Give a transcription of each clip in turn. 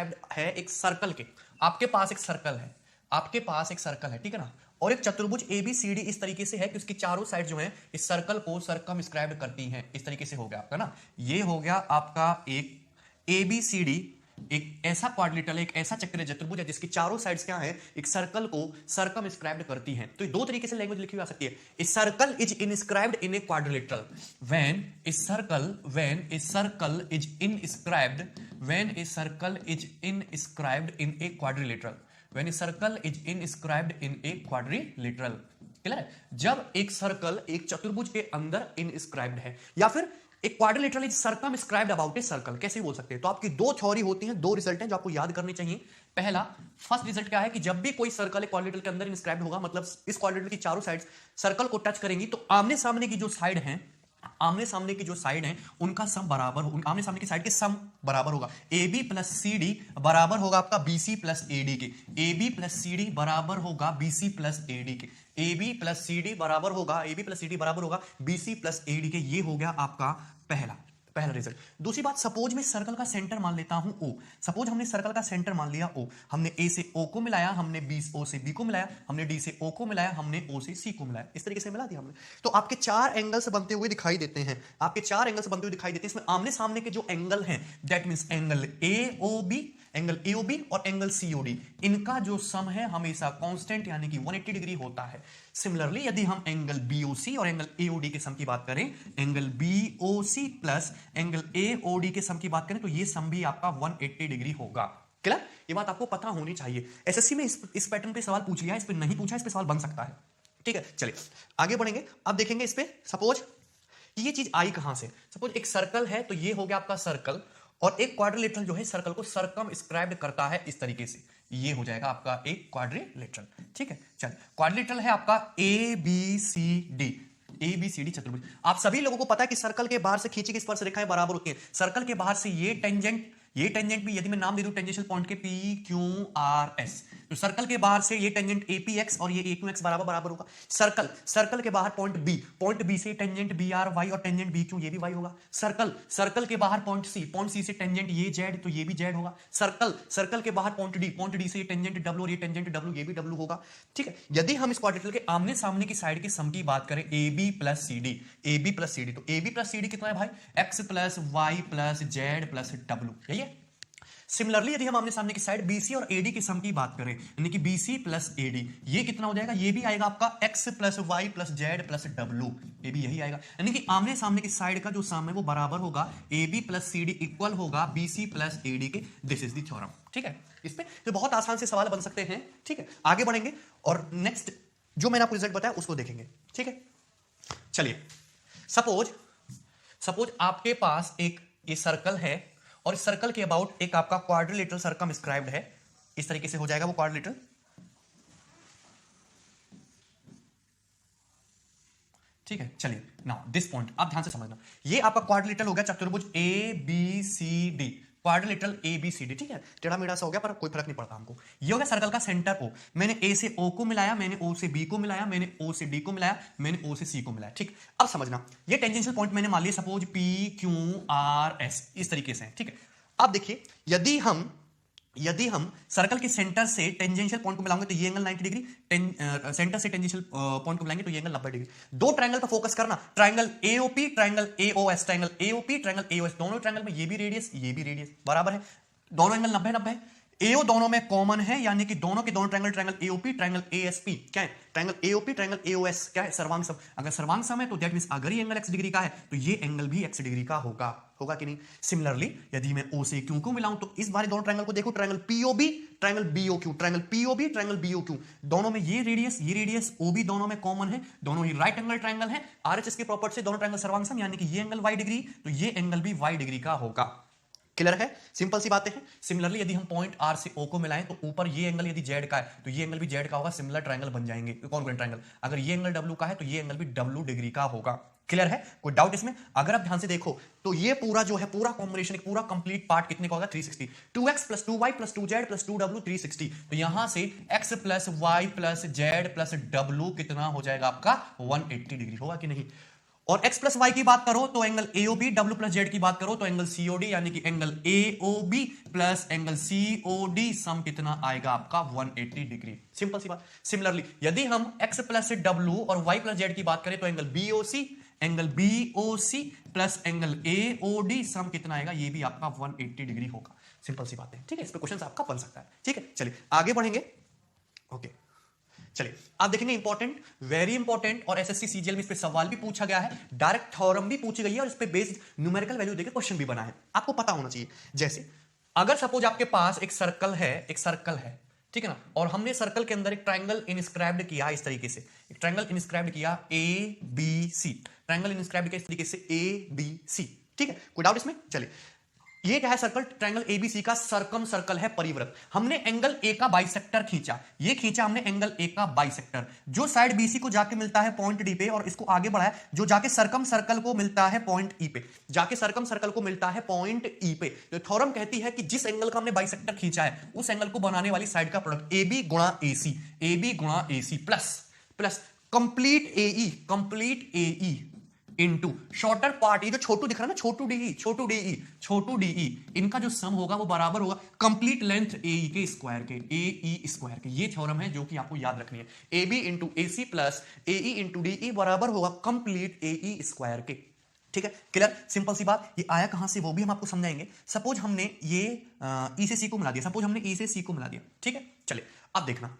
Inscribed है एक circle के, आपके पास एक सर्कल है, आपके पास एक सर्कल है, ठीक है ना, और एक चतुर्भुज ABCD इस तरीके से है कि उसकी चारों साइड जो है इस सर्कल को सरकमस्क्राइब करती हैं, इस तरीके से हो गया आपका ना, ये हो गया आपका एक ABCD, एक ऐसा क्वाड्रिलेटरल, एक ऐसा चक्रीय चतुर्भुज है जिसकी चारों साइड्स क्या है, एक सर्कल को सरकमस्क्राइब करती हैं। तो दो तरीके से लैंग्वेज लिखी जा सकती है, a circle is inscribed in a quadrilateral, when a circle is inscribed, when a circle is inscribed in a quadrilateral, when a circle is inscribed in a quadrilateral. Clear है? जब एक सर्कल एक चतुर्भुज के अंदर इनस्क्राइब्ड है, या फिर एक quadrilateral is circumscribed about a circle, कैसे बोल सकते हैं? तो आपकी दो थ्योरी होती हैं, दो रिजल्ट हैं जो आपको याद करनी चाहिए। पहला फर्स्ट रिजल्ट क्या है कि जब भी कोई सर्कल एक क्वाड्रिलेटरल के अंदर इनस्क्राइब्ड होगा, मतलब इस क्वाड्रिलेटरल की चारों साइड्स सर्कल को टच करेंगी, तो आमने सामने की जो साइड है, आमने सामने की जो साइड है उनका सम बराबर हो, आमने सामने की साइड के सम बराबर होगा। AB प्लस CD बराबर होगा आपका BC प्लस AD के, AB प्लस CD बराबर होगा BC प्लस AD के, AB प्लस CD बराबर होगा, AB प्लस CD बराबर होगा BC प्लस AD के। ये हो गया आपका पहला रिजल्ट। दूसरी बात, सपोज मैं सर्कल का सेंटर मान लेता हूं O, सपोज हमने सर्कल का सेंटर मान लिया O, हमने A से O को मिलाया, हमने O से B को मिलाया, हमने D से O को मिलाया, हमने O से C को मिलाया, इस तरीके से मिला दिया हमने। तो आपके चार एंगल्स बनते हुए दिखाई देते हैं, आपके चार एंगल्स बनते हुए दिखाई देते हैं। इसमें आमने सामने के जो एंगल हैं, that means angle AOB, angle AOB और एंगल COD, इनका जो सम है हमेशा कांस्टेंट यानी कि 180 डिग्री होता है। सिमिलरली यदि हम एंगल BOC और एंगल AOD के सम की बात करें, angle BOC plus angle AOD के सम की बात करें, तो ये सम भी आपका 180 डिग्री होगा। क्लियर? ये बात आपको पता होनी चाहिए। एसएससी में इस पैटर्न पे सवाल पूछ लिया, इस पे नहीं पूछा, इस पे सवाल बन सकता है। ठीक है, चलिए आगे बढ़ेंगे। अब देखेंगे इस पे, सपोज ये चीज आई कहां से। सपोज एक सर्कल है, तो ये हो गया आपका सर्कल, और एक क्वाड्रिलेटरल जो है सर्कल को सरकमस्क्राइब करता है इस तरीके से, ये हो जाएगा आपका एक क्वाड्रिलेटरल। ठीक है, चलिए क्वाड्रिलेटरल है आपका ABCD चतुर्भुज। आप सभी लोगों को पता है कि सर्कल के बाहर से खींची गई स्पर्श रेखाएं बराबर होती हैं। सर्कल के बाहर से ये टेंजेंट भी, यदि मैं नाम दे दूं टेंजेंशियल पॉइंट के PQRS, तो सर्कल के बाहर से ये टेंजेंट APX और ये AQX बराबर होगा। सर्कल के बाहर पॉइंट B से टेंजेंट BRY और टेंजेंट BQ, ये भी Y होगा। सर्कल के बाहर पॉइंट C से टेंजेंट ये Z, तो ये भी Z होगा। सर्कल के बाहर पॉइंट D से ये टेंजेंट W और ये टेंजेंट W, ये भी W होगा। ठीक है, यदि हम इस क्वाड्रिलेटरल के आमने सामने की साइड के सम की बात करें, AB प्लस CD, तो AB प्लस CD कितना है भाई? X plus Y plus Z plus W, यही है। सिमिलरली यदि हम आमने सामने की साइड BC और AD के सम की बात करें, यानी कि BC प्लस AD, ये कितना हो जाएगा? ये भी आएगा आपका X plus Y plus Z plus W, ये भी यही आएगा। यानी कि आमने सामने की साइड का जो सम है वो बराबर होगा AB प्लस CD इक्वल होगा BC प्लस AD के। This is the theorem. ठीक है, इस पे तो बहुत आसान से सवाल बन सकते हैं। ठीक है, आगे बढ़ेंगे और नेक्स्ट जो मैंने आपको रिजल्ट बताया उसको देखेंगे। ठीक है, चलिए सपोज आपके पास एक ये सर्कल है, और इस सर्कल के अबाउट एक आपका क्वाड्रिलेटरल सरकमस्क्राइब्ड है, इस तरीके से हो जाएगा वो क्वाड्रिलेटरल। ठीक है, चलिए नाउ दिस पॉइंट आप ध्यान से समझना, ये आपका क्वाड्रिलेटरल हो गया चतुर्भुज ABCD, क्वाड्रिलेटरल ABCD। ठीक है, टेढ़ा मेढ़ा सा हो गया पर कोई फर्क नहीं पड़ता हमको। ये हो गया सर्कल का सेंटर O, मैंने A से O को मिलाया, मैंने O से B को मिलाया, मैंने O से D को मिलाया, मैंने O से C को मिलाया। ठीक, अब समझना, ये टेंजेंशियल पॉइंट मैंने मान लिया सपोज PQRS, इस तरीके से। ठीक है, अब देखिए यदि हम सर्कल के सेंटर से टेंजेंशियल पॉइंट को मिलाएंगे तो ये एंगल 90 डिग्री, सेंटर से टेंजेंशियल पॉइंट को मिलाएंगे तो ये एंगल 90 डिग्री। दो ट्रायंगल पर फोकस करना, triangle AOP, triangle AOS, triangle AOP, triangle AOS, दोनों ट्रायंगल में ये भी रेडियस बराबर है, दोनों एंगल 90 है। AO दोनों में कॉमन है, यानी कि दोनों के दोनों ट्रायंगल AOP, ट्रायंगल ASP क्या है? ट्रायंगल AOP, ट्रायंगल AOS क्या है? सर्वांग सम। अगर सर्वांग सम है तो दैट मींस अगर ये एंगल x डिग्री का है तो ये एंगल भी x डिग्री का होगा कि नहीं? सिमिलरली यदि मैं O से Q को मिलाऊं तो इस बारे दोनों ट्रायंगल को देखो, triangle POB, triangle BOQ, triangle POB, triangle BOQ, दोनों में ये रेडियस OB दोनों में कॉमन है, दोनों ही राइट एंगल ट्रायंगल है। RHS की प्रॉपर्टी से दोनों ट्रायंगल सर्वांग सम, यानी कि ये एंगल y डिग्री तो ये एंगल भी y डिग्री का होगा। क्लियर है? सिंपल सी बातें हैं। सिमिलरली यदि हम पॉइंट R से O को मिलाएं तो ऊपर ये एंगल यदि Z का है तो ये एंगल भी Z का होगा, सिमिलर ट्रायंगल बन जाएंगे, कॉन्ग्रुएंट ट्रायंगल। अगर ये एंगल W का है तो ये एंगल भी W डिग्री का होगा। क्लियर है? कोई डाउट इसमें? अगर आप ध्यान से देखो तो ये पूरा जो है पूरा कॉम्बिनेशन, पूरा कंप्लीट पार्ट कितने का होगा? 360। 2x plus 2y plus 2z plus 2w 360। तो यहां से x plus y plus z plus w कितना हो जाएगा आपका? 180 डिग्री होगा कि नहीं? और x प्लस वाई की बात करो तो angle AOB, W plus Z की बात करो तो एंगल COD, यानी कि angle AOB plus angle COD सम कितना आएगा आपका 180 डिग्री। सिंपल सी बात। सिमिलरली यदि हम x प्लस W और y प्लस जेड की बात करें तो angle BOC plus angle AOD सम कितना आएगा, ये भी आपका 180 डिग्री होगा। सिंपल सी बात है, ठीक है। इस पे क्वेश्चन आपका बन सकता है, ठीक है। चलिए आगे बढ़ेंगे। ओके चलिए आप देखेंगे इंपॉर्टेंट, वेरी इंपॉर्टेंट, और एसएससी सीजीएल में इस पे सवाल भी पूछा गया है, डायरेक्ट थ्योरम भी पूछी गई है और इस पे बेस्ड न्यूमेरिकल वैल्यू देके क्वेश्चन भी बना है, आपको पता होना चाहिए। जैसे अगर सपोज आपके पास एक सर्कल है, ठीक है ना, और हमने सर्कल के अंदर एक ट्रायंगल इंस्क्राइब्ड किया इस तरीके से, एक ट्रायंगल इंस्क्राइब्ड किया ABC, ट्रायंगल इंस्क्राइब्ड किया इस तरीके से ABC, ठीक है। कोई डाउट इसमें? चलिए ये क्या है, सर्कल ट्रायंगल ABC का सर्कम सर्कल है, परिव्रत। हमने एंगल A का बाइसेक्टर खींचा, ये खींचा हमने एंगल A का बाइसेक्टर, जो साइड BC को जाके मिलता है पॉइंट D पे, और इसको आगे बढ़ाया जो जाके सर्कम सर्कल को मिलता है पॉइंट E पे, जाके सर्कम सर्कल को मिलता है पॉइंट E पे। तो थ्योरम कहती है कि जिस एंगल का हमने बाइसेक्टर खींचा है उस एंगल को बनाने वाली साइड का प्रोडक्ट AB गुणा AC plus complete AE into shorter part, ये जो छोटू दिख रहा है ना, छोटू डीई, इनका जो सम होगा वो बराबर होगा कंप्लीट लेंथ AE के स्क्वायर के। ये थ्योरम है जो कि आपको याद रखनी है। AB into AC plus AE into DE बराबर होगा कंप्लीट AE स्क्वायर के, ठीक है। क्लियर, सिंपल सी बात। ये आया कहां से वो भी हम आपको समझाएंगे। सपोज हमने ये E से C को मिला दिया, ठीक है। चलिए अब देखना,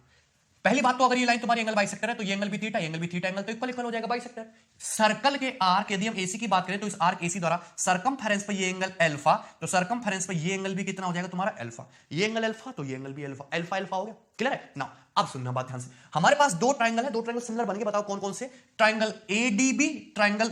पहली बात तो अगर ये लाइन तुम्हारी एंगल बाइसेक्टर है तो ये एंगल भी थीटा, एंगल तो इक्वल हो जाएगा बाइसेक्टर। सर्कल के आर्क, यदि हम AC की बात करें तो इस आर्क AC द्वारा सरकमफेरेंस पे ये एंगल अल्फा, तो सरकमफेरेंस पे ये एंगल भी कितना हो जाएगा तुम्हारा अल्फा, ये एंगल अल्फा तो ये एंगल भी अल्फा हो गया। क्लियर है ना? अब सुनना बात ध्यान से, हमारे पास दो ट्रायंगल है, दो ट्रायंगल सिमिलर बन गए, बताओ कौन कौन से? ट्रायंगल ADB, ट्रायंगल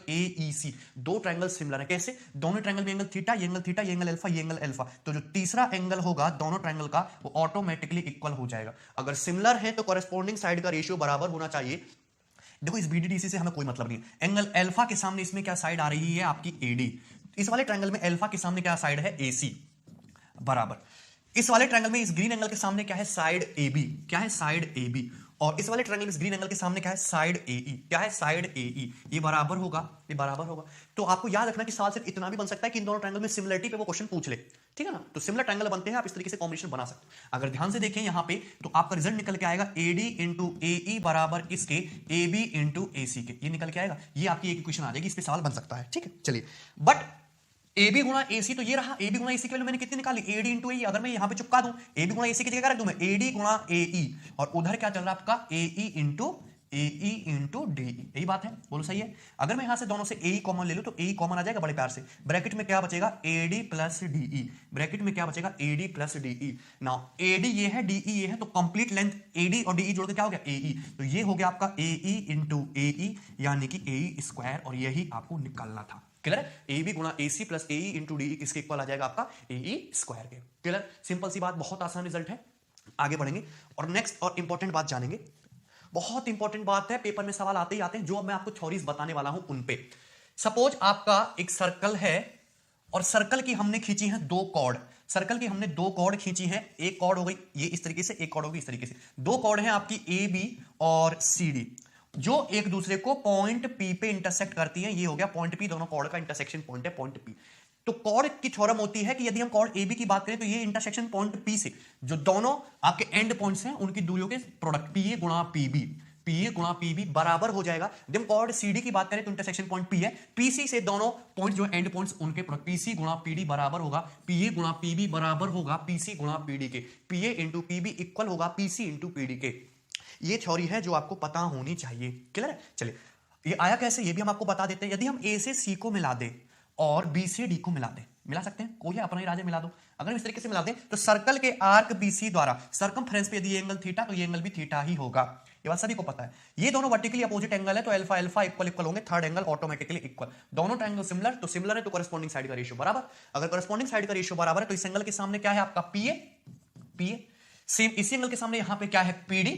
AEC, दो ट्रायंगल सिमिलर है। कैसे? दोनों ट्रायंगल में एंगल थीटा, ये एंगल अल्फा, तो जो तीसरा एंगल होगा दोनों ट्रायंगल का वो ऑटोमेटिकली इक्वल हो जाएगा। अगर सिमिलर है तो कॉरेस्पॉन्डिंग साइड का रेशियो बराबर होना चाहिए। देखो इस BDDC से हमें कोई मतलब नहीं है। एंगल अल्फा के सामने इसमें क्या साइड आ रही है आपकी AD, इस वाले ट्रायंगल में अल्फा के सामने क्या साइड है AC बराबर, इस वाले ट्रायंगल में इस ग्रीन एंगल के सामने क्या है साइड AB, और इस वाले ट्रायंगल में इस ग्रीन एंगल के सामने क्या है साइड AE, ये बराबर होगा। तो आपको याद रखना कि सवाल सिर्फ इतना भी बन सकता है कि इन दोनों ट्रायंगल में सिमिलरिटी पे वो क्वेश्चन पूछ ले, ठीक है ना। तो सिमिलर ट्रायंगल बनते हैं, आप इस तरीके से कॉम्बिनेशन बना सकते हैं। अगर ध्यान से देखें यहां पे तो आपका रिजल्ट निकल के आएगा AD इंटू AE बराबर इसके AB इंटू AC के, ये निकल के आएगा। ये आपकी एक इक्वेशन आ जाएगी, इस पे सवाल बन सकता है, ठीक है। चलिए बट AB गुणा AC तो ये रहा, AB गुणा AC की वैल्यू मैंने कितनी निकाली AD इंटू AE। अगर मैं यहां पे चिपका दूं AB गुणा AC की जगह क्या रख दूं मैं AD गुणा AE, और उधर क्या चल रहा है आपका AE इंटू DE, यही बात है, बोलो सही है। अगर मैं यहां से दोनों से AE कॉमन ले लूं तो AE कॉमन आ जाएगा बड़े प्यार से, ब्रैकेट में क्या बचेगा AD plus DE, now AD ये है DE ये है, तो कंप्लीट लेंथ AD और DE जोड़ के क्या हो गया AE, तो ये हो गया आपका AE इंटू AE यानी कि AE स्क्वायर, और यही आपको निकालना था। क्लियर है? AB गुणा AC plus AE into DE किसके इक्वल आ जाएगा आपका AE स्क्वायर के। क्लियर, सिंपल सी बात, बहुत आसान रिजल्ट है। आगे बढ़ेंगे और नेक्स्ट और इंपॉर्टेंट बात जानेंगे, बहुत इंपॉर्टेंट बात है, पेपर में सवाल आते ही आते हैं, जो मैं आपको थ्योरीज बताने वाला हूं उन पे। सपोज आपका एक सर्कल है और सर्कल की हमने खींची है दो कॉर्ड खींची है, एक कॉर्ड हो गई ये इस तरीके से, एक कॉर्ड हो गई इस तरीके से, दो कॉर्ड हैं आपकी AB और CD जो एक दूसरे को पॉइंट P पे इंटरसेक्ट करती हैं। ये हो गया पॉइंट P, दोनों कॉर्ड का इंटरसेक्शन पॉइंट है पॉइंट P। तो कॉर्ड की थ्योरम होती है कि यदि हम कॉर्ड AB की बात करें तो ये इंटरसेक्शन पॉइंट P से जो दोनों आपके एंड पॉइंट्स हैं उनकी दूरियों के प्रोडक्ट PA गुणा PB बराबर हो जाएगा। जब हम कॉर्ड CD की बात करें तो इंटरसेक्शन पॉइंट P है, PC से दोनों पॉइंट जो एंड पॉइंट्स उनके प्रोडक्ट PC गुणा PD बराबर होगा PA गुणा PB बराबर होगा PC गुणा PD के, PA इंटू PB इक्वल होगा PC इंटू PD के। ये थ्योरी है जो आपको पता होनी चाहिए। क्लियर है? चलिए ये आया कैसे ये भी हम आपको बता देते हैं। यदि हम A से C को मिला दें और B से D को मिला दें, मिला सकते हैं, कोई अपना ही राजा मिला दो। अगर इस तरीके से मिला दें तो सर्कल के आर्क BC द्वारा सरकमफ्रेंस पे यदि ये एंगल थीटा तो ये एंगल भी थीटा ही होगा, ये बात सभी को पता है। ये दोनों वर्टिकली अपोजिट एंगल है तो अल्फा अल्फा इक्वल होंगे, थर्ड एंगल ऑटोमेटिकली इक्वल। दोनों ट्रायंगल सिमिलर, तो सिमिलर है तो कॉरेस्पॉन्डिंग साइड का रेशियो बराबर। अगर कॉरेस्पॉन्डिंग साइड का रेशियो बराबर है तो इस एंगल के सामने क्या है आपका PA, सेम इसी एंगल के सामने यहां पे क्या है PD,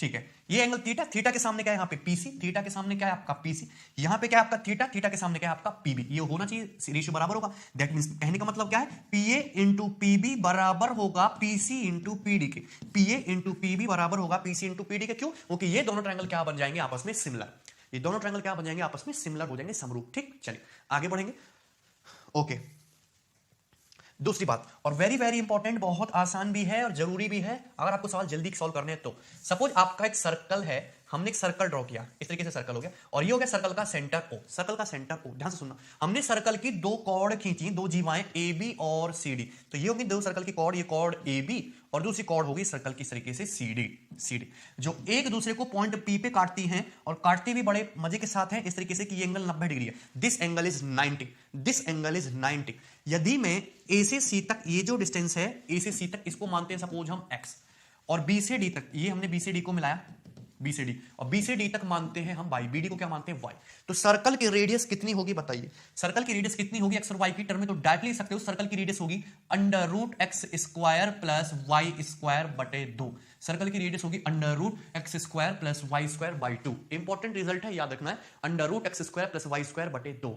ठीक है। ये एंगल थीटा के सामने क्या है यहाँ पे PC, थीटा के सामने क्या है आपका PC, यहाँ पे क्या है आपका थीटा के सामने क्या है आपका PB। ये होना चाहिए रेशियो बराबर होगा। दैट मींस कहने का मतलब क्या है PA इंटू PB बराबर होगा PC इंटू PD के, PA इंटू PB बराबर होगा PC इंटू PD के। क्यों? क्योंकि ये दोनों ट्रायंगल क्या बन जाएंगे आपस में सिमिलर। ये दोनों ट्रायंगल क्या बन जाएंगे, आपस में सिमिलर हो जाएंगे, समरूप। ठीक, चलिए आगे बढ़ेंगे। ओके, दूसरी बात, और वेरी वेरी इंपॉर्टेंट, बहुत आसान भी है और जरूरी भी है अगर आपको सवाल जल्दी सॉल्व करने हैं तो। सपोज आपका एक सर्कल है, हमने एक सर्कल ड्रॉ किया, इस तरीके से सर्कल हो गया, और ये हो गया सर्कल का सेंटर ओ। सर्कल का सेंटर ओ, ध्यान से सुनना, हमने सर्कल की दो कॉर्ड खींची, दो जीवाएं ए बी और सी डी। तो ये होगी दो सर्कल की कॉर्ड, ये कॉर्ड ए बी और दूसरी कॉर्ड होगी सर्कल की इस तरीके से सी डी, जो एक दूसरे को पॉइंट पी पे काटती हैं और काटती भी बड़े मजे के साथ हैं इस तरीके से कि ये एंगल 90 डिग्री है। This angle is 90, this angle is 90। यदि मैं ए से सी तक, ये जो डिस्टेंस है ए से सी तक, इसको मानते हैं सपोज हम एक्स, और बी से डी तक, ये हमने बी से डी को मिलाया, बी से डी, और बी से डी तक मानते हैं हम वाई, बी डी को क्या मानते हैं वाई। तो सर्कल की रेडियस कितनी होगी बताइए, सर्कल की रेडियस कितनी होगी एक्स और वाई की टर्म में, तो डायरेक्टली लिख सकते हो सर्कल की रेडियस होगी under root X square plus Y square बटे 2। सर्कल की रेडियस होगी under root X square plus Y square by 2। Important result है, याद रखना है, under root X square plus Y square बटे 2।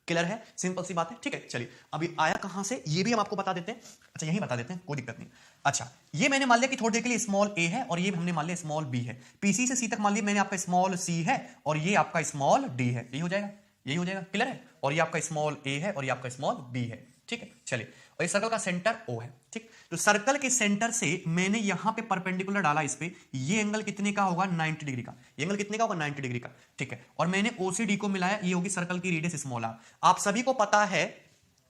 क्लियर है, सिंपल सी बात है। ठीक है, चलिए अभी आया कहां से ये भी हम आपको बता देते हैं। अच्छा यही बता देते हैं, कोई दिक्कत नहीं। अच्छा, ये मैंने मान लिया कि थोड़ी देर के लिए स्मॉल ए है और ये हमने मान लिया स्मॉल बी है। पीसी से सी तक मान लिया मैंने आपका स्मॉल सी है और ये आपका स्मॉल डी है, यही हो जाएगा, यही हो जाएगा। क्लियर है, और ये आपका स्मॉल ए है और ये आपका स्मॉल बी है। ठीक है, चलिए, और ये सर्कल का सेंटर ओ है। ठीक, तो सर्कल के सेंटर से मैंने यहां पे परपेंडिकुलर डाला इस पे, ये एंगल कितने का होगा 90 डिग्री का, ये एंगल कितने का होगा 90 डिग्री का। ठीक है, और मैंने ओ से डी को मिलाया, ये होगी सर्कल की रेडियस स्मॉल आर। आप सभी को पता है,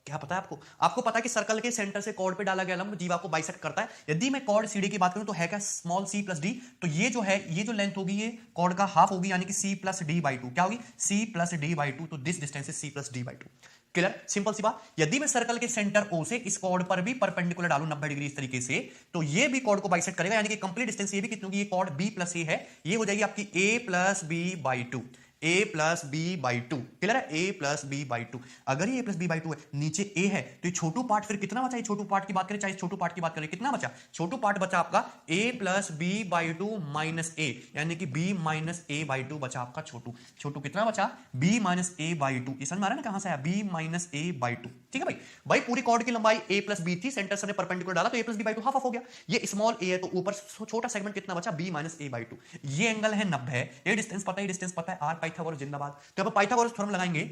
क्या पता है आपको, आपको पता है कि सर्कल के सेंटर से कॉर्ड पे डाला गया लंब जीवा को बाइसेक्ट करता है। यदि मैं कॉर्ड सीडी की बात करूं तो है क्या स्मॉल सी प्लस डी, तो ये जो है, ये जो लेंथ होगी ये कॉर्ड का हाफ होगी, यानी कि सी प्लस डी बाई 2। क्या होगी, सी प्लस डी बाई 2, तो this distance is C plus D by 2। Clear, simple सी बात। यदि मैं सर्कल के सेंटर ओ से इस कॉर्ड पर भी परपेंडिकुलर डालूं 90 डिग्री इस तरीके से, तो ये भी कॉर्ड को बाइसेक्ट करेगा, यानी कि कंप्लीट डिस्टेंस ये भी कितनी होगी, ये कॉर्ड बी प्लस ए है, ये हो जाएगी आपकी A plus B by 2, A plus B by 2। Clear है, ए प्लस बी बाई 2। अगर ये ए प्लस बी बाई 2 है, नीचे ए है, तो ये छोटू पार्ट फिर कितना बचा, ये छोटू पार्ट की बात करें, चाहे छोटू पार्ट की बात करें, कितना बचा, छोटू पार्ट बचा आपका ए प्लस बी बाई 2 माइनस ए, यानी कि बी माइनस ए बाई 2 बचा आपका छोटू। छोटू कितना बचा, बी माइनस ए बाई 2। ये समझ में आ रहा है ना कहां से आया, बी माइनस ए बाई 2। ठीक है भाई, भाई पूरी कॉर्ड की लंबाई ए प्लस बी थी, सेंटर से परपेंडिकुलर डाला तो ए प्लस बी बाई 2 हाफ हो गया। ये स्मॉल ए है तो ऊपर छोटा सेगमेंट कितना बचा, बी माइनस ए बाई 2। ये एंगल है 90 है, ये डिस्टेंस पता है, डिस्टेंस पता है, आर पाइथागोरस जिंदाबाद। तो अब पाइथागोरस थ्योरम लगाएंगे,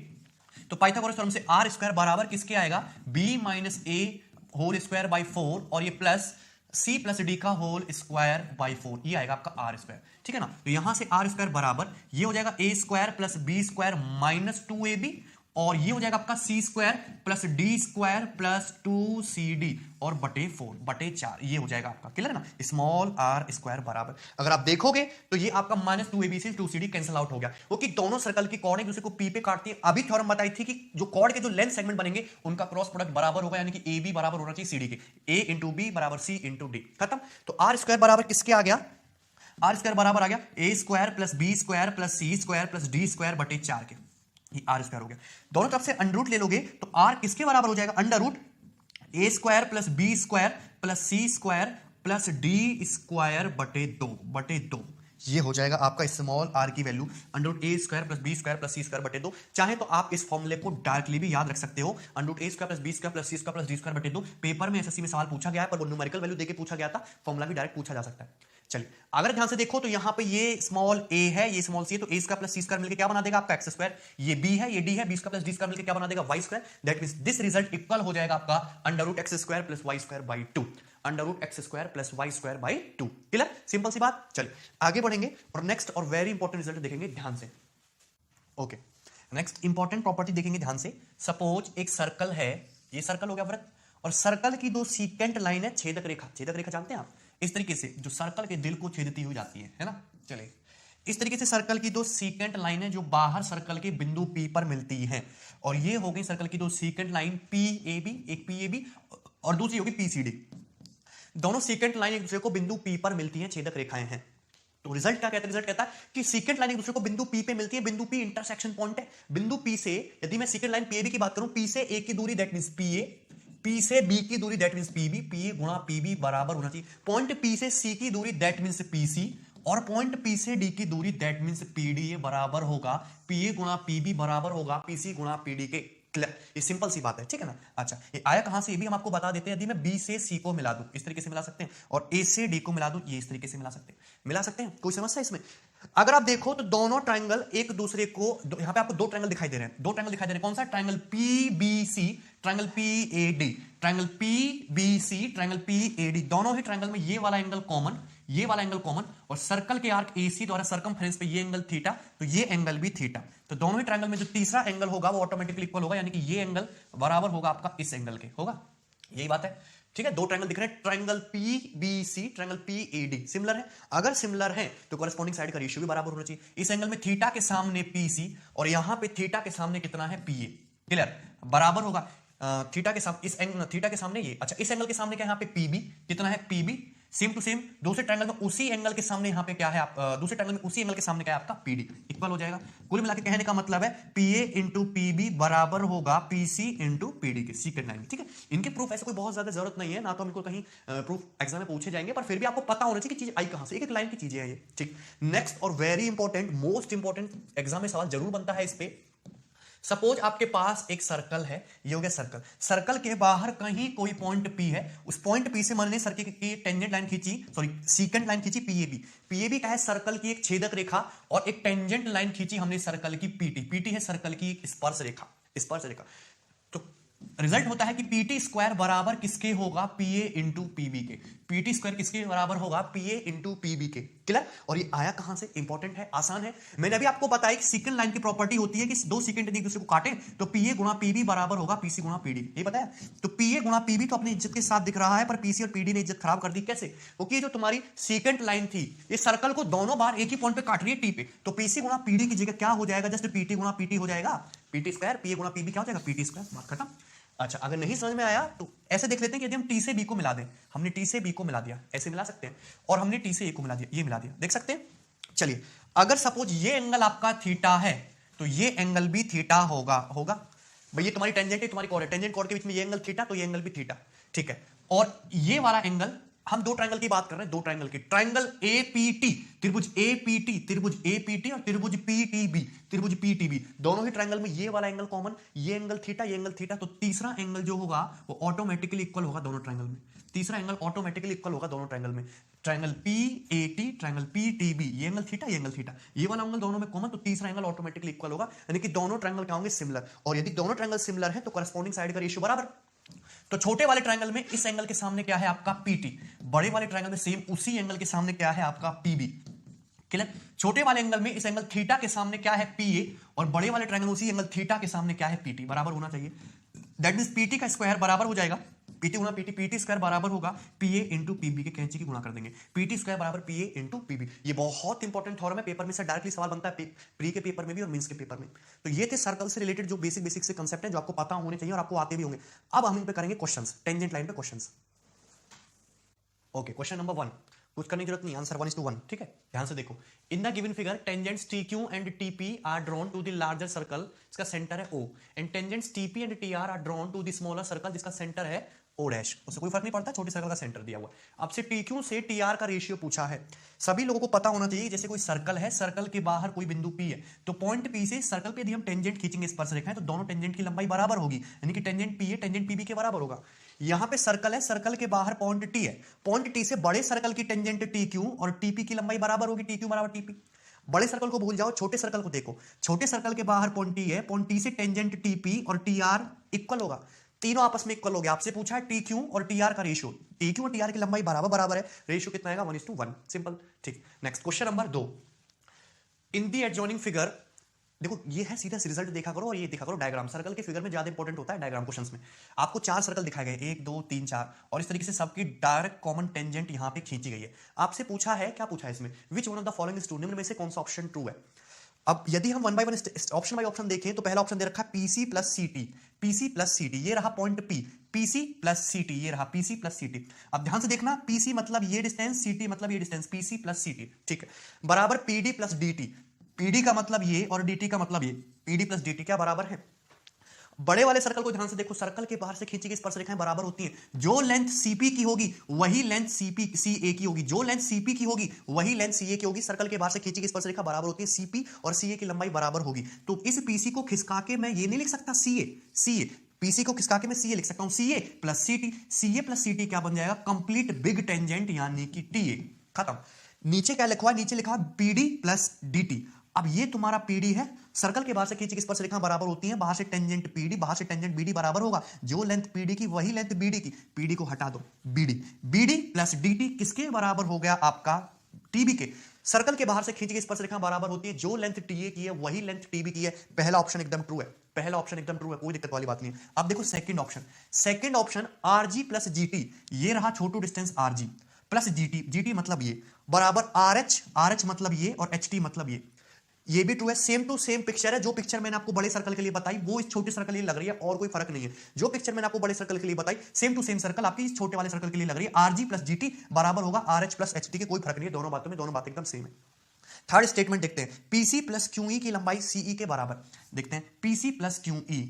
तो पाइथागोरस थ्योरम से आर स्क्वायर बराबर किसके आएगा, B minus A whole square by 4 और ये प्लस सी प्लस डी का होल स्क्वायर बाई 4, ये आएगा आपका आर स्क्वायर। ठीक है ना, तो यहां से आर स्क्वायर बराबर ये हो जाएगा A square plus B square minus 2ab, और ये हो जाएगा आपका C square plus D square plus 2cd और बटे 4 बटे 4, ये हो जाएगा आपका। क्लियर है ना, स्मॉल आर स्क्वायर बराबर, अगर आप देखोगे तो ये आपका माइनस 2ab से 2cd कैंसिल आउट हो गया, क्योंकि दोनों सर्कल की कॉर्ड एक दूसरे को पी पे काटती है। अभी थ्योरम बताई थी कि जो कॉर्ड के जो लेंथ सेगमेंट बनेंगे उनका क्रॉस प्रोडक्ट बराबर होगा, यानी कि ए बी बराबर होना चाहिए सी डी के, ए इंटू बी बराबर सी इंटू डी, खत्म। तो आर स्क्वायर बराबर किसके आ गया, आर स्क्वायर बराबर आ गया A square plus B square plus C square plus D square बटे 4 के, ये आर स्क्वायर हो गया। दोनों तरफ से अंडर रूट ले लोगे तो आर किसके बराबर हो जाएगा, under root A square plus B square plus C square plus D square बटे 2, ये हो जाएगा आपका स्मॉल आर की value under root A square plus B square plus C square बटे 2। चाहे तो आप इस फॉर्मूले को डायरेक्टली भी याद रख सकते हो, under root A square plus B square plus C square plus D square बटे 2। पेपर में एसएससी में सवाल पूछा गया है, पर वो न्यूमेरिकल वैल्यू देके पूछा गया था, फॉर्मूला भी डायरेक्ट पूछा जा सकता है। चलिए अगर ध्यान से देखो तो यहां पे ये स्मॉल ए है, ये स्मॉल सी है, तो ए स्क्वायर प्लस सी स्क्वायर मिलकर क्या बना देगा आपका एक्स स्क्वायर, ये बी है, ये डी है, B square plus D square मिलकर क्या बना देगा Y square. That means this result equal हो जाएगा आपका under root X square plus Y square by 2, under root X square plus Y square by 2। Clear, simple सी बात। चलिए आगे बढ़ेंगे और नेक्स्ट और वेरी इंपॉर्टेंट रिजल्ट देखेंगे ध्यान से। ओके, नेक्स्ट इंपॉर्टेंट प्रॉपर्टी देखेंगे ध्यान से। सपोज एक सर्कल है, ये सर्कल हो गया वृत्त, और सर्कल की दो सीकेंट लाइन है छेदक रेखा, छेदक रेखा जानते हैं आप, इस तरीके से जो सर्कल के दिल को छेदती हुई जाती है ना। चलिए इस तरीके से सर्कल की दो सीकेंट लाइन है जो बाहर सर्कल के बिंदु P पर मिलती है, और ये हो गई सर्कल की दो सीकेंट लाइन PAB, एक PAB और दूसरी होगी PCD। दोनों सीकेंट लाइन एक दूसरे को बिंदु P पर मिलती हैं, छेदक रेखाएं हैं। तो रिजल्ट क्या कहता है, रिजल्ट कहता है कि सीकेंट लाइन एक दूसरे को बिंदु P पे मिलती है, बिंदु P इंटरसेक्शन पॉइंट है। बिंदु P से यदि मैं सीकेंट लाइन PAB की बात करूं, P से A की दूरी दैट मींस PA, P से B की दूरी दैट मींस PB, PA गुणा PB बराबर होना चाहिए पॉइंट P से C की दूरी दैट मींस PC, और पॉइंट P से D की दूरी दैट मींस PD, ये बराबर होगा PA गुणा PB बराबर होगा PC गुणा PD के। क्लियर, ये सिंपल सी बात है, ठीक है ना। अच्छा ये आया कहां से, ये भी हम आपको बता देते हैं। यदि मैं B से C को मिला दूं, इस तरीके से मिला सकते हैं, और A से D को मिला दूं, ये इस तरीके से मिला सकते हैं, कोई समस्या इसमें। अगर आप देखो तो दोनों ट्रायंगल एक दूसरे को यहां पे आपको दो ट्रायंगल दिखाई दे रहे हैं, दो ट्रायंगल दिखाई दे रहे हैं। कौन सा? Triangle PBC, triangle PAD, triangle PBC, triangle PAD. दोनों ही ट्रायंगल में ये वाला एंगल कॉमन, ये वाला एंगल कॉमन, और सर्कल के आर्क एसी द्वारा सर्कमफ्रेंस पे ये एंगल थीटा, तो ये एंगल भी थीटा। तो दोनों ही ट्रायंगल में जो तीसरा एंगल होगा वो ऑटोमेटिकली इक्वल होगा, यानी कि ये एंगल बराबर होगा आपका इस एंगल के, होगा। यही बात है, ठीक है। दो ट्रायंगल दिख रहे हैं, triangle PBC, triangle PAD similar है। अगर सिमिलर है तो कॉरेस्पॉन्डिंग साइड का रेशियो भी बराबर होना चाहिए। इस एंगल में थीटा के सामने पीसी और यहां पे थीटा के सामने कितना है? पीए। क्लियर? बराबर होगा थीटा के सामने, इस एंगल थीटा के सामने ये, अच्छा इस एंगल के सामने क्या है? यहाँ पे पीबी कितना है? पीबी। सेम टू सेम दूसरे ट्रायंगल में उसी एंगल के सामने यहाँ पे क्या है? आप दूसरे ट्रायंगल में उसी एंगल के सामने क्या है? आपका पीडी। इक्वल हो जाएगा। कुल मिला के कहने का मतलब है पीए इंटू पीबी बराबर होगा पीसी इंटू पीडी के, सीक्रेट लाइन। ठीक है, इनके प्रूफ ऐसे कोई बहुत ज्यादा जरूरत नहीं है ना, तो हमको कहीं प्रूफ एग्जाम में पूछे जाएंगे, पर फिर भी आपको पता होना चाहिए कि चीज आई कहां से, एक एक लाइन की चीजें हैं ये। ठीक, नेक्स्ट और very important, most important exam में सवाल जरूर बनता है इस पे। सपोज आपके पास एक सर्कल है, ये हो गया सर्कल, सर्कल के बाहर कहीं कोई पॉइंट पी है, उस पॉइंट पी से मैंने सर्कल की टेंजेंट लाइन खींची, सॉरी सीकेंट लाइन खींची पीएबी। पीएबी क्या है? सर्कल की एक छेदक रेखा, और एक टेंजेंट लाइन खींची हमने सर्कल की पीटी। पीटी है सर्कल की स्पर्श रेखा, स्पर्श रेखा। तो रिजल्ट होता है कि पीटी स्क्वायर बराबर किसके होगा? पीए इंटू पीबी के। पीटी स्क्वायर किसके बराबर होगा? पीए इंटू पीबी के। क्लियर? और ये आया कहां से? इंपॉर्टेंट है, आसान है। मैंने अभी आपको बताया कि सीकेंट लाइन की प्रॉपर्टी होती है कि दो सीकेंट एक दूसरे को काटे तो पीए गुणा पीबी बराबर होगा पीसी गुणा पीडी। ये बताया। तो पीए गुणा पीबी तो अपनी इज्जत के साथ दिख रहा है, पर पीसी और पीडी ने इज्जत खराब कर दी। कैसे? क्योंकि जो तुम्हारी सीकेंट लाइन थी, ये सर्कल को दोनों बार एक ही पॉइंट पे काट रही है, टी पे। तो पीसी गुणा पीडी की जगह क्या हो जाएगा? जस्ट पीटी गुणा पीटी हो जाएगा। पीटी स्क्वायर पीए गुणा पीबी क्या हो जाएगा? PT square. बात खत्म। अच्छा, अगर नहीं समझ में आया तो ऐसे देख लेते हैं कि यदि हम टी से बी को मिला दें, हमने टी से बी को मिला दिया, ऐसे मिला सकते हैं, और हमने टी से ए को मिला दिया, ये मिला दिया, देख सकते हैं। चलिए, अगर सपोज ये एंगल आपका थीटा है तो ये एंगल भी थीटा होगा, होगा भाई। ये तुम्हारी टेंजेंट है, तुम्हारी कॉर्ड है, टेंजेंट कॉर्ड के बीच में ये एंगल थीटा, तो ये एंगल भी थीटा। ठीक है, और ये वाला एंगल, हम दो ट्रायंगल की बात कर रहे हैं, दो ट्रायंगल की, ट्रायंगल एपीटी, त्रिभुज एपीटी, त्रिभुज एपीटी और त्रिभुज पीटीबी, त्रिभुज पीटीबी, दोनों ही ट्रायंगल में ये वाला एंगल कॉमन, ये एंगल थीटा, ये एंगल थीटा, तो तीसरा एंगल जो होगा वो ऑटोमेटिकली इक्वल होगा दोनों ट्रायंगल में। तीसरा एंगल ऑटोमेटिकली इक्वल होगा दोनों ट्रायंगल में। ट्रायंगल पीएटी, ट्रायंगल पीटीबी, ये एंगल थीटा, ये एंगल थीटा, ये वाला एंगल दोनों में कॉमन, तो तीसरा एंगल ऑटोमेटिकली इक्वल होगा, यानी कि दोनों ट्रायंगल क्या होंगे? सिमिलर। और यदि दोनों ट्रायंगल सिमिलर है तो कॉरेस्पॉन्डिंग साइड का रेशियो बराबर। तो छोटे वाले ट्रायंगल में इस एंगल के सामने क्या है? आपका पीटी। बड़े वाले ट्रायंगल में सेम उसी एंगल के सामने क्या है? आपका पीबी। क्लियर? छोटे वाले एंगल में इस एंगल थीटा के सामने क्या है? पीए, और बड़े वाले ट्रायंगल उसी एंगल थीटा के सामने क्या है? पीटी। बराबर होना चाहिए। दैट मींस पीटी का स्क्वायर बराबर हो जाएगा पीटी गुणा पीटी, पीटी स्क्वायर बराबर होगा पीए इंटू पीबी के कैंची की गुणा कर देंगे, पीटी स्क्वायर बराबर पीए इंटू पीबी। ये बहुत इंपॉर्टेंट थ्योरम है, पेपर में से डायरेक्टली सवाल बनता है, प्री के पेपर में भी और मेंस के पेपर में। तो ये थे सर्कल से रिलेटेड जो बेसिक बेसिक से कंसेप्ट है, जो आपको पता होने चाहिए और आपको आते भी होंगे। अब हम इन पे करेंगे क्वेश्चंस, टेंजेंट लाइन पे क्वेश्चंस। ओके, क्वेश्चन नंबर 1, कुछ करने की जरूरत नहीं, आंसर 1:1। ठीक है, ध्यान से देखो। In the given figure tangents TQ and TP are drawn to the larger circle, इसका सेंटर है O, and tangents TP and TR are drawn to the smaller circle, जिसका सेंटर है O डैश। उससे कोई फर्क नहीं पड़ता, छोटे सर्कल का सेंटर दिया हुआ। आपसे TQ से TR का रेशियो पूछा है। सभी लोगों को पता होना चाहिए, जैसे कोई सर्कल है, सर्कल के बाहर कोई बिंदु P है, तो पॉइंट P से सर्कल पे यदि हम टेंजेंट खींचेंगे, स्पर्श रेखा है, तो दोनों टेंजेंट की लंबाई बराबर होगी, यानी कि टेंजेंट P है टेंजेंट PB के बराबर होगा। यहां पे सर्कल है, सर्कल के बाहर पॉइंट T है, पॉइंट T से बड़े सर्कल की टेंजेंट TQ और TP की लंबाई बराबर होगी, TQ बराबर TP। बड़े सर्कल को भूल जाओ, छोटे सर्कल को देखो। छोटे सर्कल के बाहर पॉइंट T है, पॉइंट T से टेंजेंट TP और TR इक्वल होगा, तीनों आपस में इक्वल हो गया। आपसे पूछा है TQ और TR का रेशियो, TQ और TR की लंबाई बराबर है, रेशियो कितना आएगा? 1:1। सिंपल। ठीक, नेक्स्ट क्वेश्चन नंबर 2। इन दी एडजॉइनिंग फिगर, देखो ये है, सीधा रिजल्ट देखा करो और ये देखा करो डायग्राम। सर्कल के फिगर में ज्यादा इंपॉर्टेंट होता है डायग्राम क्वेश्चंस में। आपको 4 सर्कल दिखाए गए, 1 2 3 4, और इस तरीके से सबकी डायरेक्ट कॉमन टेंजेंट यहां पे खींची गई है। आपसे पूछा है, क्या पूछा है इसमें? Which one of the following is true, निम्न में से कौन सा ऑप्शन ट्रू है? अब यदि हम one by one option by option देखें, तो पहला ऑप्शन दे रखा है PC plus CT, PC plus CT, ये रहा point P, PC plus CT, ये रहा PC प्लस CT। अब ध्यान से देखना, PC मतलब ये डिस्टेंस, CT मतलब ये डिस्टेंस, PC प्लस CT। ठीक है, बराबर PD प्लस DT, PD का मतलब ये और DT का मतलब ये, PD प्लस DT क्या बराबर है? बड़े वाले सर्कल को ध्यान से देखो, सर्कल के बाहर से खींची गई स्पर्श रेखाएं बराबर होती हैं। जो लेंथ CP की होगी वही लेंथ CA की होगी, जो लेंथ CP की होगी वही लेंथ CA की होगी। सर्कल के बाहर से खींची गई स्पर्श रेखा बराबर होती है, CP और CA की लंबाई बराबर होगी। तो इस PC को खिसका के मैं ये नहीं लिख सकता CA, PC को खिसका के मैं CA लिख सकता हूं, CA plus CT, CA plus CT क्या बन जाएगा? कंप्लीट बिग टेंजेंट यानी कि TA। खत्म। नीचे क्या लिखा हुआ है, नीचे लिखा हुआ बीडी प्लस डीटी। अब ये तुम्हारा पीडी है, सर्कल के बाहर से खींची किस पर से रेखा बराबर होती है, बाहर से टेंजेंट पीडी, बाहर से टेंजेंट बीडी बराबर होगा जो लेंथ पीडी की वही लेंथ बीडी की, पीडी को हटा दो, बीडी, बीडी प्लस डीटी किसके बराबर हो गया आपका, टीबी के। सर्कल के बाहर से खींची किस पर से रेखा बराबर होती है, जो लेंथ टीए की है वही लेंथ टीबी की है। पहला ऑप्शन एकदम ट्रू है, पहला ऑप्शन एकदम ट्रू है, कोई दिक्कत वाली बात नहीं है। अब देखो second option, second option RG plus GT, ये रहा छोटू distance RG plus GT, GT मतलब ये बराबर आरएच, आरएच मतलब ये और एचटी मतलब ये भी ट्रू है। सेम टू सेम पिक्चर है, जो पिक्चर मैंने आपको बड़े सर्कल के लिए बताई वो इस छोटे सर्कल के लिए लग रही है और कोई फर्क नहीं है। जो पिक्चर मैंने आपको बड़े सर्कल के लिए बताई सेम टू सेम सर्कल आपकी इस छोटे वाले सर्कल के लिए लग रही है। आरजी प्लस जीटी बराबर होगा आरएच प्लस एचटी के, कोई फर्क नहीं है दोनों बातों में, दोनों बातें एकदम सेम है। थर्ड स्टेटमेंट देखते हैं, पीसी प्लस क्यूई की लंबाई सीई के बराबर। देखते हैं पीसी प्लस क्यूई,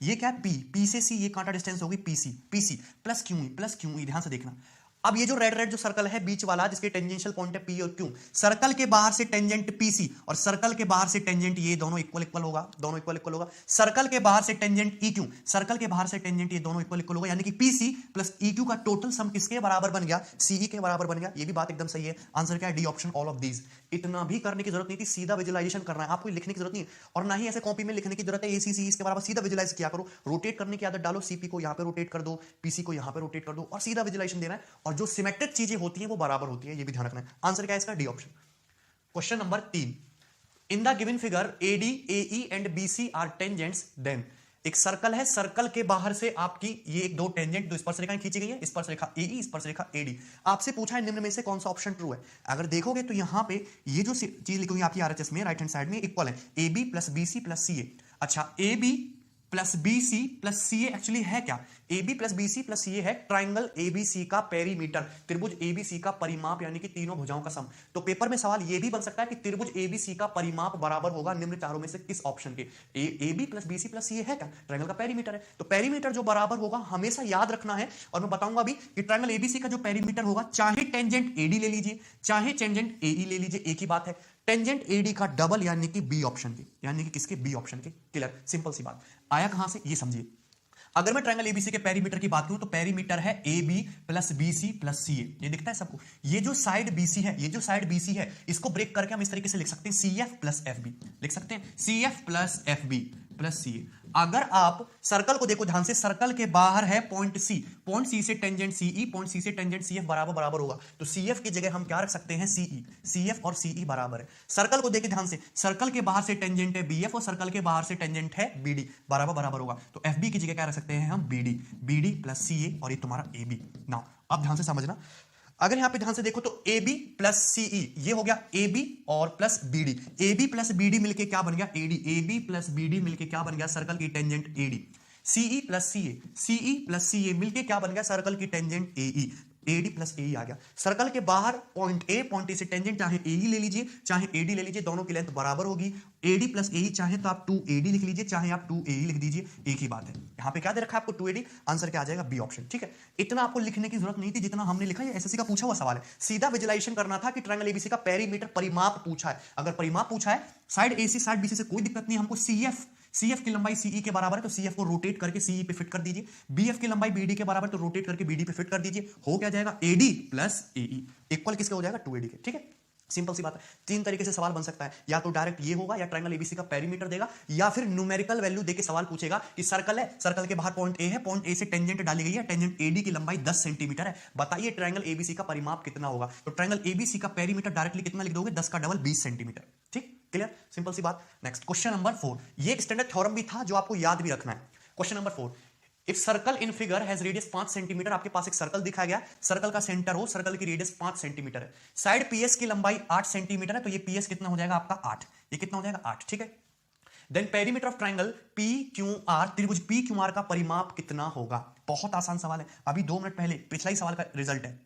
ये क्या है, पी से सी, ये कांटा डिस्टेंस होगी पीसी, पीसी प्लस क्यूई, ध्यान से देखना। अब ये जो रेड जो सर्कल है बीच वाला जिसके टेंजेंशियल पॉइंट है पी और क्यू, सर्कल के बाहर से टेंजेंट पीसी और सर्कल के बाहर से टेंजेंट ये दोनों इक्वल होगा, दोनों इक्वल होगा। सर्कल के बाहर से टेंजेंट ई क्यू, सर्कल के बाहर से टेंजेंट ये दोनों इक्वल होगा, यानी कि पीसी प्लस ई क्यू का टोटल सम किसके बराबर बन गया, सीई के बराबर बन गया। ये भी बात एकदम सही है। आंसर क्या है, D option, all of these. इतना भी करने की जरूरत नहीं थी, सीधा विजुअलाइजेशन करना है, आपको लिखने की जरूरत नहीं है और ना ही ऐसे कॉपी में लिखने की जरूरत है एसीसी इसके बराबर, सीधा विजुअलाइज किया करो। रोटेट करने की आदत डालो, सीपी को यहां पे रोटेट कर दो, पीसी को यहां पे रोटेट कर दो और सीधा विजुअलाइजेशन देना है और जो सिमेट्रिक चीजें होती हैं वो बराबर होती है, ये भी ध्यान रखना है। आंसर क्या है इसका, D option. Question number 3, in the given figure AD AE and BC are tangents, then एक सर्कल है, सर्कल के बाहर से आपकी ये एक दो टेंजेंट, दो स्पर्श रेखाएं खींची गई है, स्पर्श रेखा एई, स्पर्श रेखा एडी। आपसे पूछा है निम्न में से कौन सा ऑप्शन ट्रू है। अगर देखोगे तो यहां पे ये जो चीज लिखी हुई आपकी आरएचएस में राइट हैंड साइड में इक्वल है, A B plus B C plus C A. अच्छा, A B plus B C plus C actually है क्या, A B plus B C plus C है ट्राइंगल एबीसी का पेरीमीटर, त्रिभुज ABC का परिमाप यानी कि तीनों भुजाओं का सम। तो पेपर में सवाल यह भी बन सकता है कि त्रिभुज एबीसी का परिमाप बराबर होगा निम्न चारों में से किस ऑप्शन के, A B plus B C plus C है क्या, ट्राइंगल का पेरीमीटर है। तो पेरीमीटर जो बराबर होगा हमेशा याद रखना है और मैं बताऊंगा अभी कि ट्राइंगल एबीसी का जो पेरीमीटर होगा, चाहे टेंजेंट एडी ले लीजिए चाहे टेंजेंट एई ले लीजिए, एक ही बात है, टेंजेंट एडी का डबल यानी कि बी ऑप्शन के, यानी कि किसके, बी ऑप्शन के। क्लियर, सिंपल सी बात। आया कहां से ये समझिए। अगर मैं ट्रायंगल एबीसी के पेरीमीटर की बात करूं तो पेरीमीटर है A B plus B C plus C A, ये दिखता है सबको। ये जो साइड बीसी है, ये जो साइड बीसी है, इसको ब्रेक करके हम इस तरीके से लिख सकते हैं C F plus F B, लिख सकते हैं C F plus F B plus C A. अगर आप सर्कल को देखो ध्यान से, सर्कल के बाहर है पॉइंट सी से टेंजेंट सीई, पॉइंट सी से टेंजेंट सीएफ बराबर होगा, तो सीएफ की जगह हम क्या रख सकते हैं, सीई, सीएफ और सीई बराबर है। सर्कल को देखे ध्यान से, सर्कल के बाहर से टेंजेंट है बीएफ और सर्कल के बाहर से टेंजेंट है बीडी, बराबर होगा, तो एफबी की जगह क्या रख सकते हैं हम, बीडी प्लस सीए और ये तुम्हारा एबी। नाउ अब ध्यान से समझना, अगर यहां पे ध्यान से देखो तो ए बी प्लस सीई, ये हो गया ए बी और plus BD, A B plus BD मिलके क्या बन गया, AD, A B plus BD मिलके क्या बन गया, सर्कल की tangent AD. CE plus CA, CE plus CA मिलके क्या बन गया, सर्कल की tangent AE, AD plus AE आ गया। सर्कल के बाहर पॉइंट ए से टेंजेंट चाहे एई ले लीजिए चाहे एडी ले लीजिए, दोनों की लेंथ बराबर होगी। एडी प्लस एई चाहे तो आप 2AD लिख लीजिए चाहे आप 2AE लिख दीजिए, एक ही बात है। यहां पे क्या दे रखा है आपको, 2AD, आंसर क्या आ जाएगा, बी ऑप्शन। ठीक है, इतना आपको लिखने की जरूरत नहीं थी जितना हमने लिखा, ये एसएससी का पूछा हुआ सवाल है। सीधा विजुअलाइजेशन करना था कि ट्रायंगल एबीसी का पेरीमीटर परिमाप पूछा है। अगर परिमाप पूछा है साइड एसी साइड बीसी से कोई दिक्कत नहीं, हमको सीएफ की लंबाई सीई के बराबर है तो सीएफ को रोटेट करके सीई पे फिट कर दीजिए, बीएफ की लंबाई बीडी के बराबर तो रोटेट करके बीडी पे फिट कर दीजिए, हो क्या जाएगा, एडी प्लस एई इक्वल किसके हो जाएगा, 2AD के। ठीक है, सिंपल सी बात है। तीन तरीके से सवाल बन सकता है, या तो डायरेक्ट ये होगा या ट्रायंगल एबीसी का पेरीमीटर देगा, या फिर न्यूमेरिकल वैल्यू देके सवाल पूछेगा कि सर्कल है, सर्कल के बाहर पॉइंट ए है, पॉइंट ए से टेंजेंट डाली गई है, टेंजेंट एडी की लंबाई 10 सेंटीमीटर है, बताइए ट्रायंगल एबीसी का परिमाप कितना होगा। तो ट्रायंगल एबीसी का पेरीमीटर डायरेक्टली कितना लिख दोगे, 10 का डबल 20 सेंटीमीटर। ठीक, क्लियर, सिंपल सी बात। नेक्स्ट क्वेश्चन नंबर 4, ये एक स्टैंडर्ड थ्योरम भी था जो आपको याद भी रखना है। Question number 4, if circle in figure has radius 5 centimetre, आपके पास एक सर्कल दिखाया गया, सर्कल का सेंटर हो, सर्कल की रेडियस 5 सेंटीमीटर है, साइड पीएस की लंबाई 8 सेंटीमीटर है, तो ये पीएस कितना हो जाएगा आपका 8, ये कितना हो जाएगा 8। ठीक है, then perimeter of triangle PQR, त्रिभुज PQR का परिमाप कितना होगा। बहुत आसान सवाल है, अभी 2 मिनट पहले पिछला ही सवाल का रिजल्ट है।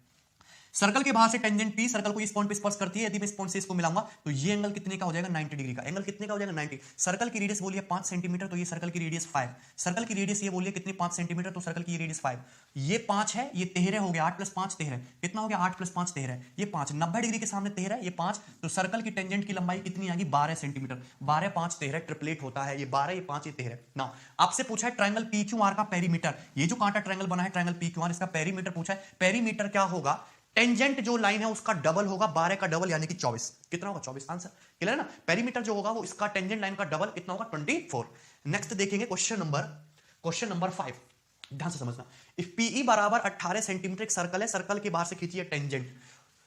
सर्कल के बाहर से टेंजेंट P सर्कल को इस पॉइंट पे स्पर्श करती है, यदि मैं इस पॉइंट से इसको मिलाऊंगा तो ये एंगल कितने का हो जाएगा, 90 डिग्री का। एंगल कितने का हो जाएगा, 90। सर्कल की रेडियस बोलिए 5 सेंटीमीटर, तो ये सर्कल की रेडियस 5, सर्कल की रेडियस ये बोलिए कितनी 5 सेंटीमीटर, तो सर्कल की रेडियस 5, ये 5 है, ये 13 हो गया, 8 + 5 13, कितना हो गया 8 + 5 13, ये 5, 90 डिग्री के सामने 13, ये 5, तो सर्कल की टेंजेंट की लंबाई कितनी आएगी, 12 सेंटीमीटर, 12 5 13 ट्रिपलेट होता है, ये 12 ये 5 ये 13। नाउ आपसे पूछा है ट्रायंगल PQR का पेरीमीटर, ये जो कांटा ट्रायंगल बना है ट्रायंगल PQR, इसका पेरीमीटर पूछा है, पेरीमीटर क्या होगा, टेंजेंट जो लाइन है उसका डबल होगा, 12 का डबल यानी कि 24। कितना होगा? 24। आंसर क्लियर है ना। पेरीमीटर जो होगा वो इसका टेंजेंट लाइन का डबल कितना होगा? 24। नेक्स्ट देखेंगे क्वेश्चन नंबर 5, ध्यान से समझना। इफ पीई बराबर 18 सेंटीमीटर एक सर्कल है, सर्कल के बाहर से खींचिए टेंजेंट।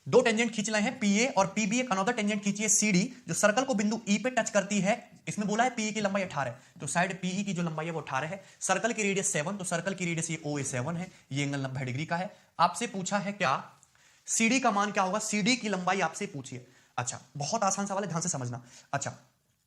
दो टेंजेंट खींच रहे हैं, पीए और पीबी। एक अनदर टेंजेंट खींचिए सीडी जो सर्कल को बिंदु ई पे टच करती है। इसमें बोला है पीई की लंबाई 18, तो साइड पीई की जो लंबाई है वो 18 है। सर्कल की रेडियस 7, तो सर्कल की रेडियस ये OA 7 है। ये एंगल 90 डिग्री का है। आपसे पूछा है क्या सीडी का मान क्या होगा, सीडी की लंबाई आपसे पूछिए। अच्छा, बहुत आसान सवाल है, ध्यान से समझना। अच्छा,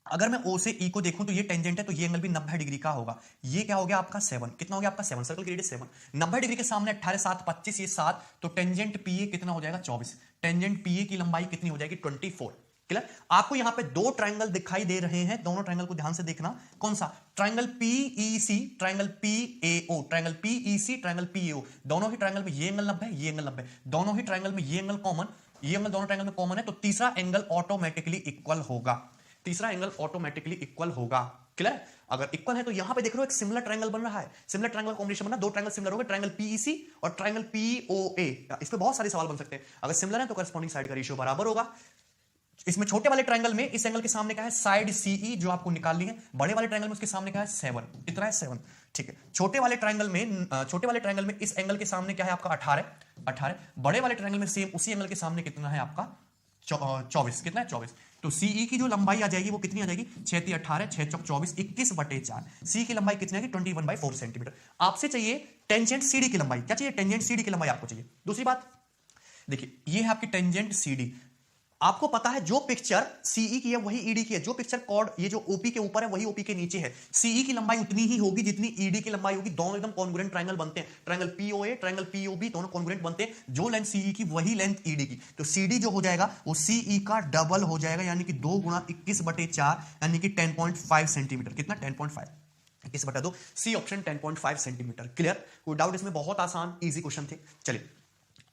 अगर मैं O से E को देखूं तो ये टेंजेंट है, तो ये एंगल भी 90 डिग्री का होगा। ये क्या हो गया आपका 7, कितना हो गया आपका 7, सर्कल की रेडियस 7, 90 डिग्री के सामने 18 7 25, ये 7, तो टेंजेंट PA कितना हो जाएगा 24। टेंजेंट PA की लंबाई कितनी हो जाएगी 24। क्लियर। आपको यहां पे दो ट्रायंगल दिखाई दे रहे हैं, दोनों ट्रायंगल को ध्यान से देखना। कौन सा? Triangle PEC, triangle PAO, triangle PEC, triangle PAO। दोनों ही ट्रायंगल में ये एंगल 90 है, ये एंगल 90 है। दोनों ही ट्रायंगल में ये एंगल कॉमन, ये एंगल दोनों ट्रायंगल में कॉमन है, तो तीसरा एंगल ऑटोमेटिकली इक्वल होगा। तीसरा एंगल ऑटोमेटिकली इक्वल होगा। क्लियर। अगर इक्वल है तो यहां पे देख रहे हो एक सिमिलर ट्रायंगल बन रहा है, सिमिलर ट्रायंगल कॉम्बिनेशन बना, दो ट्रायंगल सिमिलर हो गए, ट्रायंगल PEC और ट्रायंगल POA। इस पे बहुत सारे सवाल बन सकते हैं। अगर सिमिलर है तो करस्पॉन्डिंग साइड का रेशियो बराबर होगा। इसमें छोटे वाले ट्रायंगल में इस एंगल के सामने क्या है? साइड CE जो आपको निकालनी है। बड़े वाले ट्रायंगल में उसके सामने क्या है? 7, इतना है 7। ठीक है। छोटे वाले ट्रायंगल में इस एंगल के सामने क्या है आपका 18। बड़े वाले ट्रायंगल में सेम उसी एंगल के सामने कितना है आपका 24। कितना है? 24। तो CE की जो लंबाई आ जाएगी वो कितनी आ जाएगी? 6 × 18, 6 × 24, 21/4। C की लंबाई कितनी आएगी? 21/4 सेंटीमीटर। आपसे चाहिए टेंजेंट CD की लंबाई। क्या चाहिए? टेंजेंट CD की लंबाई आपको चाहिए। दूसरी बात देखिए, ये है आपकी टेंजेंट CD। आपको पता है जो पिक्चर CE की है वही ED की है, जो पिक्चर कॉर्ड ये जो OP के ऊपर है वही OP के नीचे है। CE की लंबाई उतनी ही होगी जितनी ED की लंबाई होगी। दोनों एकदम कॉन्ग्रुएंट ट्रायंगल बनते हैं। ट्रायंगल POA, ट्रायंगल POB दोनों कॉन्ग्रुएंट बनते हैं। जो लेंथ CE की वही लेंथ ED की। तो CD जो हो जाएगा वो CE का डबल हो जाएगा, यानी कि 2 × 21/4 यानी कि 10.5 सेंटीमीटर। कितना? 10.5, 21/2। C option 10.5 centimetre. क्लियर। कोई डाउट इसमें? बहुत आसान इजी क्वेश्चन थे। चलिए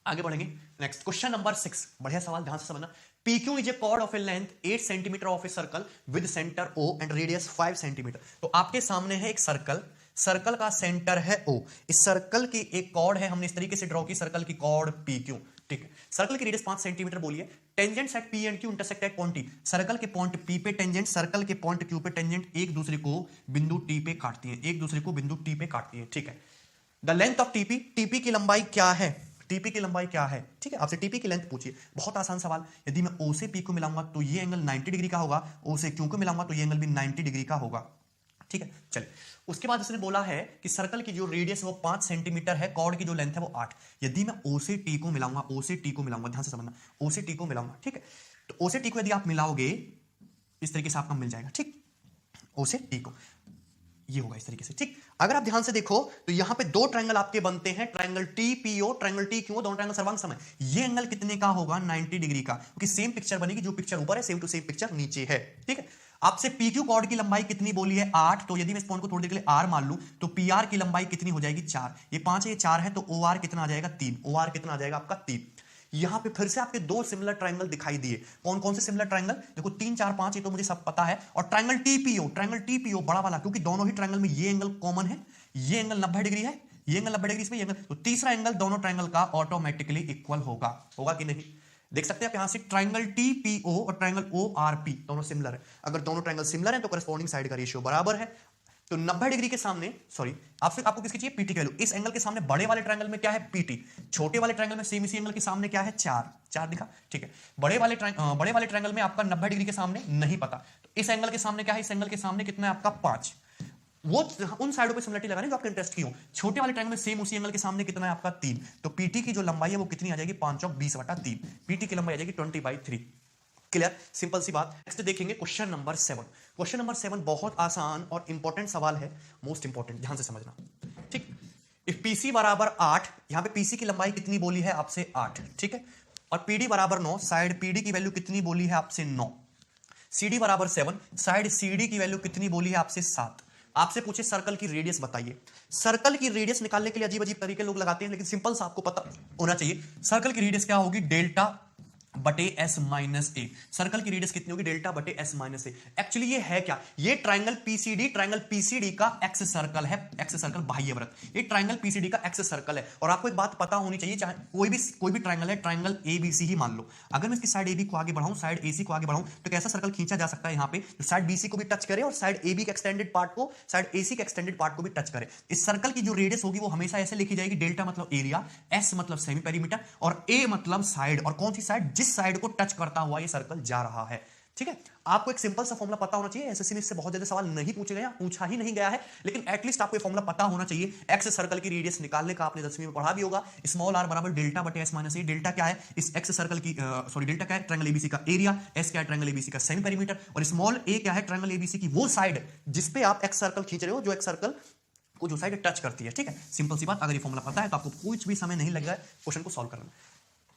आगे बढ़ेंगे। नेक्स्ट क्वेश्चन नंबर 6, बढ़िया सवाल, ध्यान से समझना। PQ is a chord of a length 8 centimetre of a circle with centre O and radius 5 centimetre. तो आपके सामने है एक सर्कल, सर्कल का सेंटर है O। इस सर्कल की एक कॉर्ड है, हमने इस तरीके से ड्रॉ की, सर्कल की कॉर्ड PQ। ठीक है। सर्कल की रेडियस 5 सेंटीमीटर बोलिए। Tangents at P and Q intersect at point T। Circle के पॉइंट P पे टेंजेंट, सर्कल के पॉइंट Q पे टेंजेंट एक दूसरे को बिंदु T पे काटती है, एक दूसरे को बिंदु T पे काटती है। ठीक है। The length of TP, TP की लंबाई क्या है? TP की लंबाई क्या है? ठीक है, आपसे TP की लेंथ पूछिए। बहुत आसान सवाल। यदि मैं O से P को मिलाऊंगा तो ये एंगल 90 डिग्री का होगा, O से Q को मिलाऊंगा तो ये एंगल भी 90 डिग्री का होगा। ठीक है। चलिए, उसके बाद उसने बोला है कि सर्कल की जो रेडियस है वो 5 सेंटीमीटर है, कॉर्ड की जो लेंथ है वो 8। यदि मैं O से T को मिलाऊंगा, O से T को मिलाऊंगा, ध्यान से समझना, O से T को मिलाऊंगा। ठीक है। तो O से T को यदि आप मिलाओगे इस तरीके से आपका मिल जाएगा। ठीक, O से T को ये होगा इस तरीके से। ठीक। अगर आप ध्यान से देखो तो यहां पे दो ट्रायंगल आपके बनते हैं, ट्रायंगल TPO, ट्रायंगल TQO, दोनों ट्रायंगल सर्वांग सम है। ये एंगल कितने का होगा? 90 डिग्री का, क्योंकि सेम पिक्चर बनेगी, जो पिक्चर ऊपर है सेम टू सेम पिक्चर नीचे है। ठीक है। आपसे PQ कॉर्ड की लंबाई कितनी बोली है? 8। तो यदि मैं इस पॉइंट को थोड़ी देर के लिए R मान लूं तो PR की लंबाई कितनी हो जाएगी? 4। ये 5 है, ये 4 है, तो OR कितना आ जाएगा? 3। OR कितना आ जाएगा आपका? 3। यहां पे फिर से आपके दो सिमिलर ट्रायंगल दिखाई दिए। कौन कौन से सिमिलर ट्रायंगल? देखो 3 4 5 ये तो मुझे सब पता है। और ट्रायंगल TPO बड़ा वाला, क्योंकि दोनों ही ट्रायंगल में ये एंगल कॉमन है, ये एंगल 90 डिग्री है, ये एंगल 90 डिग्री, इसमें ये एंगल, तो तीसरा एंगल दोनों ट्रायंगल का ऑटोमेटिकली इक्वल होगा। होगा कि नहीं? देख सकते हैं आप यहां से ट्रायंगल TPO और ट्रायंगल ORP दोनों सिमिलर है। अगर दोनों ट्रायंगल सिमिलर है तो करस्पॉन्डिंग साइड का रेशियो बराबर है। तो 90 डिग्री के सामने, सॉरी आपको किसकी चाहिए? PT की वैल्यू। इस एंगल के सामने बड़े वाले ट्रायंगल में क्या है? PT। छोटे वाले ट्रायंगल में सेम इसी एंगल के सामने क्या है? 4 दिखा। ठीक है। बड़े वाले ट्रायंगल में आपका 90 डिग्री के सामने नहीं पता, तो इस एंगल के सामने क्या है? इस एंगल के सामने कितना है आपका? 5। वो उन साइडों पे सिमिलरिटी लगानी जो आपके इंटरेस्ट की हो। छोटे वाले ट्रायंगल में सेम उसी एंगल के सामने कितना है आपका? 3। तो PT की जो लंबाई है वो कितनी आ जाएगी? 5 × 20/3। PT की लंबाई आ जाएगी 20/3। क्लियर, सिंपल सी बात। नेक्स्ट देखेंगे क्वेश्चन नंबर 7। क्वेश्चन नंबर 7 बहुत आसान और इंपॉर्टेंट सवाल है, मोस्ट इंपॉर्टेंट, ध्यान से समझना। ठीक। इफ PC बराबर 8, यहां पे PC की लंबाई कितनी बोली है? आपसे 8। ठीक है। और PD बराबर 9, साइड PD की वैल्यू कितनी बोली है? आपसे 9। CD बराबर 7, साइड CD की वैल्यू कितनी बोली है? आपसे 7। आपसे पूछे सर्कल की रेडियस बताइए। सर्कल की रेडियस निकालने के लिए अजीब अजीब तरीके लोग लगाते हैं, लेकिन सिंपल सा आपको पता होना चाहिए। सर्कल की रेडियस क्या होगी? डेल्टा बटे एस माइनस ए। सर्कल की रेडियस कितनी होगी? डेल्टा बटे एस माइनस ए। एक्चुअली ये है क्या? ये ट्राइंगल पीसीडी का एक्स सर्कल है, एक्स सर्कल बाह्य वृत्त। ये ट्राइंगल पीसीडी का एक्स सर्कल है। और आपको एक बात पता होनी चाहिए, चाहे कोई भी ट्राइंगल है, ट्राइंगल एबीसी ही मान लो, अगर मैं इसकी साइड एबी को आगे बढ़ाऊं, साइड एसी को आगे बढ़ाऊं, तो कैसा सर्कल खींचा जा सकता है यहां पे, जो साइड बीसी को भी टच करे और साइड एबी के एक्सटेंडेड पार्ट को, साइड एसी के एक्सटेंडेड पार्ट को भी टच करे। इस सर्कल की जो रेडियस होगी वो हमेशा ऐसे लिखी जाएगी, डेल्टा मतलब एरिया, एस मतलब सेमी पेरीमीटर, और ए मतलब साइड। और कौन सी साइड? जिस साइड को टच करता हुआ ये सर्कल जा रहा है। ठीक है, आपको एक सिंपल सा फॉर्मूला पता होना चाहिए। एसएससी में इससे बहुत ज्यादा सवाल नहीं पूछे गए, पूछा ही नहीं गया है, लेकिन एटलीस्ट आपको ये फॉर्मूला पता होना चाहिए। एक्स सर्कल की रेडियस निकालने का आपने 10वीं में पढ़ा भी होगा। स्मॉल आर बराबर डेल्टा बटे एस माइनस ए। डेल्टा क्या है? इस एक्स सर्कल की डेल्टा क्या है? ट्रायंगल एबीसी का एरिया। एस क्या है? ट्रायंगल एबीसी का सेमी पेरीमीटर। और स्मॉल ए क्या है? ट्रायंगल एबीसी की वो साइड जिसपे आप एक्स सर्कल खींच रहे हो, जो एक्स सर्कल को जो साइड टच करती है। ठीक है, सिंपल सी बात। अगर ये फॉर्मूला पता है तो आपको कुछ भी समय नहीं लगेगा क्वेश्चन को सॉल्व करने में।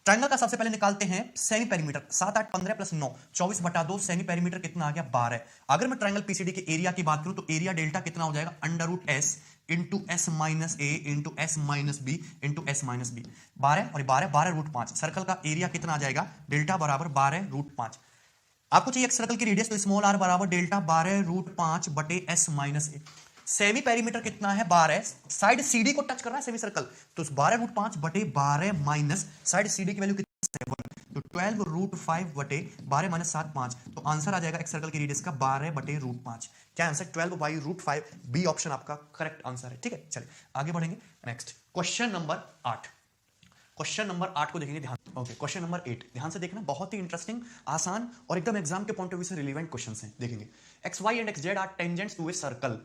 ट्रायंगल का सबसे पहले निकालते हैं सेमी पेरीमीटर। 7 8 15 प्लस 9 24 बटा 2। सेमी पेरीमीटर कितना आ गया? 12। अगर मैं ट्रायंगल पीसीडी के एरिया की बात करूं तो एरिया डेल्टा कितना हो जाएगा? Under root S into S minus A into S minus B into S minus B. 12 और 12 रूट 5। सर्कल का एरिया कितना आ जाएगा? डेल्टा बराबर 12 रूट 5। आपको चाहिए एक सर्कल की रेडियस, तो स्मॉल आर बराबर डेल्टा 12 रूट 5 बटे एस माइनस ए। सेमी पेरीमीटर कितना है? 12। साइड सीडी को टच कर रहा है सेमी सर्कल, तो 12 रूट 5 बटे 12 माइनस साइड सीडी की वैल्यू कितनी? 7, तो 12 रूट 5 बटे 12 माइनस 7 5। तो आंसर आ जाएगा एक सर्कल की रेडियस का 12 बटे रूट 5। क्या answer? 12 by root 5। B option आपका करेक्ट आंसर है। ठीक है, चलिए आगे बढ़ेंगे। Next question number 8। Question number 8 को देखेंगे ध्यान। ओके, क्वेश्चन नंबर 8 ध्यान से देखना, बहुत ही इंटरेस्टिंग, आसान और एकदम एग्जाम के पॉइंट ऑफ व्यू से रिलेवेंट क्वेश्चंस हैं। देखेंगे, X Y and X Z are tangents to a circle.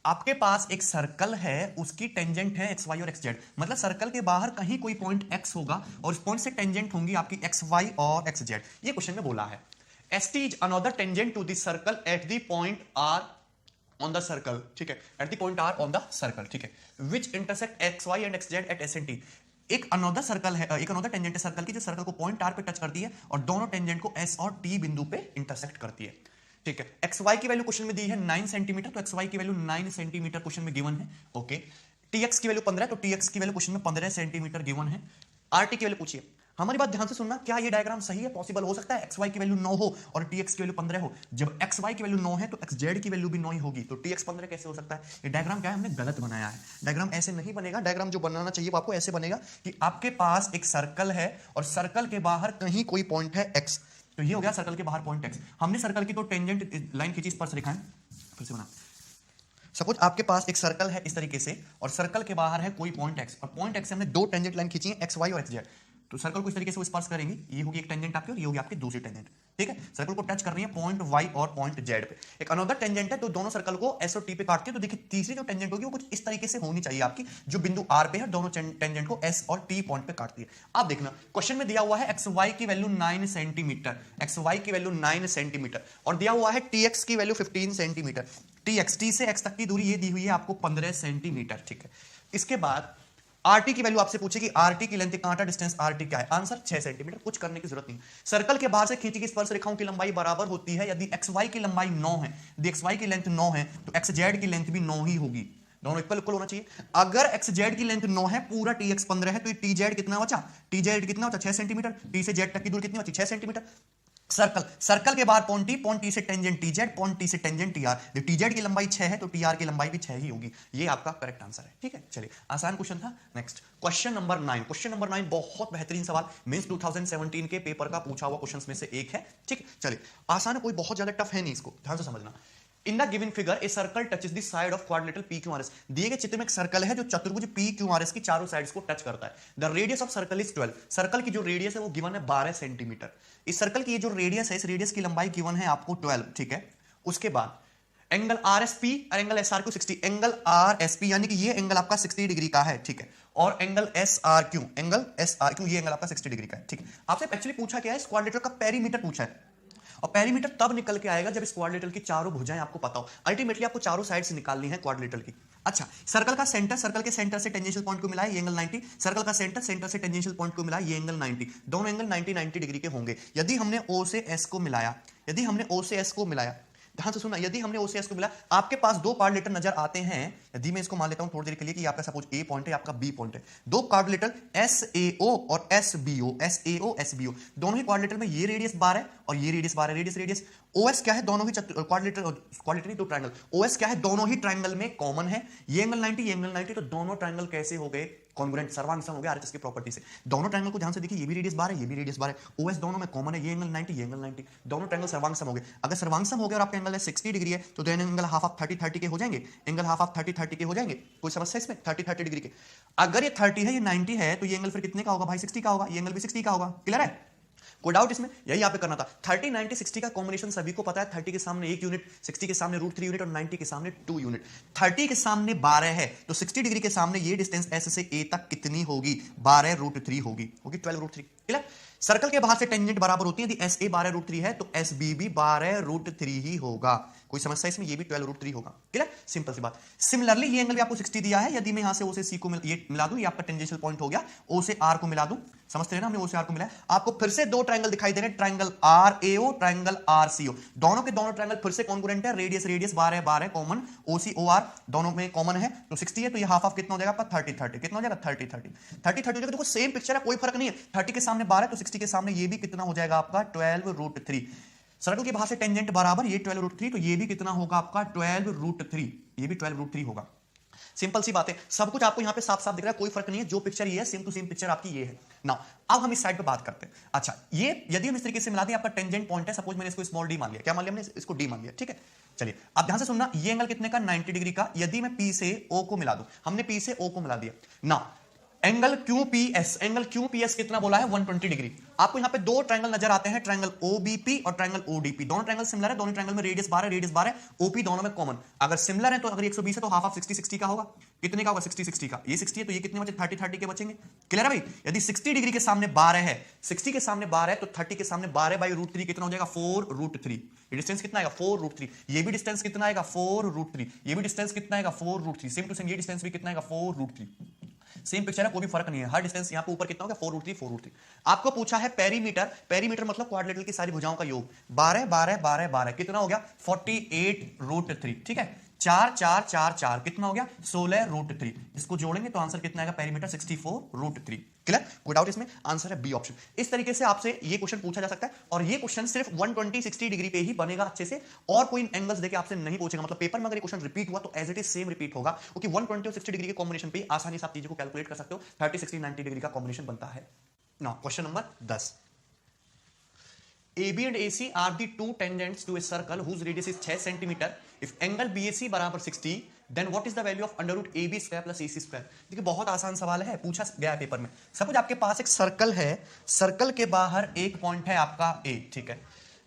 आपके पास एक सर्कल है, उसकी टेंजेंट है एक्स वाई और एक्स जेड, मतलब सर्कल के बाहर कहीं कोई पॉइंट एक्स होगा और उस पॉइंट से टेंजेंट होंगी आपकी एक्स वाई और एक्स जेड। ये क्वेश्चन में बोला है S T is another tangent to the circle at the point R on the circle. ठीक है, at the point R on the circle. ठीक है, which intersect X Y and X Z at S and T. एक another circle है, एक another tangent है circle की, जो सर्कल को पॉइंट आर पे टच करती है और दोनों टेंजेंट को एस और टी बिंदु पे इंटरसेक्ट करती है। ठीक है, एक्स वाई की वैल्यू क्वेश्चन में दी है 9 सेंटीमीटर, तो एक्स वाई की वैल्यू 9 सेंटीमीटर क्वेश्चन में गिवन है। ओके, टी एक्स की वैल्यू 15, तो टी एक्स की वैल्यू क्वेश्चन में 15 सेंटीमीटर गिवन है। आर टी की वैल्यू पूछिए। हमारी बात ध्यान से सुनना, क्या ये डायग्राम सही है? पॉसिबल हो सकता है एक्स वाई की वैल्यू 9 हो और टी एक्स की वैल्यू 15 हो। जब एक्स वाई की वैल्यू 9 है तो एक्स जेड की वैल्यू भी 9 ही होगी, तो टी एक्स 15 कैसे हो सकता है? ये डायग्राम क्या है? हमने गलत बनाया है। डायग्राम ऐसे नहीं बनेगा। डायग्राम जो बनाना चाहिए वो आपको ऐसे बनेगा कि आपके पास एक सर्कल है और सर्कल के बाहर कहीं कोई पॉइंट है एक्स, तो ये हो गया सर्कल के बाहर पॉइंट एक्स। हमने सर्कल की तो टेंजेंट लाइन खींची, स्पर्श रेखा है, फिर से बना। सपोज आपके पास एक सर्कल है इस तरीके से और सर्कल के बाहर है कोई पॉइंट एक्स, और पॉइंट एक्स से हमने दो टेंजेंट लाइन खींची है, एक्स वाई और एक्स जेड। तो सर्कल को इस तरीके से वो स्पर्श करेंगी, ये होगी एक टेंजेंट आपकी और ये होगी आपकी दूसरी टेंजेंट। ठीक है, सर्कल को टच कर रही है पॉइंट वाई और पॉइंट जेड पे। एक अनदर टेंजेंट है तो दोनों सर्कल को एस और टी पे काटती है। तो देखिए तीसरी जो टेंजेंट होगी वो कुछ इस तरीके से होनी चाहिए आपकी, जो बिंदु आर पे है, दोनों टेंजेंट को एस और टी पॉइंट पे काटती है। आप देखना क्वेश्चन में दिया हुआ है एक्स वाई की वैल्यू 9 सेंटीमीटर, एक्स वाई की वैल्यू 9 सेंटीमीटर, और दिया हुआ है टी एक्स की value 15 centimetre. T x, T से एक्स तक की दूरी ये दी हुई है आपको 15 सेंटीमीटर। ठीक है, इसके बाद आरटी की वैल्यू आपसे पूछेगी, आरटी की लेंथ, कांटा डिस्टेंस आरटी क्या है? Answer 6 centimetre. कुछ करने की जरूरत नहीं। सर्कल के बाहर से खींची गई स्पर्श रेखाओं की लंबाई बराबर होती है। यदि एक्स वाई की लंबाई 9 है, यदि एक्स वाई की लेंथ 9 है तो एक्स जेड की लेंथ भी 9 ही होगी, दोनों इक्वल इक्वल होना चाहिए। अगर एक्स जेड की लेंथ 9 है, पूरा टी एक्स 15 है, तो टी जेड कितना बचा? टी जेड कितना बचा? 6 सेंटीमीटर। टी से जेड तक की दूरी कितनी बची? 6 सेंटीमीटर। सर्कल के बाहर पॉइंट टी से tangent T Z, point T से टेंजेंट टी आर। जब टी जेड की लंबाई 6 है तो टी आर की लंबाई भी 6 ही होगी। ये आपका करेक्ट आंसर है। ठीक है, चलिए आसान क्वेश्चन था। Next question number 9। Question number 9 बहुत बेहतरीन सवाल, मींस 2017 के पेपर का पूछा हुआ क्वेश्चंस में से एक है। ठीक, चलिए आसान है, कोई बहुत ज्यादा टफ है नहीं, इसको ध्यान से समझना। इन the given figure a circle touches the side of quadrilateral PQRS। दिए गए चित्र में एक सर्कल है जो चतुर्भुज PQRS की चारों साइड्स को टच करता है। The radius of circle is 12। Circle की जो रेडियस है वो गिवन है 12 सेंटीमीटर। इस सर्कल की ये जो रेडियस है, इस रेडियस की लंबाई गिवन है आपको 12। ठीक है, उसके बाद एंगल RSP और एंगल SRQ 60। एंगल RSP यानी कि ये एंगल आपका 60 डिग्री का है। ठीक है, और एंगल SRQ, एंगल SRQ ये एंगल आपका 60 डिग्री का है। ठीक है, आपसे एक्चुअली पूछा क्या है? इस क्वाड्रिलेटरल का पेरीमीटर पूछा है, और पेरीमीटर तब निकल के आएगा जब इस क्वाड्रिलेटरल की चारों भुजाएं आपको पता हो। अल्टीमेटली आपको चारों साइड से निकालनी है क्वाड्रिलेटरल की। अच्छा, सर्कल का सेंटर, सर्कल के सेंटर से टेंजेंशियल पॉइंट को मिलाया, ये एंगल 90। सर्कल का सेंटर, सेंटर से टेंजेंशियल पॉइंट को मिलाया, ये एंगल 90। दोनों एंगल 90 90 डिग्री के होंगे। यदि हमने O से S को मिलाया, यदि हमने O से S को मिलाया, ध्यान से सुनना, यदि हमने OCS को मिला, आपके पास दो क्वाड्रिलेटरल नजर आते हैं, यदि मैं इसको मान लेता हूं थोड़ी देर के लिए कि आपका सपोज A पॉइंट है, आपका B पॉइंट है, दो क्वाड्रिलेटरल SAO और SBO दोनों ही क्वाड्रिलेटरल में ये रेडियस 12 है और ये रेडियस 12, रेडियस OS क्या है, दोनों ही क्वाड्रिलेटरल तो ट्रायंगल, OS क्या है, दोनों ही ट्रायंगल में कॉमन है, ये एंगल 90, ये एंगल 90, तो दोनों ट्रायंगल कैसे हो गए, कॉन्ग्रुएंट, सर्वांग सम हो गया आरएचएस की प्रॉपर्टी से। दोनों ट्रायंगल को ध्यान से देखिए, ये भी रेडियस 12 है, ये भी रेडियस 12 है, OS दोनों में कॉमन है, ये एंगल 90, ये एंगल 90, दोनों ट्रायंगल सर्वांग सम हो गए। अगर सर्वांग सम हो गया और आपका एंगल है 60 डिग्री है, तो दोनों एंगल हाफ ऑफ 30 के हो जाएंगे, एंगल हाफ ऑफ 30 के हो जाएंगे, कोई समस्या इसमें, 30 डिग्री के। अगर ये 30 है, ये 90 है, तो ये एंगल फिर कितने का होगा भाई, 60 का होगा, ये एंगल भी 60 का होगा। क्लियर है, कोई डाउट इसमें, यही यहाँ पे करना था। 30 90 60 का कॉम्बिनेशन सभी को पता है, 30 के सामने 1 यूनिट, 60 के सामने √3 यूनिट और 90 के सामने 2 यूनिट। 30 के सामने 12 है, तो 60 डिग्री के सामने ये डिस्टेंस S से A तक कितनी होगी, 12 √3 होगी 12 √3। क्लियर, सर्कल के बाहर से टेंजेंट बराबर होती है, यदि SA 12 √3 है तो SB भी 12 √3 ही होगा, कोई समस्या इसमें, ये भी 12 √3 होगा। क्लियर, सिंपल सी बात। सिमिलरली ये एंगल भी आपको 60 दिया है, यदि मैं यहां से O से C को मिला दूं, ये आपका टेंजेंशियल पॉइंट हो गया, O से R को मिला दूं, समझते हैं ना, हमने O से R को मिला, आपको फिर से दो ट्रायंगल दिखाई दे रहे हैं, ट्रायंगल RAO, ट्रायंगल RCO, दोनों के दोनों ट्रायंगल फिर से कॉन्ग्रुएंट है, रेडियस 12 12 कॉमन, OCOR दोनों में कॉमन है, तो 60 है, तो ये हाफ ऑफ कितना हो जाएगा आपका 30 30, कितना हो जाएगा 30 30, देखो सेम पिक्चर है, कोई फर्क नहीं है, 30 के सामने 12 तो 60 के सामने ये भी कितना हो जाएगा आपका 12 √3। सर्कल के बाहर से टेंजेंट बराबर, ये 12 √3, तो ये भी कितना होगा आपका 12 √3, ये भी 12 √3 होगा। सिंपल सी बात है, सब कुछ आपको यहां पे साफ साफ दिख रहा है, कोई फर्क नहीं है, जो पिक्चर ये है सेम टू सेम पिक्चर आपकी ये है ना। अब हम इस साइड पे बात करते हैं। अच्छा, ये यदि हम इस तरीके से मिला दें, आपका टेंजेंट पॉइंट है, सपोज मैंने इसको स्मॉल d मान लिया, क्या मान लिया हमने, इसको d मान लिया, ठीक है। चलिए अब ध्यान से सुनना, ये एंगल कितने का, 90 डिग्री का, यदि मैं P से O को मिला दूं, हमने P से O को मिला दिया ना, एंगल QPS कितना बोला है, 120 डिग्री। आपको यहां पे दो ट्रायंगल नजर आते हैं, ट्रायंगल OBP और ट्रायंगल ODP, दोनों ट्रायंगल सिमिलर है, दोनों ट्रायंगल में रेडियस 12 OP दोनों में कॉमन। अगर सिमिलर है तो अगर 120 है तो हाफ ऑफ 60 का होगा, कितने का होगा, 60 का, ये 60 है तो ये कितने बचे, 30 के बचेंगे। क्लियर है भाई, यदि 60 डिग्री के सामने 12 है, 60 के सामने 12 है, तो 30 के सामने 12 बाई √3 कितना हो जाएगा, 4 √3। ये डिस्टेंस कितना आएगा, 4 √3, ये भी डिस्टेंस कितना आएगा, 4 √3, ये भी डिस्टेंस कितना आएगा, 4 √3, सेम टू सेम ये डिस्टेंस भी कितना आएगा, 4 √3, सेम पिक्चर है, कोई भी फर्क नहीं है, हर डिस्टेंस यहां पे ऊपर कितना हो गया, 4 √3। आपको पूछा है पेरीमीटर मतलब क्वाड्रिलेटरल की सारी भुजाओं का योग, 12 12 12 12 कितना हो गया, 48 √3, ठीक है, 4 4 4 4 कितना हो गया, 16 √3, इसको जोड़ेंगे तो आंसर कितना आएगा, पेरीमीटर 64 √3। क्लियर, कोई डाउट इसमें, आंसर है बी ऑप्शन। इस तरीके से आपसे ये क्वेश्चन पूछा जा सकता है, और ये क्वेश्चन सिर्फ 120 60 डिग्री पे ही बनेगा अच्छे से, और कोई एंगल्स देके आपसे नहीं पूछेगा, मतलब पेपर में अगर ये क्वेश्चन रिपीट हुआ तो as it is same repeat होगा, क्योंकि 120 और 60 डिग्री के कॉम्बिनेशन पे आसानी से आप चीजों को कैलकुलेट कर सकते हो, 30 60 90 डिग्री का कॉम्बिनेशन बनता है ना। Question number 10, AB and AC are the two tangents to a circle whose radius is 6 cm. If angle BAC बराबर 60, then what is the value of √AB square plus AC square? देखिए बहुत आसान सवाल है, पूछा गया है पेपर में। सपोज आपके पास एक सर्कल है, सर्कल के बाहर एक पॉइंट है आपका A, ठीक है।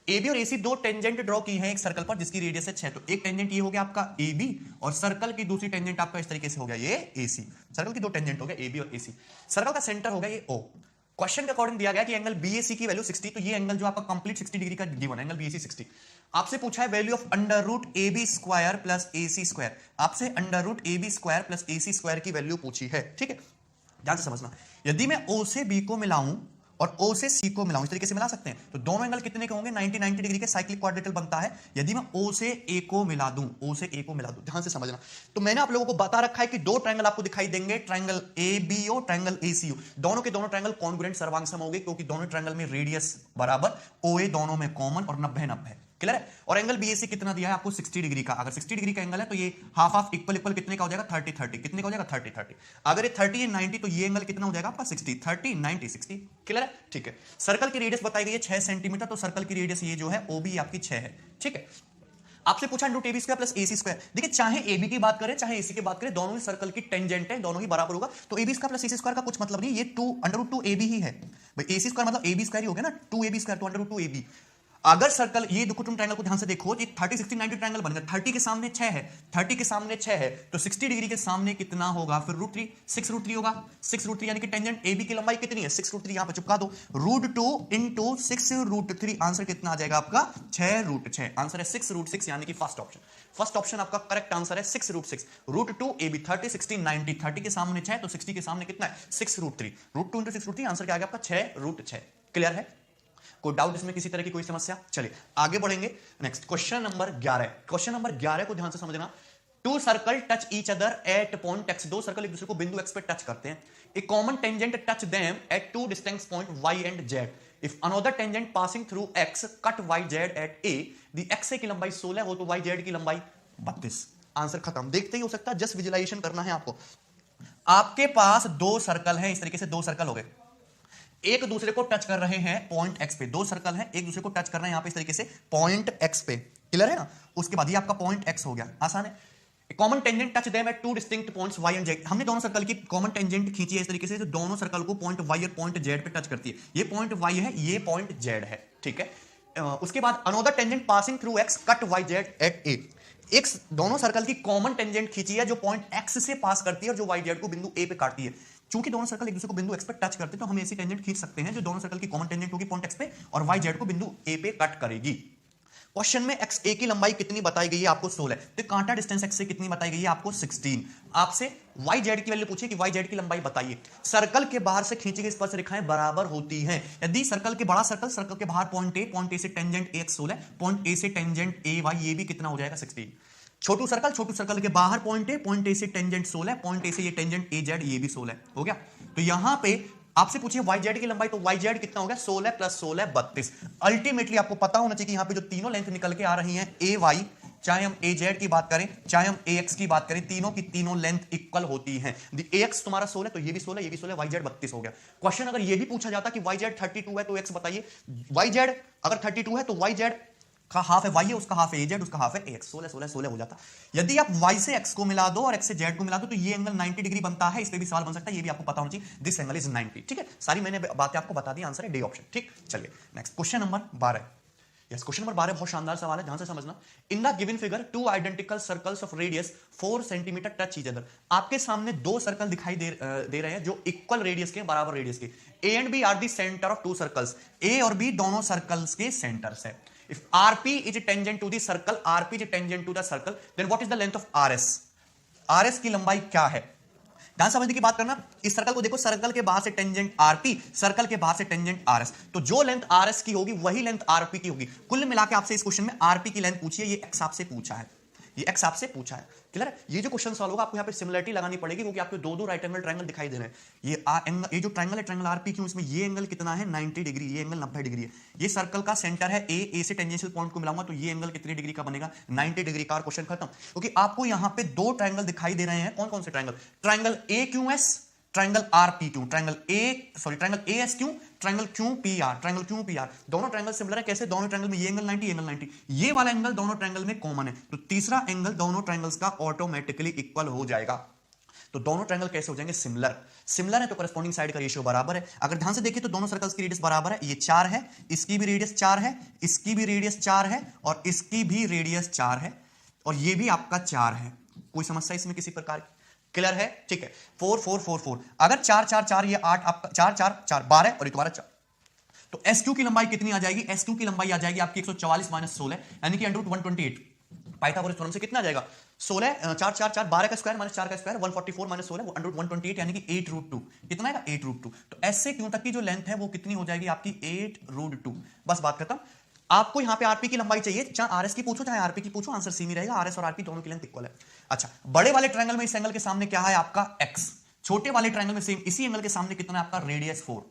AB और AC दो टेंजेंट ड्रॉ की हैं एक सर्कल पर जिसकी रेडियस है 6, तो एक टेंजेंट ये हो गया आपका AB, और सर्कल की दूसरी टेंजेंट आपका इस तरीके से हो गया ये AC। सर्कल की दो टेंजेंट हो गया AB और AC, सर्कल का सेंटर हो गया ये O। क्वेश्चन के अकॉर्डिंग दिया गया कि एंगल BAC की वैल्यू 60, तो ये एंगल जो आपका कंप्लीट 60 डिग्री का गिवन एंगल BAC 60। आपसे पूछा है value of √AB square plus AC square, आपसे √AB square plus AC square की वैल्यू पूछी है, ठीक है। ध्यान से समझना, यदि मैं O से B को मिलाऊं और O से C को मिलाऊं, इस तरीके से मिला सकते हैं, तो दोनों एंगल कितने के होंगे, 90 90 डिग्री के साइक्लिक क्वाड्रिलेटरल बनता है। यदि मैं O से A को मिला दूं, O से A को मिला दूं, ध्यान से समझना, तो मैंने आप लोगों को बता रखा है कि दो ट्रायंगल आपको दिखाई देंगे, ट्रायंगल ABO, ट्रायंगल ACO, दोनों के दोनों ट्रायंगल कॉन्ग्रुएंट सर्वांग सम होंगे, क्योंकि दोनों ट्रायंगल में रेडियस बराबर, OA दोनों में कॉमन और 90 90 है। क्लियर है, और एंगल BAC कितना दिया है आपको, 60 डिग्री का। अगर 60 डिग्री का एंगल है तो ये हाफ ऑफ इक्वल कितने का हो जाएगा, 30 30, कितने का हो जाएगा, 30 30। अगर ये 30 है 90, तो ये एंगल कितना हो जाएगा आपका 60 30 90 60। क्लियर है, ठीक है। सर्कल की रेडियस बताई गई है 6 सेंटीमीटर, तो सर्कल की रेडियस ये जो है OB आपकी 6 है, ठीक है। आपसे पूछा √AB square plus AC square, देखिए चाहे AB की बात करें चाहे AC की बात करें, दोनों ही सर्कल की टेंजेंट है, दोनों ही बराबर होगा, तो AB square plus AC square का कुछ मतलब नहीं, ये √2AB ही है भाई, AC स्क्वायर मतलब AB स्क्वायर ही हो गया ना, 2AB स्क्वायर तो √2AB। अगर सर्कल, ये देखो तुम ट्रायंगल को ध्यान से देखो, ये 30 60 90 ट्रायंगल बन गया, 30 के सामने 6 है, 30 के सामने 6 है, तो 60 डिग्री के सामने कितना होगा, फिर √3 6 √3 होगा, 6 √3 यानी कि टेंजेंट AB की लंबाई कितनी है, 6 √3, यहां पे चिपका दो, √2 इंटू 6 √3, आंसर कितना आ जाएगा आपका 6 √6, आंसर है 6 √6, यानी कि फर्स्ट ऑप्शन। फर्स्ट ऑप्शन आपका करेक्ट आंसर है 6 √6। √2 AB 30 60 90, 30 के सामने 6 तो 60 के सामने कितना है 6 √3, √2 इंटू 6 √3, आंसर क्या आ गया आपका 6 √6। क्लियर है। कोई डाउट इसमें, किसी तरह की कोई समस्या? चलिए आगे बढ़ेंगे। Next question number 11। Question number 11 को ध्यान से समझना। Two circle touch each other at point X, दो सर्कल एक दूसरे को बिंदु एक्स पे टच करते हैं। A common tangent touch them at two distinct point Y and Z. If another tangent passing through X cut Y Z at A, the X की लंबाई 16 हो तो वाई जेड की लंबाई 32। आंसर खत्म। देखते ही हो सकता है, जस्ट विजुअलाइजेशन करना है आपको। आपके पास दो सर्कल हैं, इस तरीके से दो सर्कल हो गए, एक दूसरे को टच कर रहे हैं पॉइंट एक्स पे। दो सर्कल हैं, एक दूसरे को टच करना है यहां पे इस तरीके से पॉइंट एक्स पे। क्लियर है ना? उसके बाद ये आपका पॉइंट एक्स हो गया, आसान है। Common tangent touch them at two distinct points Y and Z. हमने दोनों सर्कल की कॉमन टेंजेंट खींची है इस तरीके से, तो दोनों सर्कल को पॉइंट वाई और पॉइंट जेड पे टच करती है। ये पॉइंट वाई है, ये पॉइंट जेड है, ठीक है। उसके बाद another tangent passing through X cut Y Z at A. एक दोनों सर्कल की कॉमन टेंजेंट खींची है जो पॉइंट एक्स से पास करती है और जो वाई जेड को बिंदु ए पे काटती है। चूंकि दोनों सर्कल एक दूसरे को बिंदु एक्स पे टच करते हैं, तो हम ऐसी टेंजेंट खींच सकते हैं जो दोनों सर्कल की कॉमन टेंजेंट होगी पॉइंट एक्स पे और वाई जेड को बिंदु ए पे कट करेगी। क्वेश्चन में एक्स ए की लंबाई कितनी बताई गई है? आपको 16। तो कांटा डिस्टेंस एक्स से कितनी बताई गई है? आपको 16। आपसे वाई जेड की वैल्यू पूछिए कि वाई जेड की लंबाई बताइए। सर्कल के बाहर से खींची गई स्पर्श रेखाएं बराबर होती हैं। यदि सर्कल के बड़ा सर्कल के बाहर पॉइंट ए से tangent A x 16, point A से टेंजेंट ए वाई, ये भी कितना हो जाएगा? 16। छोटू सर्कल के बाहर पॉइंट ए से टेंजेंट 16, पॉइंट ए से ये टेंजेंट ए जेड, ये भी 16 हो गया। तो यहां पे आपसे पूछिए वाई जेड की लंबाई, तो वाई जेड कितना हो गया? 16 प्लस 16 32। अल्टीमेटली आपको पता होना चाहिए कि यहां पे जो तीनों लेंथ निकल के आ रही हैं ए वाई, चाहे हम ए जेड की बात करें चाहे हम ए एक्स की बात करें, तीनों की तीनों लेंथ इक्वल होती हैं। ए एक्स तुम्हारा 16, तो ये भी 16, ये भी 16, वाई जेड 32 हो गया। क्वेश्चन अगर ये भी पूछा जाता कि वाई जेड 32 है तो एक्स बताइए। वाई जेड अगर 32 है तो वाई जेड का हाफ है वाई है, उसका हाफ है ए जेड, उसका हाफ है ए एक्स। 16 16 16 हो जाता। यदि आप वाई से एक्स को मिला दो और एक्स से जेड को मिला दो तो ये एंगल 90 डिग्री बनता है। इस पे भी सवाल बन सकता है, ये भी आपको पता होना चाहिए। This angle is 90। ठीक है, सारी मैंने बातें आपको बता दी, आंसर है डी ऑप्शन। ठीक, चलिए next question number 12। Yes, question number 12 बहुत शानदार सवाल है, ध्यान से समझना। इन the given figure two identical circles of radius 4 centimetre touch each other. आपके सामने दो सर्कल दिखाई दे रहे हैं जो इक्वल रेडियस के, बराबर रेडियस के। A and B are the centre of two circles. A और बी दोनों सर्कल्स के सेंटर्स है। If RP is tangent to the circle, RP is tangent to the circle, then what is the length of RS? RS की लंबाई क्या है? ध्यान समझने की बात करना। इस सर्कल को देखो, सर्कल के बाहर से टेंजेंट RP, सर्कल के बाहर से टेंजेंट RS। तो जो लेंथ RS की होगी वही लेंथ RP की होगी। कुल मिला के आपसे इस क्वेश्चन में RP की लेंथ पूछी है, ये X आपसे पूछा है, ये X आपसे पूछा है। क्लियर है? ये जो क्वेश्चन सॉल्व होगा आपको यहाँ पे सिमिलरिटी लगानी पड़ेगी, क्योंकि आपको दो राइट एंगल ट्रायंगल दिखाई दे रहे हैं। ये जो ट्रायंगल है, ट्रायंगल आरपी क्यों, इसमें ये एंगल कितना है? 90 डिग्री, ये एंगल 90 डिग्री है। ये सर्कल का सेंटर है ए से टेंजेंशियल पॉइंट को मिलाऊंगा तो ये एंगल कितनी डिग्री का बनेगा? 90 डिग्री का। क्वेश्चन खत्म। क्योंकि आपको यहाँ पे दो ट्रायंगल दिखाई दे रहे हैं। कौन कौन से triangle? Triangle A Q S, triangle RP Q, triangle A S Q, triangle Q P R, triangle Q P R. दोनों ट्रायंगल सिमिलर है। कैसे? दोनों ट्रायंगल में ये एंगल 90, ये एंगल 90, ये वाला एंगल दोनों ट्रायंगल में कॉमन है, तो तीसरा एंगल दोनों ट्रायंगल्स का ऑटोमेटिकली इक्वल हो जाएगा। तो दोनों ट्रायंगल कैसे हो जाएंगे? सिमिलर। सिमिलर है तो करस्पॉन्डिंग साइड का रेशियो बराबर है। अगर ध्यान से देखिए तो दोनों सर्कल्स की रेडियस बराबर है। ये 4 है, इसकी भी रेडियस 4 है, इसकी भी रेडियस 4 है और इसकी भी रेडियस 4 है और ये भी आपका 4 है। कोई समस्या इसमें किसी प्रकार की? क्लियर है? ठीक है। 4 4 4 4, अगर 4 4 4 ये 8, आपका 4 4 4 12 और ये तुम्हारा 4, तो SQ की लंबाई कितनी आ जाएगी? SQ की लंबाई आ जाएगी आपकी 144 माइनस 16, यानी कि अंडर रूट 128। पाइथागोरस थ्योरम से कितना आ जाएगा? 16 4 4 4 12 का स्क्वायर माइनस 4 का स्क्वायर 144 माइनस 16 वो अंडर रूट 128, यानी कि 8 रूट 2। कितना आएगा? 8 रूट 2। तो S से Q तक की जो लेंथ है वो कितनी हो जाएगी आपकी? 8 रूट 2। बस बात खत्म। आपको यहां पे आरपी की लंबाई चाहिए, चाहे आरएस की पूछो चाहे आरपी की पूछो, आंसर सेम ही रहेगा। आरएस और आरपी दोनों की लेंथ इक्वल है। अच्छा, बड़े वाले ट्रायंगल में इस एंगल के सामने क्या है आपका? एक्स। छोटे वाले ट्रायंगल में सेम इसी एंगल के सामने कितना है आपका? रेडियस 4।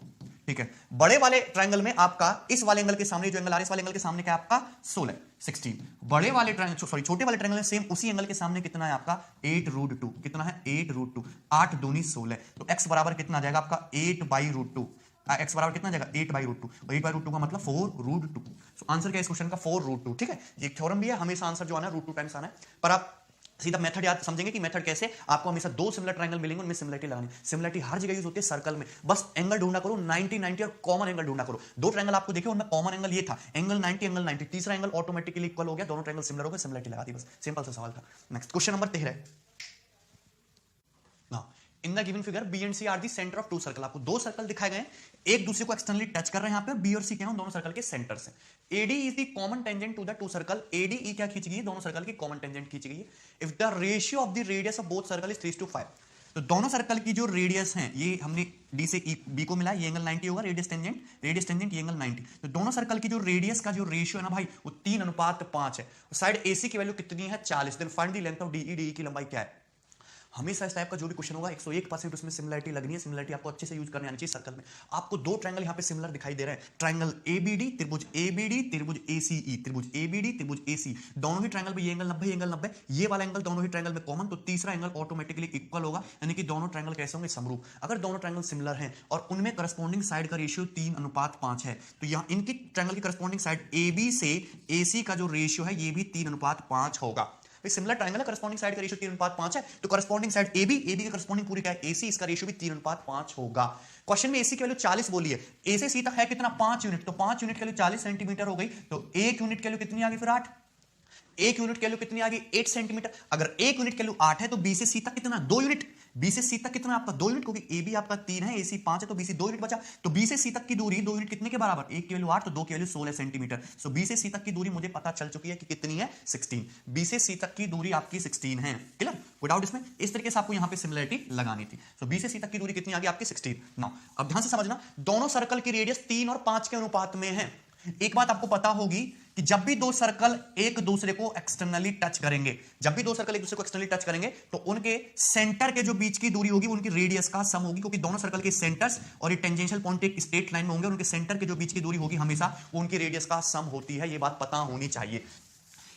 ठीक है। बड़े वाले ट्रायंगल में आपका इस वाले एंगल के सामने जो एंगल आ रहा है, इस वाले एंगल के सामने क्या है आपका? 16। बड़े वाले ट्रायंगल, सॉरी छोटे वाले ट्रायंगल में सेम उसी एंगल के सामने कितना है आपका? 8 रूट 2। कितना है? 8 रूट 2। 8 दूनी 16, तो x बराबर कितना आ जाएगा आपका? 8 बाई रूट 2। एक्स बराबर कितना जाएगा? 8 बाई रूट 2, और 8 बाई रूट 2 का मतलब 4 रूट 2। सो आंसर क्या है इस क्वेश्चन का? 4 रूट 2। ठीक है, ये थ्योरम भी है, हमेशा आंसर जो आना है रूट 2 टाइम्स आना है। पर आप सीधा मेथड याद समझेंगे कि मेथड कैसे, आपको हमेशा दो सिमिलर ट्रायंगल मिलेंगे, उनमें सिमिलरिटी लगानी। सिमिलरिटी हर जगह यूज होती है सर्कल में, बस एंगल ढूंढना करो 90 90 और कॉमन एंगल ढूंढना करो। दो ट्रायंगल आपको देखे, उनमें कॉमन एंगल ये था, एंगल 90 एंगल 90, तीसरा एंगल ऑटोमेटिकली इक्वल हो गया, दोनों ट्रायंगल सिमिलर हो गए, सिमिलरिटी लगा दी, बस सिंपल सा सवाल था। Next question number 13। In the given figure B and C are the centre of two circle. आपको दो सर्कल दिखाए गए हैं, एक दूसरे को एक्सटर्नली टच कर रहे हैं यहाँ पे, बी और सी क्या है दोनों सर्कल के सेंटर से। AD is the common tangent to the two circle. AD E क्या खींची गई है? दोनों सर्कल की कॉमन टेंजेंट खींची गई है। If the ratio of the radius of both circle is 3:5, तो दोनों सर्कल की जो रेडियस है, ये हमने डी से बी को मिला, ये एंगल 90 होगा, रेडियस टेंजेंट ये एंगल 90। तो दोनों सर्कल की जो रेडियस का जो रेशियो है ना भाई, वो 3:5 है। साइड एसी की वैल्यू कितनी है? 40। Then find the length of DE, DE की लंबाई क्या है? हमेशा इस टाइप का जो भी क्वेश्चन होगा 101% उसमें सिमिलरिटी लगनी है। सिमिलरिटी आपको अच्छे से यूज करने आनी चाहिए। सर्कल में आपको दो ट्रायंगल यहां पे सिमिलर दिखाई दे रहे हैं, ट्रायंगल एबीडी, त्रिभुज एबीडी, त्रिभुज एसीई, त्रिभुज एबीडी, त्रिभुज एसी। दोनों ही ट्रायंगल में ये एंगल 90, एंगल 90, ये वाला एंगल दोनों ही ट्रायंगल में कॉमन, तो तीसरा एंगल ऑटोमेटिकली इक्वल होगा, यानी कि दोनों ट्रायंगल कैसे होंगे? समरूप। अगर दोनों ट्रायंगल सिमिलर हैं और उनमें करस्पॉन्डिंग साइड का रेशियो 3:5 है, तो यहां इनकी ट्रायंगल की करस्पॉन्डिंग साइड एबी से एसी का जो रेशियो है ये भी 3:5 होगा। सिमिलर ट्रायंगल है, करस्पॉन्डिंग साइड का रेशियो 3:5 है, तो करस्पॉन्डिंग साइड एबी, एबी की करस्पॉन्डिंग पूरी क्या है? एसी, इसका रेशियो भी 3:5 होगा। क्वेश्चन में एसी की वैल्यू 40 बोली है, ए से सी तक है कितना? 5 यूनिट, तो 5 यूनिट की वैल्यू 40 सेंटीमीटर हो गई, तो 1 यूनिट की वैल्यू कितनी आ गई? फिर 8। 1 यूनिट की वैल्यू कितनी आ गई? 8 सेंटीमीटर। अगर 1 यूनिट की वैल्यू 8 है तो बी से सी तक कितना? 2 यूनिट। बी से सी तक कितना आपका? 2 यूनिट, क्योंकि ए बी आपका 3 है, एसी 5 है, तो बी से 2 यूनिट बचा। तो बी से सी तक की दूरी 2 यूनिट कितने के बराबर? 1 की वैल्यू 8, तो 2 की वैल्यू 16 सेंटीमीटर। सो बी से सी तक की दूरी मुझे पता चल चुकी है कि कितनी है? 16। बी से सी तक की दूरी आपकी 16 है। क्लियर? कोई डाउट इसमें? इस तरीके से आपको यहां पे सिमिलरिटी लगानी थी। सो बी से सी तक की दूरी कितनी आ गई आपकी? 16। नाउ अब ध्यान से समझना, दोनों सर्कल की रेडियस 3 और 5 के अनुपात में है। एक बात आपको पता होगी कि जब भी दो सर्कल एक दूसरे को एक्सटर्नली टच करेंगे, जब भी दो सर्कल एक दूसरे को एक्सटर्नली टच करेंगे, तो उनके सेंटर के जो बीच की दूरी होगी उनकी रेडियस का सम होगी, क्योंकि दोनों सर्कल के सेंटर्स और ये टेंजेंशियल पॉइंट एक स्ट्रेट लाइन में होंगे, उनके सेंटर के जो बीच की दूरी होगी हमेशा वो उनकी रेडियस का सम होती है। ये बात पता होनी चाहिए।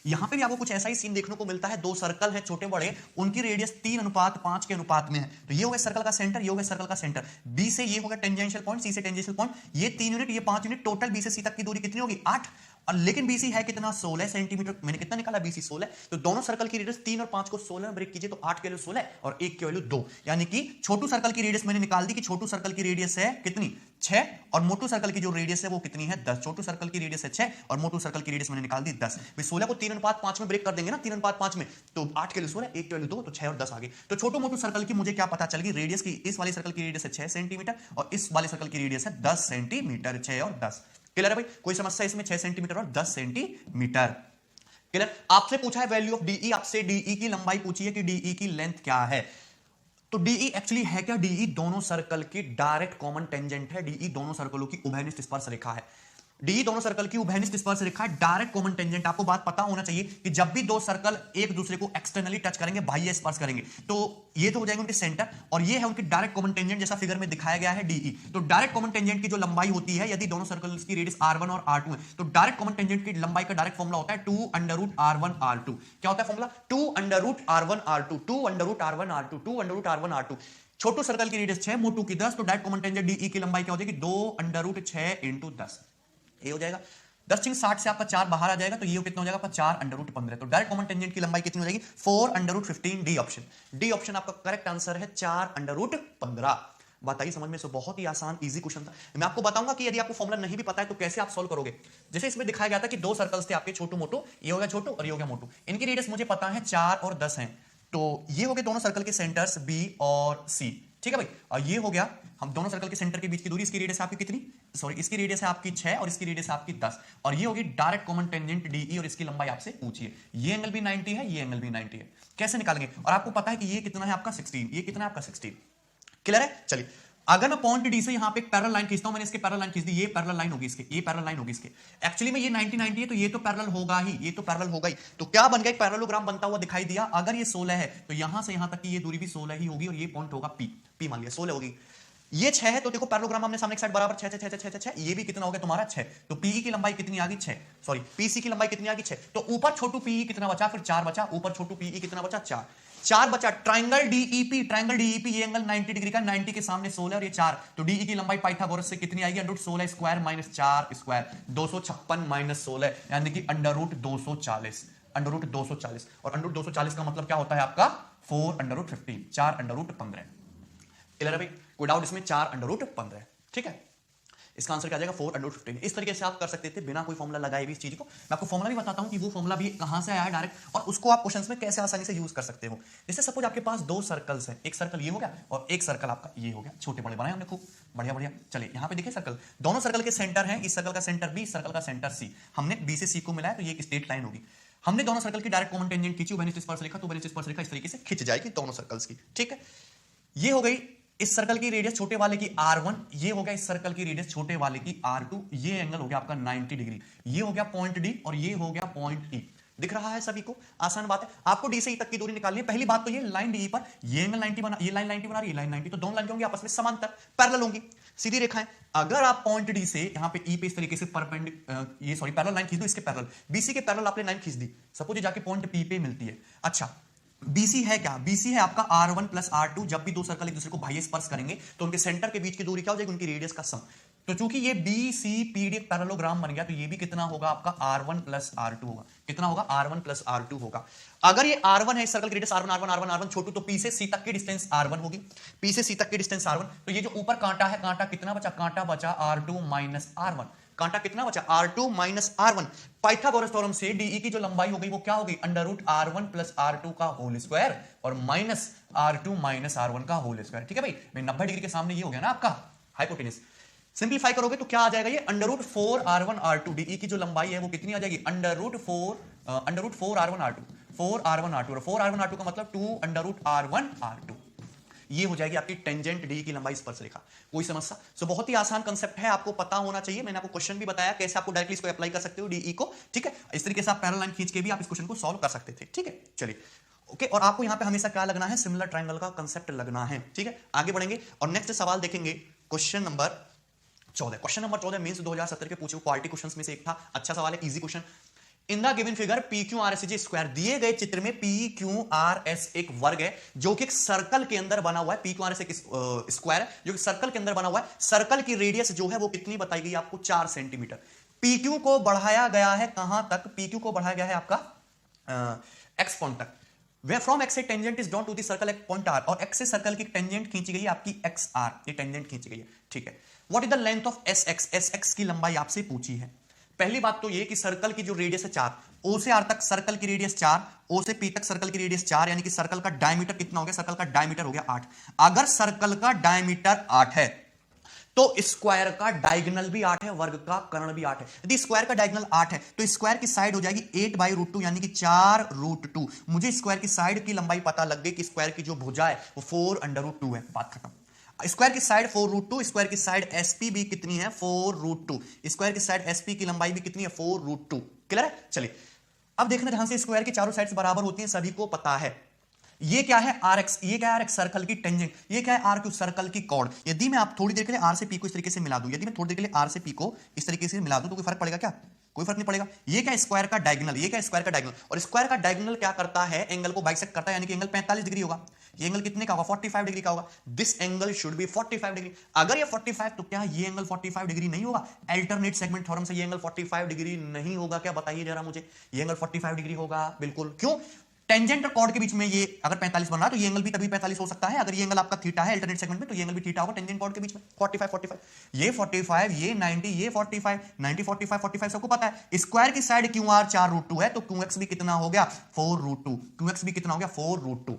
यहां पे भी आपको कुछ ऐसा ही सीन देखने को मिलता है, दो सर्कल है छोटे बड़े, उनकी रेडियस 3:5 के अनुपात में है। तो ये हो गया सर्कल का सेंटर, ये हो गया सर्कल का सेंटर। बी से ये हो गया टेंजेंशियल पॉइंट, सी से टेंजेंशियल पॉइंट, ये 3 यूनिट, ये 5 यूनिट, टोटल बी से सी तक की दूरी कितनी होगी? 8। और लेकिन बीसी है कितना? 16 सेंटीमीटर। मैंने कितना निकाला? बीसी 16। तो दोनों सर्कल की रेडियस 3 और 5 को 16 में ब्रेक कीजिए तो 8 की वैल्यू 16 और 1 की वैल्यू 2, यानी कि छोटू सर्कल की रेडियस मैंने निकाल दी कि छोटू सर्कल की रेडियस है कितनी? 6, और मोटू सर्कल की जो रेडियस है वो कितनी है? 10। छोटू सर्कल की रेडियस है 6 और मोटू सर्कल की रेडियस मैंने निकाल दी 10। 16 को 3:5 में ब्रेक कर देंगे ना, 3:5 में, तो 8 के वैल्यू 16, 1 की वैल्यू 2, तो 6 और 10 आ गई। तो छोटू मोटू सर्कल की मुझे क्या पता चल गई? रेडियस की, इस वाले सर्कल की रेडियस है 6 सेंटीमीटर और इस वाले सर्कल की रेडियस है 10 सेंटीमीटर। 6 और 10। क्लियर है भाई? कोई समस्या इसमें? 6 सेंटीमीटर और 10 सेंटीमीटर। क्लियर? आपसे पूछा है वैल्यू ऑफ डीई, आपसे डीई की लंबाई पूछी है कि डीई की लेंथ क्या है। तो डीई एक्चुअली है क्या? डीई दोनों सर्कल की डायरेक्ट कॉमन टेंजेंट है। डीई दोनों सर्कलों की उभयनिष्ठ स्पर्श रेखा है। डी दोनों सर्कल की उभयनिष्ठ स्पर्श रेखा, डायरेक्ट कॉमन टेंजेंट। आपको बात पता होना चाहिए कि जब भी दो सर्कल एक दूसरे को एक्सटर्नली टच करेंगे, बाह्य स्पर्श करेंगे, तो ये तो हो जाएंगे उनके सेंटर और ये है उनकी डायरेक्ट कॉमन टेंजेंट, जैसा फिगर में दिखाया गया है डीई। तो डायरेक्ट कॉमन टेंजेंट की जो लंबाई होती है, यदि दोनों सर्कल्स की रेडियस r1 और r2 है, तो डायरेक्ट कॉमन टेंजेंट की लंबाई का डायरेक्ट फॉर्मूला होता है 2√r1r2। क्या होता है फॉर्मूला? 2√r1r2, 2√r1r2, 2√r1r2। छोटू सर्कल की रेडियस 6, मोटू की 10, तो डायरेक्ट कॉमन टेंजेंट डीई की लंबाई क्या हो जाएगी? 2√6 × 10। ये हो जाएगा 10 × 60 से आपका 4 बाहर आ जाएगा, तो ये कितना हो जाएगा आपका? 4√15। तो डायरेक्ट कॉमन टेंजेंट की लंबाई कितनी हो जाएगी? 4√15। डी ऑप्शन, डी ऑप्शन आपका करेक्ट आंसर है 4√15। बताइए समझ में? से बहुत ही आसान इजी क्वेश्चन था। मैं आपको बताऊंगा कि यदि आपको फॉर्मूला नहीं भी पता है तो कैसे आप सॉल्व करोगे। जैसे इसमें दिखाया गया था कि दो सर्कल्स थे आपके, छोटू मोटू, ये हो गया छोटू और ये हो गया मोटू। इनकी रेडियस मुझे पता है 4 और 10 है, तो ये हो गए दोनों सर्कल के सेंटर्स बी और सी। ठीक है भाई, और ये हो गया हम दोनों सर्कल के सेंटर के बीच की दूरी। इसकी रेडियस है आपकी कितनी? सॉरी, इसकी रेडियस है आपकी 6 और इसकी रेडियस है आपकी 10, और ये होगी डायरेक्ट कॉमन टेंजेंट डीई और इसकी लंबाई आपसे पूछिए। ये एंगल भी 90 है, ये एंगल भी 90 है। कैसे निकालेंगे? और आपको पता है कि ये कितना है आपका? 16। ये कितना है आपका? 16। क्लियर है? चलिए, अगर मैं पॉइंट डी से यहां पे एक पैरेलल लाइन खींचता हूं, मैंने इसके पैरेलल लाइन खींच दी, ये पैरेलल लाइन होगी इसके, ये पैरेलल लाइन होगी इसके। एक्चुअली में ये 90 90 है, तो ये तो पैरेलल होगा ही, ये तो पैरेलल होगा ही। तो क्या बन गया? एक पैरेललोग्राम बनता हुआ दिखाई दिया। अगर ये 16 है तो यहां से यहां तक की ये दूरी भी 16 ही होगी और ये पॉइंट होगा पी। पी मान लिया 16 होगी। ये 6 है, तो देखो पैरेललोग्राम हमने सामने एक साइड बराबर 6 6 6 6 6, ये भी कितना हो गया तुम्हारा? 6। तो पीई की लंबाई कितनी आ गई? 6। सॉरी, पीसी की लंबाई कितनी आ गई? 6। तो ऊपर छोटू पीई कितना बचा? फिर 4 बचा। ऊपर छोटू पीई कितना बचा? 4। 4 बचा। ट्रायंगल डीईपी, ट्रायंगल डीईपी, ये एंगल 90 डिग्री का, 90 के सामने 16 और ये 4, तो डीई की लंबाई पाइथागोरस से कितनी आएगी? √16 स्क्वायर माइनस 4 स्क्वायर, 256 माइनस 16, यानी कि √240। √240, और √240 का मतलब क्या होता है आपका? 4√15, 4√15। क्लियर है भाई? कोई डाउट इसमें? 4√15। ठीक है, इसका आंसर क्या आ जाएगा? 4√15। इस तरीके से आप कर सकते थे बिना कोई फॉर्मूला लगाए भी इस चीज को। मैं आपको फॉर्मूला भी बताता हूं कि वो फॉर्मूला भी कहां से आया है डायरेक्ट, और उसको आप क्वेश्चंस में कैसे आसानी से यूज कर सकते हो। जैसे सपोज आपके पास दो सर्कल्स हैं, एक सर्कल ये हो गया और एक सर्कल आपका ये हो गया। छोटे बड़े बनाए हमने खूब बढ़िया बढ़िया। चलिए यहां पे देखिए सर्कल, दोनों सर्कल के सेंटर हैं, इस सर्कल का सेंटर बी, इस सर्कल का सेंटर सी। हमने बी से सी को मिलाया तो ये एक स्ट्रेट लाइन होगी। हमने दोनों सर्कल की डायरेक्ट कॉमन टेंजेंट खींची, उभयनिष्ठ स्पर्श रेखा, तो उभयनिष्ठ स्पर्श रेखा इस तरीके से खिंच जाएगी दोनों सर्कल्स की। ठीक है, ये हो गई इस सर्कल की रेडियस छोटे वाले की R1, ये हो गया इस सर्कल की रेडियस छोटे वाले की R2, ये एंगल हो गया आपका 90 डिग्री, ये हो गया पॉइंट डी और ये हो गया पॉइंट ई। दिख रहा है सभी को? आसान बात है। आपको डी से ई तक की दूरी निकालनी है। पहली बात तो ये लाइन डी पर ये एंगल 90 बना, ये लाइन 90 बना रही है, लाइन 90, तो दोनों लाइन होंगी आपस में समांतर, पैरेलल होंगी, सीधी रेखाएं। अगर आप पॉइंट डी से यहां पे ई पे इस तरीके से पैरेलल लाइन खींच दो, इसके पैरेलल बीसी के पैरेलल आपने लाइन खींच दी, सपोज ये जाके पॉइंट पी पे मिलती है। अच्छा, बीसी है क्या? बीसी है आपका R1 प्लस R2। जब भी दो सर्कल एक दूसरे को बाह्य स्पर्श करेंगे तो उनके सेंटर के बीच की दूरी क्या हो जाएगी? उनकी रेडियस का सम। तो चूंकि ये BCPD एक पैरेललोग्राम बन गया, तो ये भी कितना होगा आपका R1 प्लस R2 होगा। कितना होगा? R1 प्लस R2 होगा। अगर ये R1 है, इस सर्कल की radius R1 R1 R1 R1 छोटू, तो P से C तक की डिस्टेंस R1 होगी, P से C तक की डिस्टेंस R1। तो ये जो ऊपर कांटा है, कांटा कितना बचा? कांटा बचा R2 माइनस R1। कांटा कितना बचा? R2 minus R1। Pythagoras theorem से डीई की जो लंबाई हो गई वो क्या हो गई? Under root R1 plus R2 का होल स्क्वायर और माइनस R2 माइनस R1 का होल स्क्वायर। ठीक है भाई, 90 डिग्री के सामने ये हो गया ना आपका हाइपोटेनस। सिंप्लीफाई करोगे तो क्या आ जाएगा? ये under root 4 R1 R2, DE की जो लंबाई है वो कितनी आ जाएगी? Under root 4 R1 R2, 4 R1 R2, और 4 R1 R2 का मतलब 2 अंडर रूट R1 R2। ये हो जाएगी आपकी टेंजेंट डी की लंबाई स्पर्श रेखा। कोई समस्या? सो बहुत ही आसान कंसेप्ट है, आपको पता होना चाहिए। मैंने आपको क्वेश्चन भी बताया कैसे आपको डायरेक्टली इसको अप्लाई कर सकते हो डीई को। ठीक है, इस तरीके से आप पैरेलल लाइन खींच के भी आप इस क्वेश्चन को सॉल्व कर सकते थे। ठीक है, चलिए ओके। और आपको यहां पे हमेशा क्या लगना है? सिमिलर ट्रायंगल का कंसेप्ट लगना है। ठीक है, आगे बढ़ेंगे और नेक्स्ट सवाल देखेंगे, question number 14। Question number 14 means 2017 के पूछे क्वालिटी क्वेश्चंस में से एक था। अच्छा सवाल है, easy question. In the given figure PQRS square, दिए गए चित्र में PQRS एक वर्ग है जो कि एक सर्कल के अंदर बना हुआ है। PQRS एक स्क्वायर है जो कि सर्कल के अंदर बना हुआ है। सर्कल की रेडियस जो है वो कितनी बताई गई आपको? 4 सेंटीमीटर। PQ को बढ़ाया गया है कहां तक? PQ को बढ़ाया गया है आपका X पॉइंट तक। वे फ्रॉम X से tangent is drawn to the circle एक पॉइंट R, और X से सर्कल की टेंजेंट खींची गई है आपकी XR, ये टेंजेंट खींची गई है। ठीक है, what is the length of SX? SX की लंबाई आपसे पूछी है। पहली बात तो ये कि सर्कल की जो रेडियस है 4, O से R तक सर्कल की रेडियस 4, O से P तक सर्कल की रेडियस 4, यानी कि सर्कल का डायमीटर कितना हो गया? सर्कल का डायमीटर हो गया 8। अगर सर्कल का डायमीटर 8 है तो स्क्वायर का डायगोनल भी 8 है, वर्ग का कर्ण भी 8 है। यदि स्क्वायर का डायगोनल 8 है तो स्क्वायर की साइड हो जाएगी 8/√2, यानी कि 4√2। मुझे स्क्वायर की साइड की लंबाई पता लग गई कि स्क्वायर की जो भुजा है वो 4√2 है। बात खत्म। स्क्वायर की साइड 4√2, स्क्वायर की साइड एसपी भी कितनी है? 4√2। स्क्वायर की साइड एसपी की लंबाई भी कितनी है? 4√2। क्लियर है? चलिए अब देखना ध्यान से, स्क्वायर की चारों साइड्स बराबर होती हैं, सभी को पता है। ये क्या है? RX। ये क्या है? RX सर्कल की टेंजेंट। ये क्या है? RQ सर्कल की कॉर्ड। यदि मैं आप थोड़ी देर के लिए R से P को इस तरीके से मिला दूं, यदि मैं थोड़ी देर के लिए R से P को इस तरीके से मिला दूं तो कोई फर्क पड़ेगा क्या? कोई फर्क नहीं पड़ेगा। ये क्या? स्क्वायर का डायगोनल। ये क्या? स्क्वायर का डायगोनल। और स्क्वायर का डायगोनल क्या करता है? एंगल को बाइसेक्ट करता है, यानी कि एंगल 45 डिग्री होगा। ये एंगल कितने का होगा? 45 डिग्री का होगा। This angle should be 45 degree. अगर ये 45, तो क्या ये एंगल 45 डिग्री नहीं होगा? अल्टरनेट सेगमेंट थ्योरम से ये एंगल 45 डिग्री नहीं होगा क्या? बताइए जरा मुझे। ये एंगल 45 डिग्री होगा बिल्कुल। क्यों? टेंजेंट और कॉर्ड के बीच में ये अगर 45 बन रहा है तो ये एंगल भी तभी 45 हो सकता है। अगर ये एंगल आपका थीटा है अल्टरनेट सेगमेंट में, तो ये एंगल भी थीटा होगा टेंजेंट कॉर्ड के बीच में। 45 ये 45, ये 90, ये 45, 90 45 सबको पता है। स्क्वायर की साइड QR 4√2 है, तो QX भी कितना हो गया? 4√2। QX भी कितना हो गया? 4√2।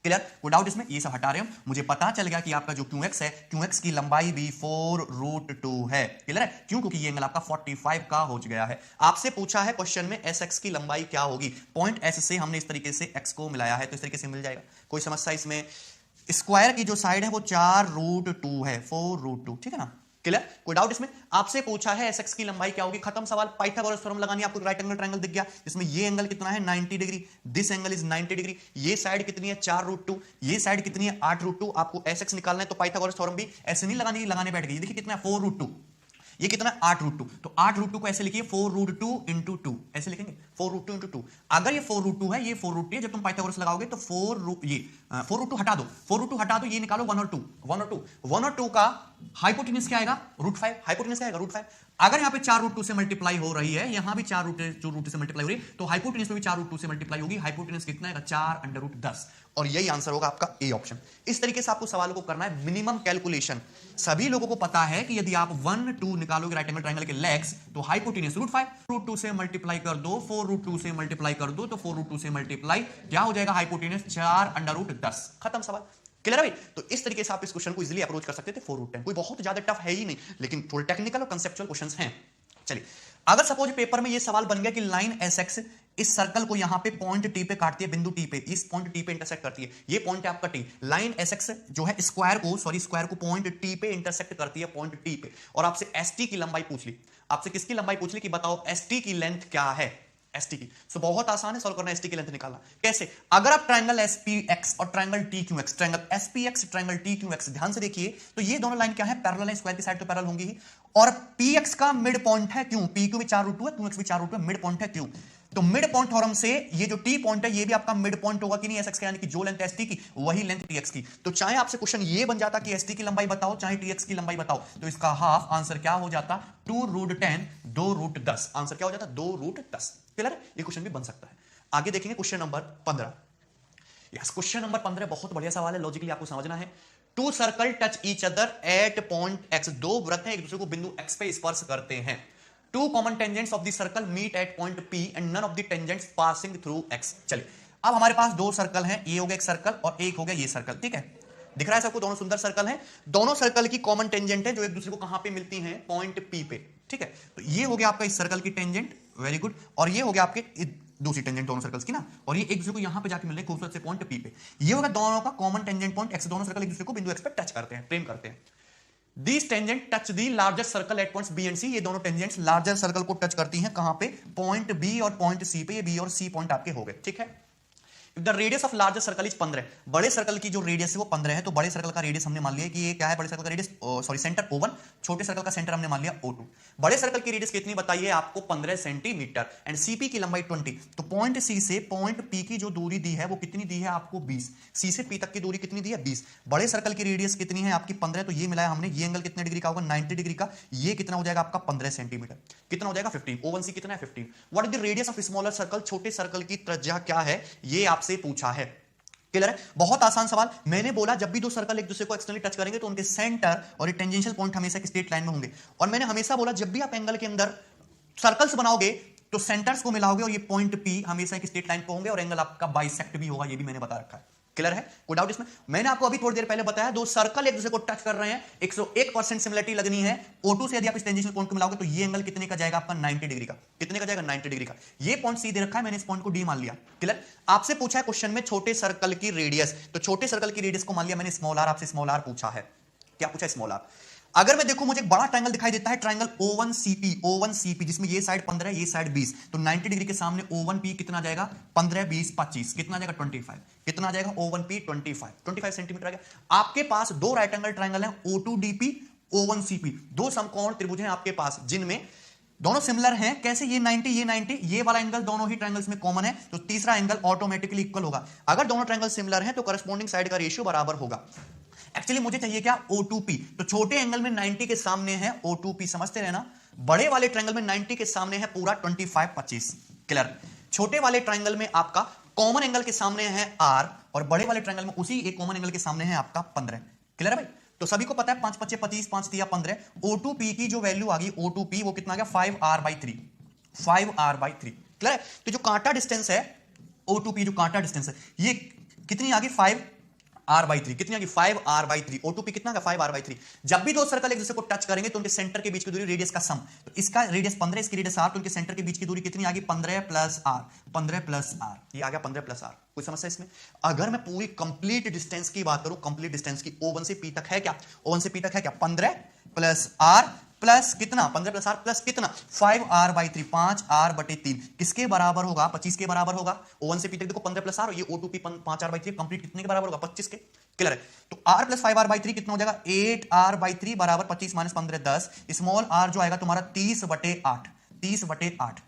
क्लियर? कोई डाउट इसमें? ये सब हटा रहे हम। मुझे पता चल गया कि आपका जो QX है, QX की लंबाई भी 4√2 है। क्लियर है? क्यों? क्योंकि ये एंगल आपका 45 का हो गया है। आपसे पूछा है क्वेश्चन में SX की लंबाई क्या होगी? पॉइंट S से हमने इस तरीके से X को मिलाया है, तो इस तरीके से मिल जाएगा। कोई समस्या इसमें? स्क्वायर की जो साइड है वो 4√2 है, 4√2। ठीक है ना? क्लियर? कोई डाउट इसमें? आपसे पूछा है SX की लंबाई क्या होगी। खत्म सवाल। पाइथागोरस थ्योरम लगानी है आपको। राइट एंगल ट्रायंगल दिख गया जिसमें ये एंगल कितना है? 90 degree. This angle is 90 degree. ये साइड कितनी है? 4√2। ये साइड कितनी है? 8√2। आपको SX निकालना है तो पाइथागोरस थ्योरम भी ऐसे नहीं लगानी, लगाने बैठ गई। देखिए कितना है? 4√2। ये कितना है? 8√2। तो 8√2 को ऐसे लिखिए 4√2 into 2, ऐसे लिखेंगे 4√2 into 2। अगर ये 4√2 है, ये 4√2 है, जब तुम पाइथागोरस लगाओगे तो 4√2 हटा दो, 4√2 हटा दो, ये निकालो 1 और 2, 1 और 2 का हाइपोटेन्यूज क्या आएगा? √5। हाइपोटेन्यूज क्या आएगा? √5। अगर यहाँ पे 4√2 से मल्टीप्लाई हो रही है, यहां भी 4√2 से मल्टीप्लाई हो रही है, तो हाइपोटेन्यूज में भी 4√2 से मल्टीप्लाई होगी। हाइपोटेन्यूज कितना आएगा? 4√10। और यही आंसर होगा आपका ए ऑप्शन। इस तरीके से आपको सवालों को करना है। मिनिमम कैलकुलेशन सभी लोगों को पता है कि यदि आप 1 2 निकालोगे राइट एंगल ट्रायंगल के लेग्स, तो हाइपोटेन्यूज √5, √2 से मल्टीप्लाई कर दो, 4√2 से मल्टीप्लाई कर दो, तो 4√2 से मल्टीप्लाई क्या हो जाएगा? हाइपोटेन्यूज 4√10। खत्म सवाल। क्लियर है भाई? तो इस तरीके से आप इस क्वेश्चन को इजीली अप्रोच कर सकते थे। 4√10 कोई बहुत ज्यादा टफ है ही नहीं, लेकिन थोड़े टेक्निकल और कंसेप्चुअल क्वेश्चंस हैं। चलिए, अगर सपोज पेपर में ये सवाल बन गया कि लाइन SX इस सर्कल को यहां पे पॉइंट टी पे काटती है, बिंदु टी पे, इस पॉइंट टी पे इंटरसेक्ट करती है, ये पॉइंट है आपका टी। लाइन एस एक्स जो है स्क्वायर को पॉइंट टी पे इंटरसेक्ट करती है, पॉइंट टी पे, और आपसे एस टी की लंबाई पूछ ली, आपसे किसकी लंबाई पूछ ली कि बताओ एस टी की लेंथ क्या है, एसटी की। सो बहुत आसान है सॉल्व करना एसटी की लेंथ निकालना। कैसे? अगर आप ट्रायंगल एसपीएक्स और ट्रायंगल टीक्यूएक्स, ट्रायंगल एसपीएक्स ट्रायंगल टीक्यूएक्स ध्यान से देखिए, तो ये दोनों लाइन क्या है, पैरेलल है, स्क्वायर की साइड तो पैरेलल होंगी ही, और पीएक्स का मिड पॉइंट है क्यों, पीक्यू भी 4 रूट 2 है, क्यूएक्स भी 4 रूट 2 है, मिड पॉइंट है क्यों, तो मिड पॉइंट थ्योरम से ये जो टी पॉइंट है ये भी आपका मिड पॉइंट होगा कि नहीं, एसएक्स का, यानी कि जो लेंथ एसटी की वही लेंथ टीएक्स की। तो चाहे आपसे क्वेश्चन ये बन जाता कि एसटी की लंबाई बताओ, चाहे टीएक्स की लंबाई बताओ, तो इसका हाफ आंसर क्या हो जाता, 2 रूट 10, 2 रूट 10, आंसर क्या हो जाता, 2 रूट 10। क्लियर है? ये क्वेश्चन भी बन सकता है। आगे देखेंगे question number 15। Yes, question number 15 बहुत बढ़िया सवाल है, लॉजिकली आपको समझना है। Two circle touch each other at point X, दो वृत्त हैं एक दूसरे को बिंदु एक्स पे स्पर्श करते हैं। Two common tangents of the circle meet at point P and none of the tangents passing through X. चलिए, अब हमारे पास दो सर्कल हैं, ये हो गया एक सर्कल और एक हो गया ये सर्कल, ठीक है, दिख रहा है सबको, दोनों सुंदर सर्कल हैं, दोनों सर्कल की कॉमन टेंजेंट है जो एक दूसरे को कहां पे मिलती हैं, पॉइंट पी पे, ठीक है। तो ये हो गया आपका इस सर्कल की टेंजेंट, वेरी गुड, और ये हो गया आपके दूसरी टेंजेंट दोनों सर्कल्स की ना, और ये एक दूसरे को यहां पे जाके मिल रहे हैं खूबसूरत से पॉइंट पी पे। ये होगा दोनों का कॉमन टेंजेंट पॉइंट एक्स, दोनों सर्कल एक दूसरे को बिंदु एक्स पे टच करते हैं, प्रेम करते हैं। These tangent touch the largest circle at points B and C, ये दोनों टेंजेंट्स लार्जर सर्कल को टच करती हैं, कहां पे, पॉइंट बी और पॉइंट सी पे, ये बी और सी पॉइंट आपके हो गए, ठीक है। The radius of larger circle is 15, बड़े सर्कल की जो रेडियस है वो 15 है, तो बड़े सर्कल का रेडियस हमने मान लिया कि ये क्या है, बड़े सर्कल का रेडियस, सॉरी सेंटर O1, छोटे सर्कल का सेंटर हमने मान लिया O2। बड़े सर्कल की रेडियस कितनी बताइए आपको, 15 सेंटीमीटर, एंड सीपी की लंबाई 20, तो पॉइंट सी से पॉइंट पी की जो दूरी दी है वो कितनी दी है आपको, 20, सी से पी तक की दूरी कितनी दी है, 20। बड़े सर्कल की रेडियस कितनी है आपकी, 15, तो ये मिलाया हमने, ये एंगल कितने डिग्री का होगा, 90 डिग्री का, ये कितना हो जाएगा आपका 15 सेंटीमीटर, कितना हो जाएगा 15, O1C कितना है 15। What is the radius of smaller circle, छोटे सर्कल की त्रिज्या क्या है, ये आपसे पूछा है। क्लियर है? बहुत आसान सवाल। मैंने बोला जब भी दो सर्कल एक दूसरे को एक्सटर्नली टच करेंगे तो उनके सेंटर और टेंजेंशियल पॉइंट हमेशा एक स्ट्रेट लाइन में होंगे, और मैंने हमेशा बोला जब भी आप एंगल के अंदर सर्कल्स बनाओगे तो सेंटर्स को मिलाओगे और ये पॉइंट पी हमेशा एक स्ट्रेट लाइन पे होंगे और एंगल आपका बाइसेक्ट भी होगा, ये भी मैंने बता रखा है। क्लियर है? कोई डाउट इसमें? मैंने आपको अभी थोड़ी देर पहले बताया दो सर्कल एक दूसरे को टच कर रहे हैं, 101% सिमिलरिटी लगनी है, O2 से यदि आप इस टेंजेंशियल पॉइंट को मिलाओगे तो ये एंगल कितने का जाएगा आपका, 90 डिग्री का। कितने का जाएगा, 90 डिग्री का। ये पॉइंट सी दे रखा है, मैंने इस पॉइंट को डी मान लिया। क्लियर? आपसे पूछा है क्वेश्चन में छोटे सर्कल की रेडियस, तो छोटे सर्कल की रेडियस को मान लिया मैंने स्मॉल आर, आपसे स्मॉल आर पूछा है। क्या पूछा है, स्मॉल आर। अगर मैं देखूं मुझे एक बड़ा ट्रायंगल दिखाई देता है, ट्रायंगल O1CP, जिसमें ये साइड 15 है, ये साइड 20, तो 90 डिग्री के सामने O1P कितना जाएगा, 15, 20, 25, कितना जाएगा 25, कितना जाएगा O1P 25 सेंटीमीटर आ गया। आपके पास दो राइट एंगल ट्रायंगल है, O2DP, O1CP, दो समकोण त्रिभुज हैं आपके पास जिनमें दोनों सिमिलर हैं। कैसे, ये 90, ये 90, ये वाला एंगल दोनों ही ट्रायंगल्स में कॉमन है, तो तीसरा एंगल ऑटोमेटिकली इक्वल होगा। अगर दोनों ट्रायंगल सिमिलर हैं तो करस्पॉन्डिंग साइड का रेशियो बराबर होगा। एक्चुअली मुझे चाहिए क्या, O2P, तो छोटे एंगल में 90 के सामने है O2P, समझते रहना। बड़े वाले ट्रायंगल में 90 के सामने है पूरा 25, 25। क्लियर? छोटे वाले ट्रायंगल में आपका कॉमन एंगल के सामने है R, और बड़े वाले ट्रायंगल में उसी एक कॉमन एंगल के सामने है आपका 15। क्लियर है भाई? तो सभी को पता है 5 5 25, 5 3 15। O2P की जो वैल्यू आ गई, O2P वो कितना आ गया, 5R/3, 5R/3। क्लियर है? तो जो कांटा डिस्टेंस है O2P, जो कांटा डिस्टेंस है, ये कितनी आ गई, 5R/3, कितनी आ गई, 5R/3। O2P कितना का, 5R/3। जब भी दो सर्कल एक दूसरे को टच करेंगे तो उनके सेंटर के बीच की दूरी, रेडियस का सम, तो इसका रेडियस 15, इसकी रेडियस R, तो उनके सेंटर के बीच की दूरी कितनी आ गई, 15 + R, 15 + R, ये आ गया 15 + R। कोई समस्या इसमें? अगर मैं पूरी कंप्लीट डिस्टेंस की बात करूं, कंप्लीट डिस्टेंस की, O1 से P तक है क्या, O1 से P तक है क्या, 15 + R प्लस कितना, 15 + R प्लस कितना, 5R/3, 5R/3, किसके बराबर होगा, 25 के बराबर होगा। O1 से P तक देखो 15 + R, ये O2P 5R/3, कंप्लीट कितने के बराबर होगा, 25 के। क्लियर है? तो R + 5R/3 कितना हो जाएगा, 8R/3 बराबर 25 - 15 10, स्मॉल r जो आएगा तुम्हारा 30/8, 30/8।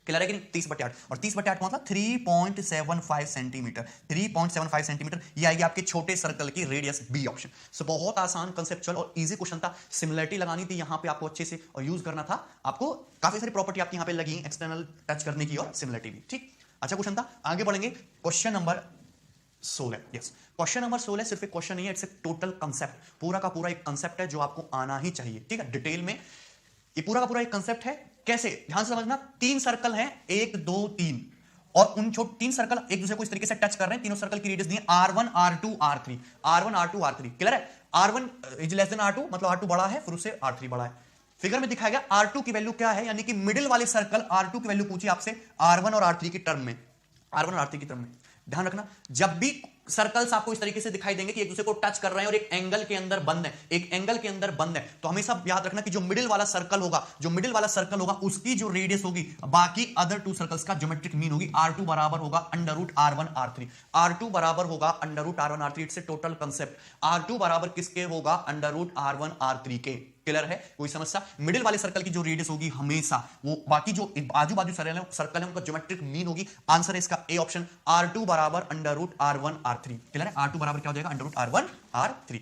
क्लियर है कि नहीं, 30/8, और 30/8 मतलब 3.75 सेंटीमीटर, 3.75 सेंटीमीटर, ये आएगी आपके छोटे सर्कल की रेडियस, बी ऑप्शन। सो बहुत आसान कंसेप्चुअल और इजी क्वेश्चन था। सिमिलरिटी लगानी थी यहां पे आपको अच्छे से और यूज करना था। आपको काफी सारी प्रॉपर्टी आपकी यहां पे लगी, एक्सटर्नल टच करने की और सिमिलरिटी भी। ठीक, अच्छा क्वेश्चन था। आगे बढ़ेंगे, question number 16। Yes, question number 16 सिर्फ एक क्वेश्चन नहीं है, इट्स ए टोटल कंसेप्ट, पूरा का पूरा एक कंसेप्ट है जो आपको आना ही चाहिए। ठीक है, डिटेल में ये पूरा का पूरा एक कंसेप्ट है। कैसे, ध्यान से समझना, 3 सर्कल हैं, 1 2 3, और उन 3 सर्कल एक दूसरे को इस तरीके से टच कर रहे हैं। तीनों सर्कल की रेडियस दी है R1 R2 R3, R1 R2 R3। Clear है? R1 is less than R2, मतलब R2 बड़ा है, फिर उससे R3 बड़ा है। फिगर में दिखाया गया R2 की वैल्यू क्या है, यानी कि मिडिल वाले सर्कल R2 की वैल्यू पूछी आपसे R1 और R3 की टर्म में, R1 और R3 की टर्म में। ध्यान रखना, जब भी सर्कल्स आपको इस तरीके से दिखाई देंगे कि एक दूसरे को टच कर रहे हैं और एक एंगल के अंदर बंद है, एक एंगल के अंदर बंद है, तो हमेशा याद रखना कि जो मिडिल वाला सर्कल होगा, उसकी जो रेडियस होगी बाकी अदर टू सर्कल्स का ज्योमेट्रिक मीन होगी। R2 बराबर होगा under root R1 R3, R2 बराबर होगा under root R1 R3। It's a total concept. R2 बराबर किसके होगा? अंडर रूट R1 R3 के। क्लियर है? कोई समस्या? मिडिल वाले सर्कल की जो रेडियस होगी हमेशा वो बाकी जो आजू बाजू सर्कल है उनका ज्योमेट्रिक मीन होगी। आंसर है इसका ए ऑप्शन, R2 बराबर under root R1 R3। Clear है? R2 बराबर क्या हो जाएगा? अंडर रूट R1 R3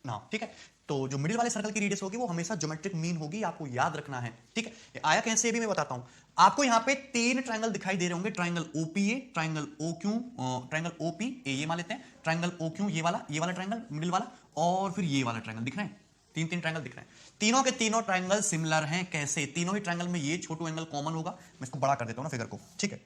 ना। ठीक है, तो जो मिडिल वाले सर्कल की रेडियस होगी वो हमेशा ज्योमेट्रिक मीन होगी, आपको याद रखना है। ठीक है, ये आया कैसे भी मैं बताता हूं आपको। यहां पे तीन ट्रायंगल दिखाई दे रहे होंगे, triangle OPA, triangle OQ, triangle OPA ये मान लेते हैं, ट्रायंगल OQ ये वाला ट्रायंगल मिडिल वाला, और फिर ये वाला ट्रायंगल दिख रहे हैं। तीन ट्रायंगल दिख रहे हैं, तीनों के तीनों ट्रायंगल सिमिलर हैं। कैसे? तीनों ही ट्रायंगल में ये छोटू एंगल कॉमन होगा। मैं इसको बड़ा कर देता हूं ना फिगर को। ठीक है,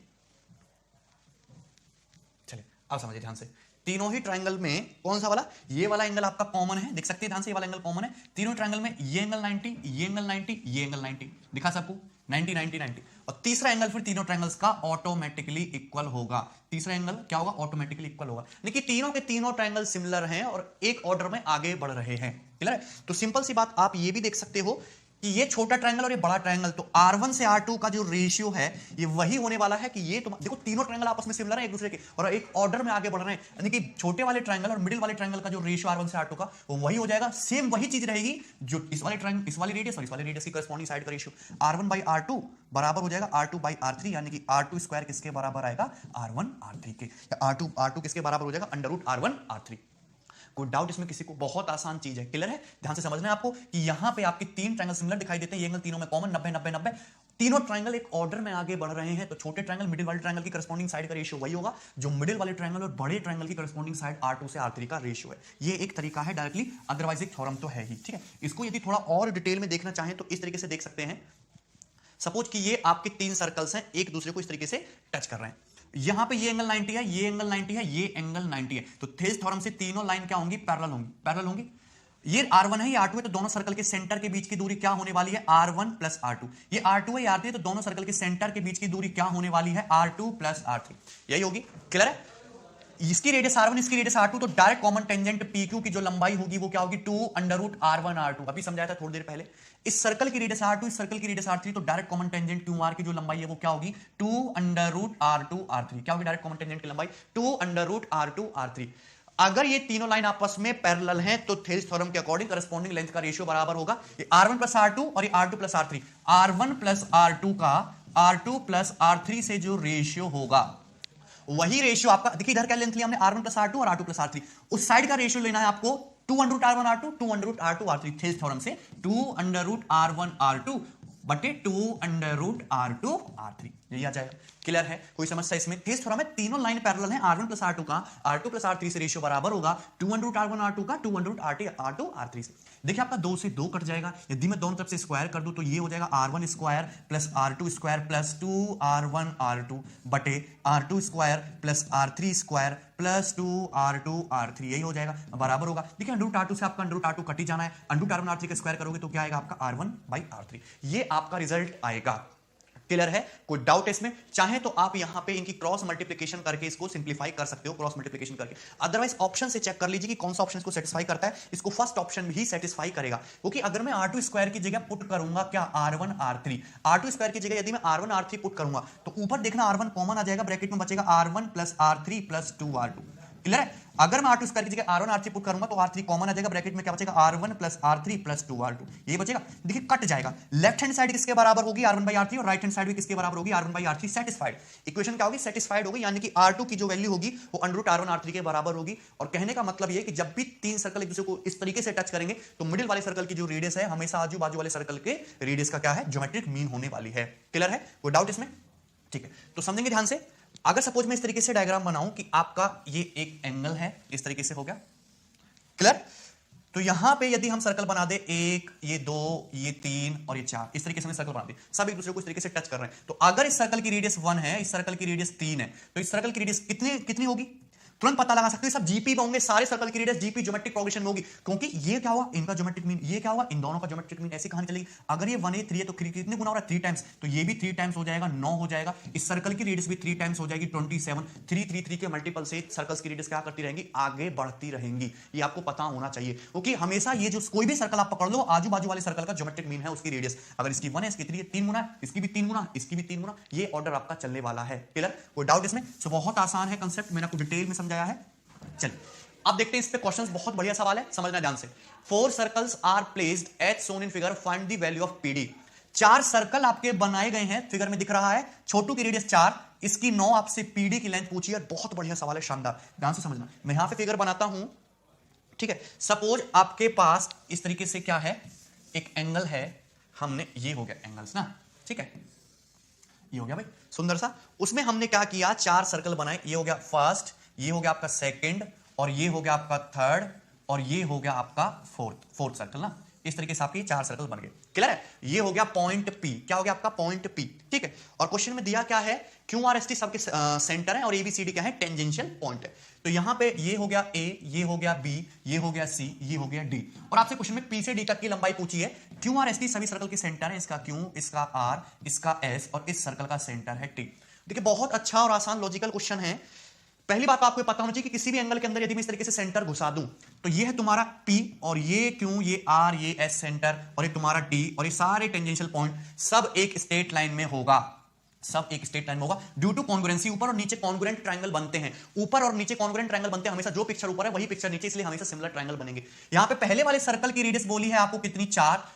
चलिए अब समझिए ध्यान से। तीनों ही ट्रायंगल में कौन सा वाला? ये वाला एंगल आपका कॉमन है, देख सकते हैं ध्यान से, ये वाला एंगल कॉमन है। तीनों ट्रायंगल में ये एंगल 90, ये एंगल 90, ये एंगल 90 दिखा सबको, 90 90 90। और तीसरा एंगल फिर तीनों ट्रायंगल्स का ऑटोमेटिकली इक्वल होगा। तीसरा एंगल क्या होगा? ऑटोमेटिकली इक्वल होगा। लेकिन तीनों के तीनों ट्रायंगल सिमिलर हैं और एक ऑर्डर में आगे बढ़ रहे हैं। क्लियर है? तो सिंपल सी बात, आप ये भी देख सकते हो कि ये छोटा ट्रायंगल और ये बड़ा ट्रायंगल, तो R1 से R2 का जो रेशियो है ये वही होने वाला है कि ये तो देखो तीनों ट्रायंगल आपस में सिमिलर है एक दूसरे के और एक ऑर्डर में आगे बढ़ रहे हैं, यानी कि छोटे वाले ट्रायंगल और मिडिल वाले ट्रायंगल का जो रेशियो R1 से R2 का वो वही हो जाएगा। सेम वही चीज रहेगी जो इस वाले ट्रायंगल, इस वाली रेडियस और इस वाली रेडियस की करस्पॉन्डिंग साइड का रेशियो R1/R2 बराबर हो जाएगा R2/R3, यानी कि R2 स्क्वायर किसके बराबर आएगा? R1 R3 के। या R2 किसके बराबर हो जाएगा? Under root R1 R3। कोई डाउट इसमें किसी को? बहुत आसान चीज है। क्लियर है? ध्यान से समझना है आपको कि यहां पे आपके तीन ट्रायंगल सिमिलर दिखाई देते हैं, ये एंगल तीनों में कॉमन 90 90 90। तीनों ट्रायंगल एक ऑर्डर में आगे बढ़ रहे हैं, तो छोटे ट्रायंगल मिडिल वाले ट्रायंगल की करस्पॉन्डिंग साइड का रेशियो वही होगा जो मिडिल वाले ट्रायंगल और बड़े ट्रायंगल की करस्पॉन्डिंग साइड R2 से R3 का रेशियो है। ये एक तरीका है डायरेक्टली, अदरवाइज एक थ्योरम तो है ही। ठीक है, इसको यदि थोड़ा और डिटेल में देखना चाहें तो इस तरीके से देख सकते हैं। सपोज कि ये आपके तीन सर्कल्स हैं, एक दूसरे को इस तरीके से टच कर रहे हैं। यहां पे ये एंगल 90 है, ये एंगल 90 है, ये एंगल 90 है, तो थेस थ्योरम से तीनों लाइन क्या होंगी? पैरेलल होंगी। ये R1 है, ये R2 है, तो दोनों सर्कल के सेंटर के बीच की दूरी क्या होने वाली है? R1 plus R2। ये R2 है, ये R3 है, तो दोनों सर्कल के सेंटर के बीच की दूरी क्या होने वाली है? R2 plus R3। यही होगी। क्लियर है? इसकी रेडियस R1, इसकी रेडियस R2, तो डायरेक्ट कॉमन टेंजेंट PQ की जो लंबाई होगी वो क्या होगी? 2 अंडर रूट R1 R2। अभी समझाया था थोड़ी देर पहले। इस सर्कल की रेडियस R2, इस सर्कल की रेडियस R3, तो डायरेक्ट कॉमन टेंजेंट QR की जो लंबाई है वो क्या होगी? 2 अंडर रूट R2 R3। क्या होगी डायरेक्ट कॉमन टेंजेंट की लंबाई? 2 अंडर रूट R2 R3। अगर ये तीनों लाइन आपस में पैरेलल हैं तो थेल्स थ्योरम के अकॉर्डिंग करस्पॉन्डिंग लेंथ का रेशियो बराबर होगा ये R1 प्लस R2 और ये R2 plus R3। R1 plus R2 का R2 प्लस R3 से जो रेशियो होगा वही रेशियो आपका, देखिए इधर क्या लेंथ लिया हमने? R1 प्लस R2 और R2 प्लस R3। उस साइड का रेशियो लेना है आपको 2 under root R1 R2, 2 under root R2 R3। Thales theorem से 2 अंडर रूट R1 R2 बटे 2 अंडर रूट R2 R3, यही आ जाएगा। क्लियर है? कोई समस्या इसमें? थेल्स थ्योरम में तीनों लाइन पैरेलल हैं, R1 प्लस R2 का R2 प्लस R3 से रेशियो बराबर होगा 2 अंडर रूट R1 R2 का 2 अंडर रूट R2 R3 से। देखिए आपका 2 से 2 कट जाएगा, यदि मैं दोनों तरफ से स्क्वायर कर दूं तो ये हो जाएगा R1 square plus R2 square plus 2 R1 R2 बटे R2 square plus R3 square plus 2 R2 R3, यही हो जाएगा, बराबर होगा। देखिए अंडर रूट R2 से आपका अंडर रूट R2 कट ही जाना है, अंडर रूट R1 R3 का स्क्वायर करोगे तो क्या आएगा आपका? R1/R3। ये आपका रिजल्ट आएगा। क्लियर है? कोई डाउट है इसमें? चाहे तो आप यहां पे इनकी क्रॉस मल्टीप्लिकेशन करके इसको सिंप्लीफाई कर सकते हो, क्रॉस मल्टीप्लिकेशन करके। अदरवाइज ऑप्शन से चेक कर लीजिए कि कौन सा ऑप्शन इसको सेटिस्फाई करता है। इसको फर्स्ट ऑप्शन भी सेटिस्फाई करेगा, क्योंकि अगर मैं R2 स्क्वायर की जगह पुट करूंगा क्या? R1 R3। R2 स्क्वायर की जगह यदि मैं R1 R3 पुट करूंगा तो ऊपर देखना R1 कॉमन आ जाएगा, ब्रैकेट में बचेगा R1 plus R3 plus 2 R2। Clear है? अगर मैं R2 स्क्वायर की जगह R1 R3 पुट करूंगा तो R3 कॉमन आ जाएगा, ब्रैकेट में क्या बचेगा? R1 plus R3 plus 2 R2, ये बचेगा। देखिए कट जाएगा, लेफ्ट हैंड साइड किसके बराबर होगी? R1/R3, और राइट हैंड साइड भी किसके बराबर होगी? R1/R3। सेटिस्फाइड इक्वेशन क्या होगी? सेटिस्फाइड होगी, यानी कि R2 की जो वैल्यू होगी वो अंडर रूट R1 R3 के बराबर होगी। और कहने का मतलब ये है कि जब भी तीन सर्कल एक दूसरे को इस तरीके से टच करेंगे तो मिडिल वाले सर्कल की जो रेडियस है हमेशा आजू बाजू वाले सर्कल के रेडियस का क्या है? ज्योमेट्रिक मीन होने वाली है। क्लियर है? कोई डाउट इसमें? ठीक है, तो समझेंगे ध्यान से। अगर सपोज मैं इस तरीके से डायग्राम बनाऊं कि आपका ये एक एंगल है, इस तरीके से हो गया। क्लियर? तो यहां पे यदि हम सर्कल बना दे, 1, ये 2, ये 3 और ये 4, इस तरीके से सर्कल बना दे, सब एक दूसरे को इस तरीके से टच कर रहे हैं, तो अगर इस सर्कल की रेडियस 1 है, इस सर्कल की रेडियस 3 है, तो इस सर्कल की रेडियस कितनी होगी? तुरंत पता लगा सकते हो सब जीपी में होंगे, सारे सर्कल की रेडियस जीपी ज्योमेट्रिक प्रोग्रेशन में होगी, क्योंकि ये क्या हुआ इनका ज्योमेट्रिक मीन, ये क्या हुआ इन दोनों का ज्योमेट्रिक मीन, ऐसी कहानी चलेगी। अगर ये 1 3 है तो कितने गुना हो रहा है 3 टाइम्स, तो ये भी 3 टाइम्स हो जाएगा, 9 हो जाएगा। इस सर्कल की रेडियस भी 3 टाइम्स हो जाएगी 27। 3 3 3 के मल्टीपल से सर्कल्स की रेडियस क्या करती रहेंगी, आगे बढ़ती रहेंगी। ये आपको पता होना चाहिए, क्योंकि हमेशा ये जो कोई भी सर्कल आप पकड़ लो, आजू बाजू वाले सर्कल का ज्योमेट्रिक मीन है उसकी रेडियस, अगर इसकी 1 है, इसकी 3 है, 3 गुना, इसकी भी 3 गुना, इसकी भी 3 गुना, ये ऑर्डर आपका चलने वाला है। क्लियर, कोई डाउट इसमें? सो बहुत आसान है कंसेप्ट, मैंने आपको डिटेल में समझाया है। चलिए अब देखते हैं इस पे क्वेश्चंस, बहुत बढ़िया सवाल है, समझना ध्यान से। 4 circles are placed as shown in figure, find the value of PD. 4 circle आपके बनाए गए हैं, फिगर में दिख रहा है, छोटू की रेडियस 4, इसकी 9, आपसे पीडी की लेंथ पूछी है। बहुत बढ़िया सवाल है, शानदार, ध्यान से समझना। मैं यहां पे फिगर बनाता हूं, ठीक है। सपोज आपके पास इस तरीके से क्या है, एक एंगल है, हमने ये हो गया एंगल्स ना, ठीक है, ये हो गया भाई सुंदर सा। उसमें हमने क्या किया, 4 सर्कल बनाए, ये हो गया फर्स्ट, ये हो गया आपका सेकंड, और ये हो गया आपका थर्ड, और ये हो गया आपका फोर्थ सर्कल ना। इस तरीके से आपके 4 सर्कल बन गए। क्लियर है? ये हो गया पॉइंट पी, क्या हो गया आपका पॉइंट पी, ठीक है। और क्वेश्चन में दिया क्या है, क्यू आर एस टी सबके सेंटर है और एबीसीडी क्या है, टेंजेंशियल पॉइंट है। तो यहां पे ये हो गया ए, ये हो गया बी, ये हो गया सी, ये हो गया डी। और आपसे क्वेश्चन में पी से डी तक की लंबाई पूछी है। क्यू आर एस टी सभी सर्कल के सेंटर है, इसका क्यू, इसका आर, इसका एस, और इस सर्कल का सेंटर है टी। देखिए बहुत अच्छा और आसान लॉजिकल क्वेश्चन है। पहली बात तो आपको पता होना चाहिए कि किसी भी एंगल के अंदर यदि मैं इस तरीके से सेंटर घुसा दूं, तो ये है तुम्हारा P, और ये क्यों, ये R, ये S सेंटर, और ये तुम्हारा T, और ये सारे टेंजेंशियल पॉइंट सब एक स्ट्रेट लाइन में होगा, सब एक स्ट्रेट लाइन में होगा। ड्यू टू कॉन्ग्रुएंसी, ऊपर और नीचे कॉन्ग्रुएंट ट्रायंगल बनते हैं, ऊपर और नीचे कॉन्ग्रुएंट ट्रायंगल बनते हैं हमेशा, जो पिक्चर ऊपर है वही पिक्चर नीचे, इसलिए हमेशा सिमिलर ट्रायंगल बनेंगे। यहां पे पहले वाले सर्कल की रेडियस बोली है आपको कितनी, 4,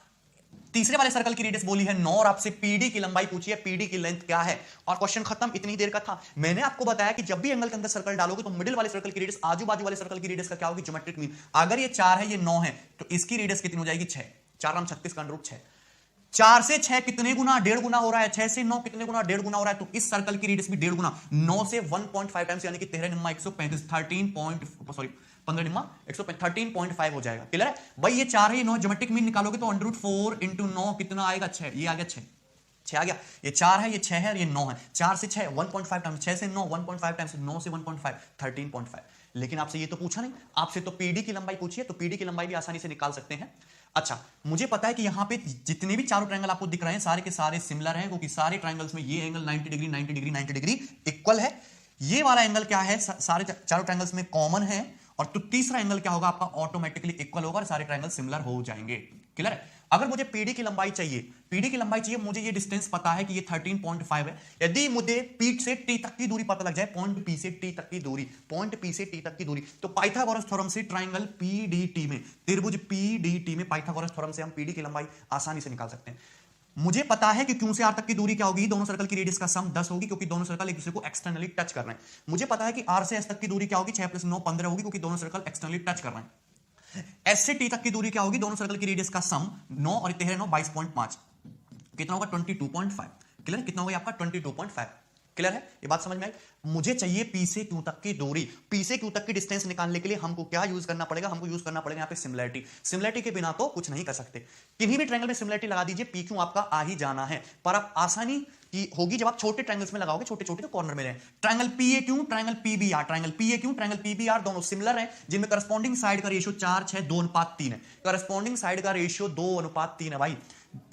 तीसरे वाले सर्कल की रेडियस बोली है 9, और आपसे पीडी की लंबाई पूछी है, पीडी की लेंथ क्या है, और क्वेश्चन खत्म। इतनी देर का था। मैंने आपको बताया कि जब भी एंगल के अंदर सर्कल डालोगे तो मिडिल वाले सर्कल की रेडियस आजू बाजू वाले सर्कल की रेडियस का क्या होगी, ज्योमेट्रिक मीन। अगर ये 4 है, ये 9 है, तो इसकी रेडियस कितनी हो जाएगी, 6, 4 36 का अंडर 6। 4 से 6 कितने गुना, 1.5 गुना हो रहा है। 6 से 9 कितने गुना, 1.5 गुना हो रहा है। तो इस सर्कल की रेडियस भी 1.5 गुना, 9 से 1.5 टाइम्स, यानी कि 13 निम्मा 135, 13.5 हो जाएगा। क्लियर है भाई? ये 4 है, ये 9, ज्योमेट्रिक मीन निकालोगे तो √4 × 9 कितना आएगा, 6। ये आ गया 6 आ गया। ये 4 है, ये 6 है, और ये 9 है। 4 से 6 1.5 टाइम्स, 6 से 9 1.5 टाइम्स, 9 से 1.5 13.5। लेकिन आपसे ये तो पूछा नहीं, आपसे तो पीडी की लंबाई पूछी है, तो पीडी की लंबाई भी आसानी से निकाल सकते हैं। अच्छा, मुझे पता है कि यहां पे जितने भी चारों ट्रायंगल आपको दिख रहे हैं सारे के सारे सिमिलर हैं, क्योंकि सारे ट्रायंगल्स में ये angle 90 degree 90 degree 90 degree equal है। ये वाला एंगल क्या है, सारे चारों ट्रायंगल्स में कॉमन है, और तो तीसरा एंगल क्या होगा आपका, ऑटोमेटिकली इक्वल होगा, और सारे ट्रायंगल सिमिलर हो जाएंगे। क्लियर है? अगर मुझे पीडी की लंबाई चाहिए, पीडी की लंबाई चाहिए, मुझे ये डिस्टेंस पता है कि ये 13.5 है। यदि मुझे पी से टी तक की दूरी पता लग जाए, पॉइंट पी से टी तक की दूरी, पॉइंट पी से टी तक की दूरी, तो पाइथागोरस थ्योरम से ट्रायंगल पीडीटी में, त्रिभुज पीडीटी में पाइथागोरस थ्योरम से हम पीडी की लंबाई आसानी से निकाल सकते हैं। मुझे पता है कि क्यू से आर तक की दूरी क्या होगी, दोनों सर्कल की रेडियस का सम 10 होगी, क्योंकि दोनों सर्कल एक दूसरे को एक्सटर्नली टच कर रहे हैं। मुझे पता है कि आर से एस तक की दूरी क्या होगी, 6 + 9 15 होगी, क्योंकि दोनों सर्कल एक्सटर्नली टच कर रहे हैं। एस से टी तक की दूरी क्या होगी, दोनों सर्कल की रेडियस का सम 9 और 13 9 22.5, कितना होगा 22.5। क्लियर? कितना होगा आपका 22.5। क्लियर है? ये बात समझ में आई? मुझे चाहिए पी से क्यू तक की दूरी, पी से क्यू तक की डिस्टेंस निकालने के लिए हमको क्या यूज करना पड़ेगा, हमको यूज करना पड़ेगा यहाँ पे सिमिलरिटी। सिमिलरिटी के बिना तो कुछ नहीं कर सकते। किन्हीं भी ट्रायंगल में सिमिलरिटी लगा दीजिए, पी क्यू आपका आ ही जाना है। पर आप आसानी की होगी जब आप छोटे ट्रायंगल्स में लगाओगे, छोटे छोटे तो कॉर्नर में रहे। Triangle P A Q, triangle P B R, triangle P A Q, triangle P B R दोनों सिमिलर हैं, जिनमें करस्पॉन्डिंग साइड का रेशियो 4:6 2:3 है। करस्पॉन्डिंग साइड का रेशियो 2:3 है भाई।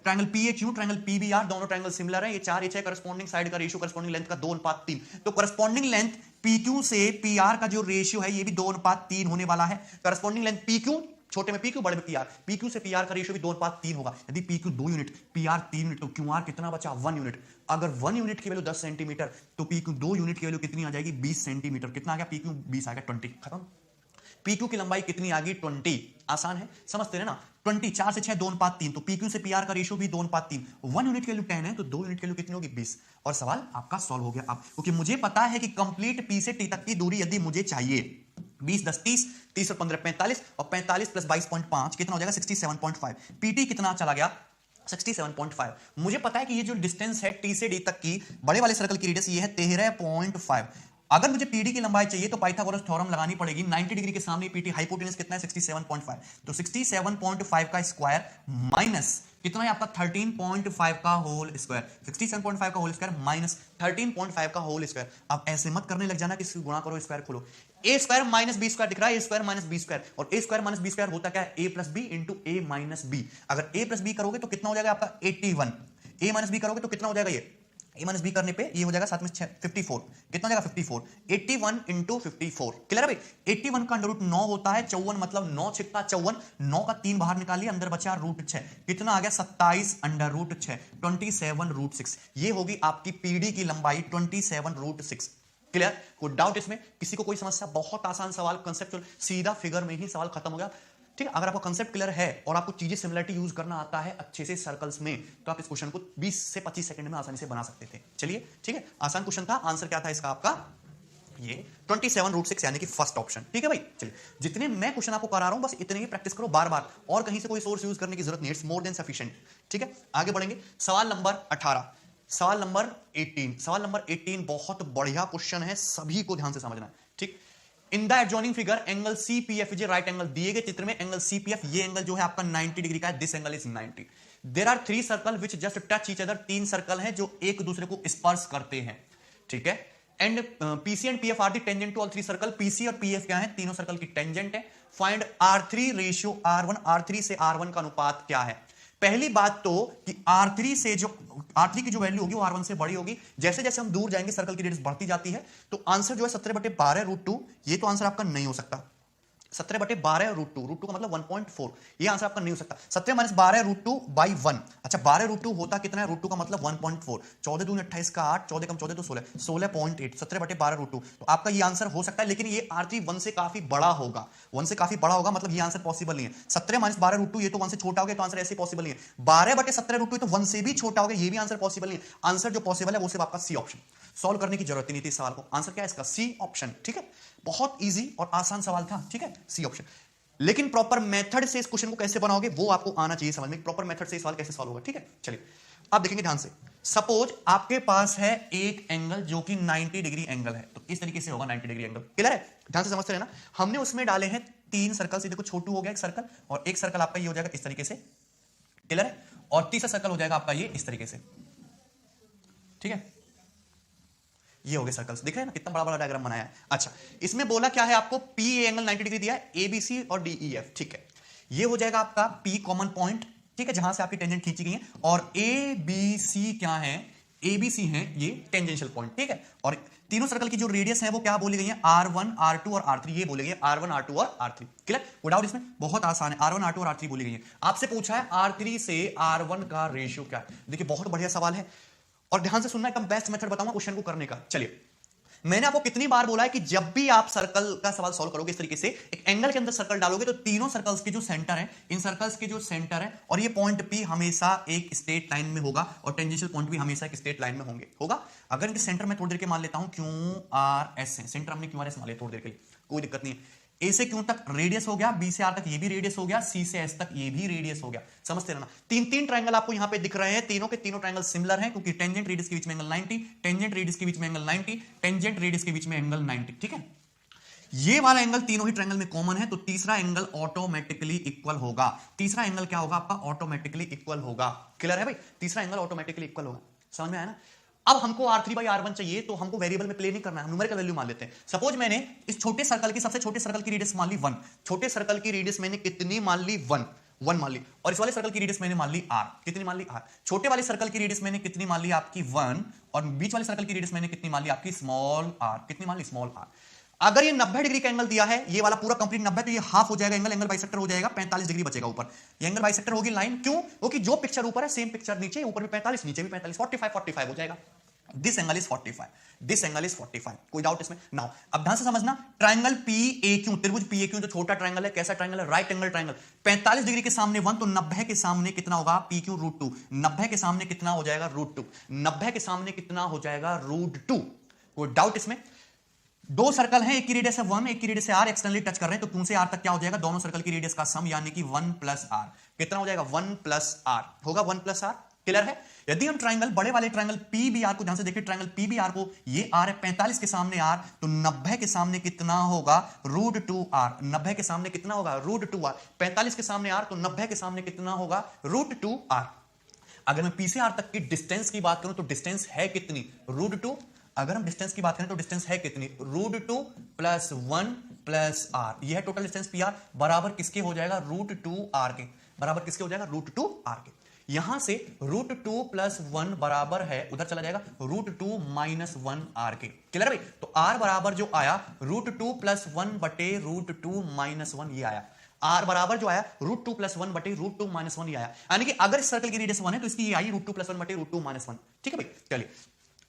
Triangle P A Q, triangle P B R दोनों triangle similar है। ये 4 ये 6 करस्पॉन्डिंग साइड का रेशियो, करस्पॉन्डिंग लेंथ का 2:3। तो करस्पॉन्डिंग लेंथ पी क्यू से पी आर का जो रेशियो है ये भी 2:3 होने वाला है। करस्पॉन्डिंग लेंथ पी क्यू, छोटे में पी क्यू, बड़े में पी आर, पी क्यू से पी आर का रेशियो भी 2:3 होगा। यदि P Q 2 unit, P R 3 unit, तो क्यू आर कितना बचा 1 यूनिट। अगर 1 यूनिट की वैल्यू 10 सेंटीमीटर, तो पी क्यू 2 यूनिट की वैल्यू कितनी आ जाएगी 20 सेंटीमीटर। कितना आ गया पी क्यू 20 आ गया 20, खत्म। पी क्यू की लंबाई कितनी आ गई 20। आसान है, समझते हैं ना। 20, 4 से 6 2:3, तो पी क्यू से पी आर का रेशियो भी 2:3। 1 यूनिट की वैल्यू 10 है, तो 2 यूनिट की वैल्यू कितनी होगी 20। और सवाल आपका सॉल्व हो गया। अब क्योंकि मुझे पता है कि कंप्लीट पी से टी तक की दूरी यदि मुझे चाहिए, 20 10 30, 30 और 15 45, और 45 + 22.5 कितना हो जाएगा 67.5। पीटी कितना चला गया 67.5। मुझे पता है कि ये जो डिस्टेंस है टी से डी तक की, बड़े वाले सर्कल की रेडियस ये है 13.5। अगर मुझे पीडी की लंबाई चाहिए तो पाइथागोरस थ्योरम लगानी पड़ेगी। 90 डिग्री के सामने पीटी हाइपोटेनस कितना है 67.5, तो 67.5 का स्क्वायर माइनस कितना है आपका 13.5 का होल स्क्वायर, 67.5 का होल स्क्वायर माइनस 13.5 का होल स्क्वायर। अब ऐसे मत करने लग जाना कि गुणा करो स्क्वायर खोलो, ए स्क्वायर माइनस बी स्क्वायर दिख रहा है, ए स्क्वायर माइनस बी स्क्वायर, और ए स्क्वायर माइनस बी स्क्वायर होता क्या है, A plus B into A minus B. अगर ए प्लस बी करोगे तो कितना हो जाएगा आपका 81, ए माइनस बी करोगे तो कितना हो जाएगा, ये ए माइनस बी करने पे ये हो जाएगा साथ में 54, कितना हो जाएगा 54, 81 इंटू 54, क्लियर है भाई। 81 का अंडर रूट 9 होता है, 54 मतलब 9 छिक्का 54, 9 का 3 बाहर निकालिए, अंदर बचा रूट 6, कितना आ गया 27 अंडर रूट 6, 27 रूट 6। ये होगी आपकी पीडी की लंबाई 27 रूट 6, क्लियर। कोई डाउट इसमें, किसी को कोई समस्या, बहुत आसान सवाल, कंसेप्चुअल, सीधा फिगर में ही सवाल खत्म हो गया, ठीक है। अगर आपको कंसेप्ट क्लियर है और आपको चीजें सिमिलरिटी यूज करना आता है अच्छे से सर्कल्स में, तो आप इस क्वेश्चन को 20 से 25 सेकंड में आसानी से बना सकते थे। चलिए ठीक है, आसान क्वेश्चन था। आंसर क्या था इसका आपका, ये 27 रूट 6 यानी कि फर्स्ट ऑप्शन, ठीक है भाई। चलिए, जितने मैं क्वेश्चन आपको करा रहा हूं बस इतने ही प्रैक्टिस करो बार बार, और कहीं से कोई सोर्स यूज करने की जरूरत नहीं, इट्स मोर देन सफिशिएंट, ठीक है। आगे बढ़ेंगे, सवाल नंबर 18, सवाल नंबर 18, सवाल नंबर 18 बहुत बढ़िया क्वेश्चन है, सभी को ध्यान से समझना है, ठीक। In the adjoining figure angle CPF is a right angle, दिए गए चित्र में एंगल CPF, ये एंगल जो है आपका 90 डिग्री का है, this angle is 90। There are 3 circle which just touch each other, 3 circle हैं जो एक दूसरे को स्पर्श करते हैं, ठीक है। And PC and PF are the tangent to all 3 circle, PC और PF क्या है, तीनों सर्कल की टेंजेंट है। Find R3 ratio R1, R3 से R1 का अनुपात क्या है। पहली बात तो कि R3 की जो वैल्यू होगी वो R1 से बड़ी होगी, जैसे जैसे हम दूर जाएंगे सर्कल की रेडियस बढ़ती जाती है, तो आंसर जो है 17/12 रूट 2, ये तो आंसर आपका नहीं हो सकता। 17/12 रूट 2 का मतलब 1.4, ये आंसर आपका नहीं हो सकता। 17 माइनस 12 रूट 2 बाई 1, अच्छा 12 रूट 2 होता कितना है, रूट 2 का मतलब 1.4, 14 दूनी 28 का 8, 14 कम 14 तो 16, 16.8, 17/12 रूट 2, तो आपका ये आंसर हो सकता है, लेकिन ये R3 1 से काफी बड़ा होगा, 1 से काफी बड़ा होगा, मतलब ये आंसर पॉसिबल नहीं है। 17 माइनस 12 रूट 2 ये तो 1 से छोटा हो गया, तो आंसर ऐसे पॉसिबल नहीं है। 12/17 रूट 2 तो 1 से भी छोटा हो गया, ये भी आंसर पॉसिबल नहीं है। आंसर जो पॉसिबल है वो सिर्फ आपका सी ऑप्शन, सॉल्व करने की जरूरत ही नहीं थी इस सवाल को, आंसर क्या है इसका, सी ऑप्शन, ठीक है। बहुत इजी और आसान सवाल था, ठीक है, सी ऑप्शन। लेकिन प्रॉपर मेथड से इस क्वेश्चन को कैसे बनाओगे वो आपको आना चाहिए समझ में, प्रॉपर मेथड से सवाल कैसे सॉल्व होगा, ठीक है। चलिए आप देखेंगे ध्यान से, सपोज आपके पास है एक एंगल जो कि 90 डिग्री एंगल है, तो इस तरीके से होगा 90 डिग्री एंगल, क्लियर है, ध्यान से समझते रहना। हमने उसमें डाले हैं 3 सर्कल, देखो छोटू हो गया एक सर्कल, और एक सर्कल आपका ये हो जाएगा इस तरीके से, क्लियर है, और तीसरा सर्कल हो जाएगा आपका ये इस तरीके से, ठीक है। ये हो गए सर्कल्स, दिख रहे हैं ना कितना बड़ा बड़ा डायग्राम बनाया है। अच्छा, इसमें बोला क्या है आपको, P एंगल 90 डिग्री दिया है, ABC और DEF, ठीक है। ये हो जाएगा आपका P कॉमन पॉइंट, ठीक है, जहां से आपकी टेंजेंट खींची गई है, और ABC क्या है, ABC है ये टेंजेंशियल पॉइंट, ठीक है। और तीनों सर्कल की जो रेडियस है वो क्या बोली गई है, R1, R2 और R3, ये बोली गई है R1, R2 और R3, क्लियर। कोई डाउट इसमें, बहुत आसान है, R1, R2 और R3 बोली गई है। आपसे पूछा है R3 से R1 का रेशियो क्या है, देखिए बहुत बढ़िया सवाल है, और ध्यान से सुनना, एकदम बेस्ट मेथड बताऊंगा क्वेश्चन को करने का। चलिए, मैंने आपको कितनी बार बोला है कि जब भी आप सर्कल का सवाल सॉल्व करोगे इस तरीके से, एक एंगल के अंदर सर्कल डालोगे, तो तीनों सर्कल्स के जो सेंटर है, इन सर्कल्स के जो सेंटर है, और ये पॉइंट P हमेशा एक स्ट्रेट लाइन में होगा, और टेंजेंशियल पॉइंट भी हमेशा एक स्ट्रेट लाइन में होगा। अगर इनके सेंटर में थोड़ी देर के मान लेता हूं QRS है, सेंटर हमने QRS मान लिया थोड़ी देर के लिए, कोई दिक्कत नहीं है। A से Q तक रेडियस हो गया, B से R तक ये भी रेडियस हो गया, C से S तक ये भी रेडियस हो गया, समझते रहना। 3 ट्रायंगल आपको यहां पे दिख रहे हैं, तीनों के तीनों ट्रायंगल सिमिलर हैं, क्योंकि टेंजेंट रेडियस के बीच में एंगल 90, टेंजेंट रेडियस के बीच में एंगल 90, टेंजेंट रेडियस के बीच में एंगल 90, ठीक है। ये वाला एंगल तीनों ही ट्रायंगल में कॉमन है, तो तीसरा एंगल ऑटोमेटिकली इक्वल होगा। तीसरा एंगल क्या होगा आपका, ऑटोमेटिकली इक्वल होगा, क्लियर है भाई, तीसरा एंगल ऑटोमेटिकली इक्वल होगा, समझ में आया ना। अब हमको R3/R1 चाहिए, तो हमको वेरिएबल में प्ले नहीं करना है, हम न्यूमेरिकल वैल्यू मान लेते हैं। सपोज मैंने इस छोटे सर्कल की, सबसे छोटे सर्कल की रेडियस मान ली 1, छोटे सर्कल की रेडियस मैंने कितनी मान ली, 1 मान ली, और इस वाले सर्कल की रेडियस मैंने मान ली R, कितनी मान ली R। छोटे वाले सर्कल की रेडियस मैंने कितनी मान ली आपकी 1, और बीच वाले सर्कल की रेडियस मैंने कितनी मान ली आपकी स्मॉल r, कितनी मान ली स्मॉल r। अगर ये 90 डिग्री का एंगल दिया है, ये वाला पूरा कंप्लीट 90, तो ये हाफ हो जाएगा, एंगल बाइसेक्टर हो जाएगा, 45 डिग्री बचेगा ऊपर, ये एंगल बाइसेक्टर होगी लाइन, क्यों, क्योंकि जो पिक्चर ऊपर है सेम पिक्चर नीचे, ऊपर भी 45 नीचे भी 45, 45 हो जाएगा। This angle is 45, this angle is 45, कोई डाउट इसमें। नाउ अब ध्यान से समझना, ट्रायंगल PAQ, त्रिभुज PAQ जो छोटा ट्रायंगल है, कैसा ट्रायंगल है, राइट एंगल ट्रायंगल, 45 डिग्री के सामने 1, तो 90 के सामने कितना होगा, PQ रूट 2, 90 के सामने कितना हो जाएगा, रूट 2, 90 के सामने कितना हो जाएगा, रूट 2। कोई डाउट इसमें। 2 सर्कल हैं, एक की रेडियस है 1, एक की रेडियस है R, एक्सटर्नली टच कर रहे हैं, तो Q से R तक क्या हो जाएगा, दोनों सर्कल की रेडियस का सम, यानी कि 1 प्लस R, कितना हो जाएगा, 1 प्लस R होगा, 1 प्लस R, क्लियर है? यदि हम ट्राइंगल, बड़े वाले ट्राइंगल पीबीआर को ध्यान से देखिए, ट्राइंगल पीबीआर को, ये आर है 45 के सामने आर, तो 90 के सामने कितना होगा √2r। 90 के सामने कितना होगा √2r। 45 के सामने आर, तो 90 के सामने कितना होगा √2r। अगर मैं पी से आर तक की डिस्टेंस की बात करूं तो डिस्टेंस है कितनी √2। अगर हम डिस्टेंस की बात करें तो डिस्टेंस है कितनी √2 + 1 + r। यह है टोटल डिस्टेंस पी आर, बराबर किसके हो जाएगा √2r के, बराबर किसके हो जाएगा √2r के। यहां से √2 + 1 बराबर है, उधर चला जाएगा √2 - 1r के। क्लियर भाई? तो r बराबर जो आया √2 + 1 बटे √2 - 1, ये आया। r बराबर जो आया √2 + 1 बटे √2 - 1, ये आया। यानी कि अगर इस सर्कल की रेडियस 1 है तो इसकी ये आई √2 + 1 बटे √2 - 1। ठीक है भाई? चलिए,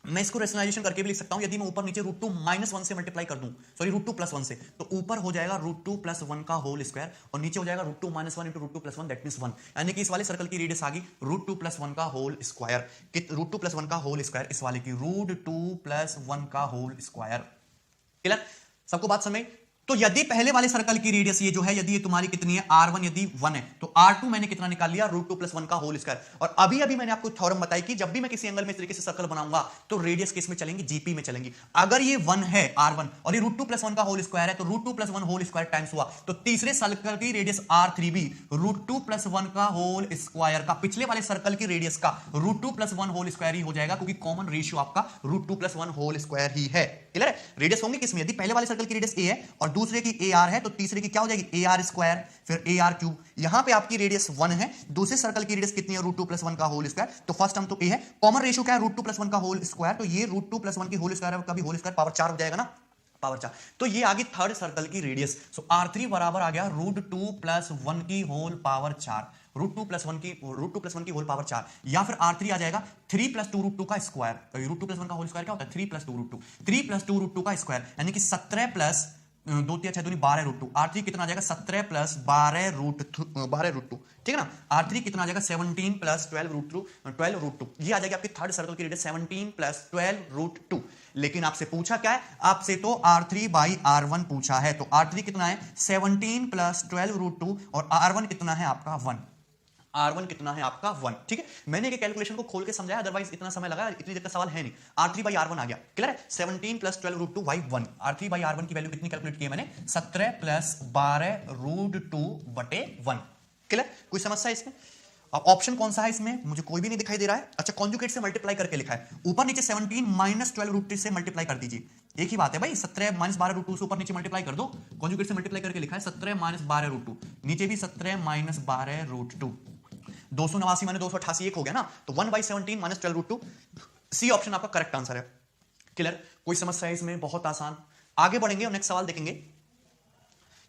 मैं इसको रेशनलाइजेशन करके भी लिख सकता हूं। यदि मैं ऊपर नीचे √2 - 1 से मल्टीप्लाई कर दूं, सॉरी √2 + 1 से, तो ऊपर हो जाएगा √2 + 1 का होल स्क्वायर और नीचे हो जाएगा √2 - 1 × √2 + 1, दैट मींस 1। यानी कि इस वाले सर्कल की रेडियस आ गई √2 + 1 का होल स्क्वायर। √2 + 1 का होल स्क्वायर, इस वाले की √2 + 1 का होल स्क्वायर। क्लियर? सबको बात समझ? तो यदि पहले वाले सर्कल की रेडियस ये जो है, यदि ये तुम्हारी कितनी है r1, यदि 1 है, तो r2 मैंने कितना निकाल लिया √2 + 1 का होल स्क्वायर। और अभी अभी मैंने आपको थ्योरम बताई कि जब भी मैं किसी एंगल में इस तरीके से सर्कल बनाऊंगा तो रेडियस किस में चलेंगी, जीपी में चलेंगी। अगर ये 1 है r1 और ये √2 + 1 का होल स्क्वायर है, तो √2 + 1 होल स्क्वायर टाइम्स हुआ, तो तीसरे सर्कल की रेडियस r3 भी √2 + 1 का होल स्क्वायर का, पिछले वाले सर्कल की रेडियस का √2 + 1 होल स्क्वायर ही हो जाएगा, क्योंकि कॉमन रेशियो आपका √2 + 1 होल स्क्वायर ही है। क्लियर है? रेडियस होंगे किसमें, यदि पहले वाले सर्कल की रेडियस a है और दूसरे की ar है, तो तीसरे की क्या हो जाएगी ar², फिर ar³। यहां पे आपकी रेडियस 1 है, दूसरे सर्कल की रेडियस कितनी है √2 + 1 का होल स्क्वायर, तो फर्स्ट टर्म तो a है, कॉमन रेशियो क्या है √2 + 1 का होल स्क्वायर, तो ये √2 + 1 की होल स्क्वायर का भी होल स्क्वायर पावर 4 हो जाएगा ना, पावर 4। तो ये आ गई थर्ड सर्कल की रेडियस। सो r3 बराबर आ गया √2 + 1 की होल पावर 4, √2 + 1 की होल पावर 4, या फिर r3 आ जाएगा 3 + 2 √2 का स्क्वायर। √2 + 1 का होल स्क्वायर क्या होता है 3 + 2 √2, 3 + 2 √2 का स्क्वायर, यानी कि 17 + 2 3 6 2 12 √2। r3 कितना आ जाएगा 17 + 12 √2। ठीक है ना? r3 कितना आ जाएगा 17 + 12 √2। ये आ जाएगी आपकी थर्ड सर्कल की रेडियस 17 + 12 √2। लेकिन आपसे पूछा क्या है, आपसे तो r3/r1 पूछा है, तो r3 कितना है 17 + 12 √2 और r1 कितना है आपका 1। r1 कितना है आपका 1। ठीक है? मैंने ये कैलकुलेशन को खोल के समझाया, अदरवाइज इतना समय लगा, इतनी देर का सवाल है नहीं। r3/r1 आ गया। क्लियर है? 17 + 12 √2 बाई 1। r3/r1 की वैल्यू कितनी कैलकुलेट की है मैंने 17 + 12 √2 बटे 1। क्लियर? कोई समस्या है इसमें? अब ऑप्शन कौन सा है इसमें, मुझे कोई भी नहीं दिखाई दे रहा है। अच्छा, कॉन्जुगेट से मल्टीप्लाई करके लिखा है, ऊपर नीचे 17 - 12 √2 से मल्टीप्लाई कर दीजिए। एक ही बात है भाई, 17 - 12 √2 से ऊपर नीचे मल्टीप्लाई कर दो। कॉन्जुगेट से मल्टीप्लाई करके लिखा है 17 - 12 √2, नीचे भी 17 - 12 √2। 289 माने 288 एक हो गया ना, तो 1/17 - 12 √2। सी ऑप्शन आपका करेक्ट आंसर है। क्लियर? कोई समस्या है इसमें? बहुत आसान। आगे बढ़ेंगे और नेक्स्ट सवाल देखेंगे।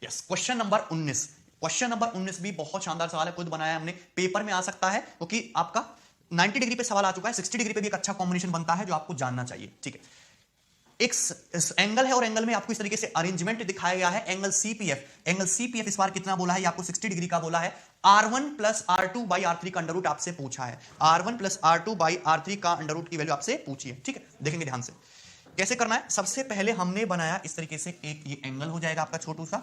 Yes, question number 19। Question number 19 भी बहुत शानदार सवाल है, खुद बनाया हमने, पेपर में आ सकता है क्योंकि आपका 90 डिग्री पे सवाल आ चुका है, 60 डिग्री पे भी एक अच्छा कॉम्बिनेशन बनता है जो आपको जानना चाहिए। ठीक है? एक एंगल है और एंगल में आपको इस तरीके से अरेंजमेंट दिखाया गया है, एंगल सीपीएफ। एंगल सीपीएफ इस बार कितना बोला है, ये आपको 60 डिग्री का बोला है। r1 + r2/r3 का अंडर रूट आपसे पूछा है, r1 + r2/r3 का अंडर रूट की वैल्यू आपसे पूछी है। ठीक है? देखेंगे ध्यान से कैसे करना है। सबसे पहले हमने बनाया इस तरीके से, एक ये एंगल हो जाएगा आपका छोटू सा,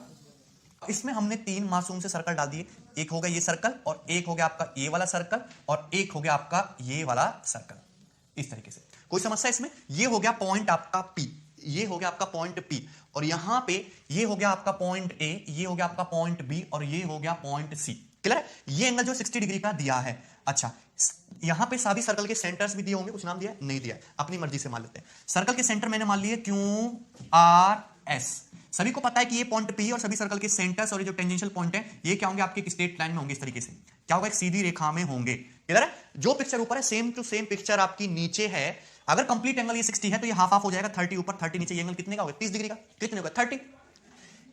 इसमें हमने 3 मासूम से सर्कल डाल दिए। एक हो गया ये सर्कल, और एक हो गया आपका ये वाला सर्कल, और एक हो गया आपका ये वाला सर्कल। इस तरीके से कोई समस्या इसमें? ये हो गया पॉइंट आपका P, ये हो गया आपका पॉइंट P, और यहां पे ये हो गया आपका पॉइंट A, ये हो गया आपका पॉइंट B, और ये हो गया पॉइंट C। क्लियर है? ये एंगल जो 60 डिग्री का दिया है। अच्छा, यहां पे सभी सर्कल के सेंटर्स भी दिए होंगे, कुछ नाम दिया नहीं दिया, अपनी मर्जी से मान लेते हैं। सर्कल के सेंटर मैंने मान लिए QRS। सभी को पता है कि ये पॉइंट P और सभी सर्कल के सेंटर्स और ये जो टेंजेंशियल पॉइंट है ये क्या होंगे आपके एक स्ट्रेट लाइन में होंगे। इस तरीके से क्या होगा, एक सीधी रेखा में होंगे। क्लियर है? जो पिक्चर ऊपर है सेम टू सेम पिक्चर आपकी नीचे है। अगर कंप्लीट एंगल ये 60 है तो ये हाफ हाफ हो जाएगा, 30 ऊपर 30 नीचे। ये एंगल कितने का होगा 30 डिग्री का, कितने होगा 30।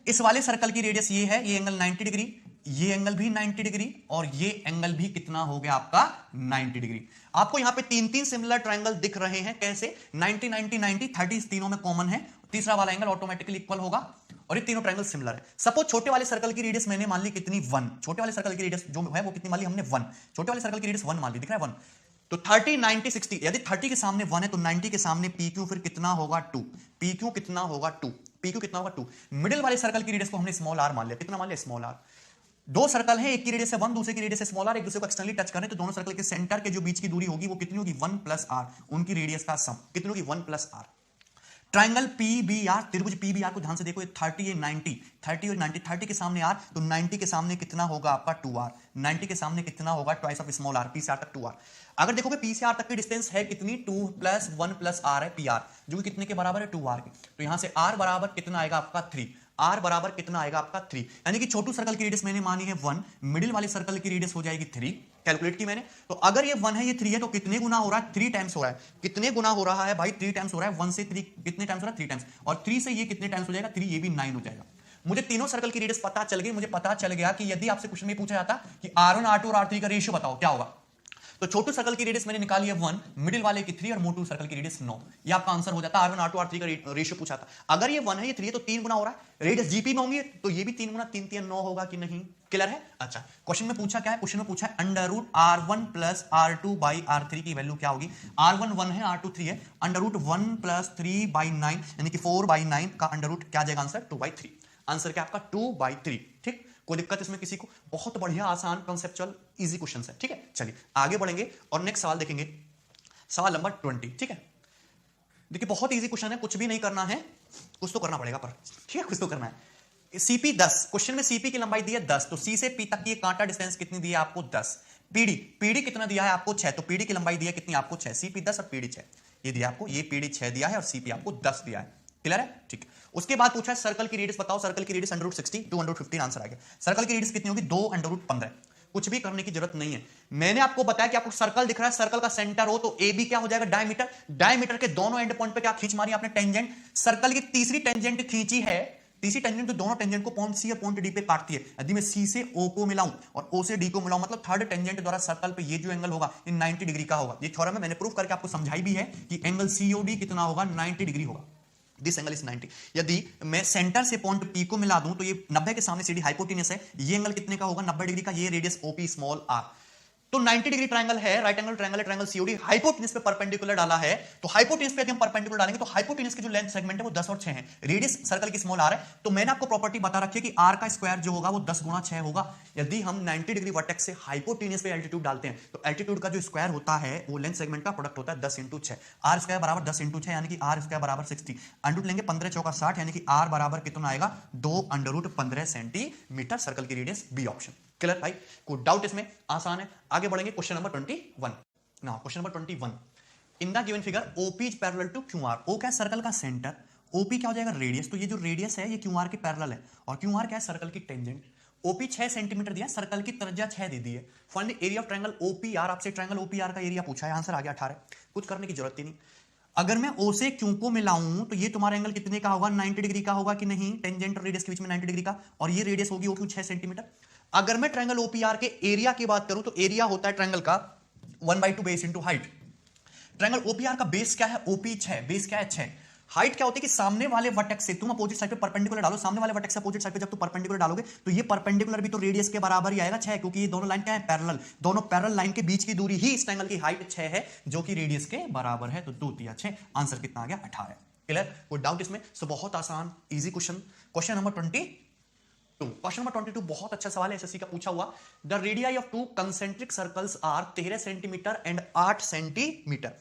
इस वाले सर्कल की रेडियस ये है, ये एंगल 90 डिग्री, ये एंगल भी 90 डिग्री, और ये एंगल भी कितना हो गया आपका 90 डिग्री। आपको यहां पे 3 सिमिलर ट्रायंगल दिख रहे हैं। कैसे? 90 90 90 30 तीनों में कॉमन है, तीसरा वाला एंगल ऑटोमेटिकली इक्वल होगा, और ये तीनों ट्रायंगल सिमिलर है। सपोज छोटे वाले सर्कल की रेडियस मैंने मान ली कितनी 1, छोटे वाले सर्कल की रेडियस जो है वो कितनी मान ली हमने 1, छोटे वाले सर्कल की रेडियस 1 मान ली, दिख रहा है 1। तो 30 90 60, यदि 30 के सामने 1 है तो 90 के सामने PQ फिर कितना होगा 2, PQ कितना होगा 2, PQ कितना होगा 2। मिडिल वाले सर्कल की रेडियस को हमने स्मॉल r मान लिया, कितना मान लिया स्मॉल r। दो सर्कल है, एक की रेडियस है 1, दूसरे की रेडियस है स्मॉल r, एक दूसरे को एक्सटर्नली टच कर रहे हैं, तो दोनों सर्कल के सेंटर के जो बीच की दूरी होगी वो कितनी होगी 1 प्लस r, उनकी रेडियस का सम कितनी होगी 1 प्लस r। ट्राइंगल PBR, त्रिभुज PBR को ध्यान से देखो, 30 है 90, 30 और 90, 30 के सामने r, तो 90 के सामने कितना होगा आपका 2r, 90 के सामने कितना होगा twice of small r, P से r तक 2r। अगर देखोगे P से r तक की डिस्टेंस है कितनी 2 प्लस 1 प्लस r है PR, जो कि कितने के बराबर है 2r के, तो यहां से r बराबर कितना आएगा आपका 3, r बराबर कितना आएगा आपका 3, यानी कि छोटू सर्कल की रेडियस मैंने मानी है 1, मिडिल वाले सर्कल की रेडियस हो जाएगी 3, कैलकुलेट की मैंने। तो अगर ये 1 है ये 3 है, तो कितने गुना हो रहा है 3 टाइम्स हो रहा है, कितने गुना हो रहा है भाई 3 टाइम्स हो रहा है, 1 से 3 कितने टाइम्स हो रहा है 3 टाइम्स, और 3 से ये कितने टाइम्स हो जाएगा 3, ये भी 9 हो जाएगा। मुझे तीनों सर्कल की रेडियस पता चल गई, मुझे पता चल गया कि यदि आपसे क्वेश्चन में पूछा जाता कि R1 R2 और R3 का रेशियो बताओ क्या होगा, तो छोटू सर्कल की रेडियस मैंने निकाली है 1, मिडिल वाले की 3 और मोटू सर्कल की रेडियस 9, ये आपका आंसर हो जाता है। R1 R2 R3 का रेशियो पूछा था, अगर ये 1 है ये 3 है तो 3 गुना हो रहा है, रेडियस जीपी में होंगी तो ये भी 3 गुना 3 3 9 होगा कि नहीं, क्लियर है। अच्छा क्वेश्चन में पूछा क्या है, क्वेश्चन में पूछा है under root R1 plus R2 by R3 की वैल्यू क्या होगी, R1 1 है R2 3 है, अंडर रूट 1 प्लस 3 बाई 9 यानी कि 4 बाई 9 का अंडर रूट क्या जाएगा आंसर 2 बाई 3, आंसर क्या आपका 2 बाई 3, ठीक, कोई दिक्कत इसमें किसी को, बहुत बढ़िया आसान कंसेप्चुअल इजी क्वेश्चन है, ठीक है। चलिए आगे बढ़ेंगे और नेक्स्ट सवाल देखेंगे, सवाल नंबर 20, ठीक है। देखिए बहुत इजी क्वेश्चन है, कुछ भी नहीं करना है, कुछ तो करना पड़ेगा पर, ठीक है, कुछ तो करना है। सीपी 10, क्वेश्चन में सीपी की लंबाई दी है 10, तो सी से पी तक की कांटा डिस्टेंस कितनी दी है आपको 10, पीडी कितना दिया है आपको 6, तो पीडी की लंबाई दी है कितनी आपको 6, सीपी 10 और पीडी 6, ये दिया आपको, ये पीडी 6 दिया है और सीपी आपको 10 दिया है, क्लियर है, ठीक। उसके बाद पूछा है सर्कल की रेडियस बताओ, सर्कल की रेडियस √60 215 आंसर आ गया। सर्कल की रेडियस कितनी होगी 2 √15, कुछ भी करने की जरूरत नहीं है, मैंने आपको बताया कि आपको सर्कल दिख रहा है, सर्कल का सेंटर हो तो ए बी क्या हो जाएगा डायमीटर, डायमीटर के दोनों एंड पॉइंट पे क्या खींच मारी आपने टेंजेंट, सर्कल की तीसरी टेंजेंट खींची है, तीसरी टेंजेंट तो दोनों टेंजेंट को पॉइंट सी और पॉइंट डी पे काटती है, यदि मैं सी से ओ को मिलाऊं और ओ से डी को मिलाऊं, मतलब थर्ड टेंजेंट द्वारा सर्कल पे ये जो एंगल होगा ये 90 डिग्री का होगा, ये थ्योरम में मैंने प्रूफ करके आपको समझाई भी है कि एंगल सीओडी कितना होगा 90 डिग्री होगा, दिस एंगल इज 90। यदि मैं सेंटर से पॉइंट पी को मिला दूं तो ये 90 के सामने सीडी हाइपोटेन्यूस है, ये एंगल कितने का होगा 90 डिग्री का, ये रेडियस ओपी स्मॉल आर, तो 90 डिग्री ट्रायंगल है, राइट एंगल ट्रायंगल है, ट्रायंगल सीओडी हाइपोटेन्यूस पे परपेंडिकुलर डाला है, तो हाइपोटेन्यूस पे यदि हम परपेंडिकुलर डालेंगे तो हाइपोटेन्यूस की जो लेंथ सेगमेंट है वो 10 और 6 है, रेडियस सर्कल की स्मॉल आर है, तो मैंने आपको प्रॉपर्टी बता रखी है कि आर का स्क्वायर जो होगा वो 10 गुना 6 होगा, यदि हम 90 डिग्री वर्टेक्स से हाइपोटेन्यूस पे एल्टीट्यूड डालते हैं तो एल्टीट्यूड का जो स्क्वायर होता है वो लेंथ सेगमेंट का प्रोडक्ट होता है 10 × 6, आर स्क्वायर बराबर 10 × 6 यानी कि आर स्क्वायर बराबर 60, अंडरूट लेंगे 15 चौका 60 यानी कि आर बराबर कितना आएगा 2 √15 सेंटीमीटर, सर्कल की रेडियस बी ऑप्शन, क्लियर भाई, कोई डाउट इसमें, आसान है। आगे बढ़ेंगे question number 21, now question number 21, in the given figure OP is parallel to QR, O क्या है सर्कल का सेंटर, ओपी क्या हो जाएगा रेडियस, तो ये जो रेडियस है ये क्यूआर के पैरेलल है और क्यूआर क्या है सर्कल की टेंजेंट, ओपी 6 सेंटीमीटर दिया, सर्कल की त्रिज्या 6 दे दी है, find the area of triangle OPR, आपसे ट्रायंगल ओपीआर का एरिया पूछा है, आंसर आ गया 18, कुछ करने की जरूरत ही नहीं। अगर मैं ओ से क्यू को मिलाऊं तो ये तुम्हारा एंगल कितने का होगा 90 डिग्री का होगा कि नहीं, टेंजेंट और रेडियस के बीच में 90 डिग्री का, और ये रेडियस होगी ओ क्यू 6 सेंटीमीटर। अगर मैं ट्रायंगल ओपीआर के एरिया की बात करूं तो एरिया होता है ट्रायंगल का 1/2 base into height, triangle OPR का बेस क्या है ओपी 6, बेस क्या है 6, हाइट क्या होती है कि सामने वाले वर्टेक्स से तुम अपोजिट साइड पे परपेंडिकुलर डालो, सामने वाले वर्टेक्स से अपोजिट साइड पे जब तुम परपेंडिकुलर डालोगे तो ये परपेंडिकुलर भी तो रेडियस के बराबर ही आएगा 6, क्योंकि ये दोनों लाइन क्या है पैरेलल, दोनों पैरेलल लाइन के बीच की दूरी ही इस ट्रायंगल की हाइट 6 है जो कि रेडियस के बराबर है, तो 2 × 6 आंसर कितना आ गया 18, क्लियर, कोई डाउट इसमें, सो बहुत आसान easy question. Question number 22, question number 22 बहुत अच्छा सवाल है, एसएससी का पूछा हुआ, the radii of 2 concentric circles are 13 centimetre and 8 centimetre,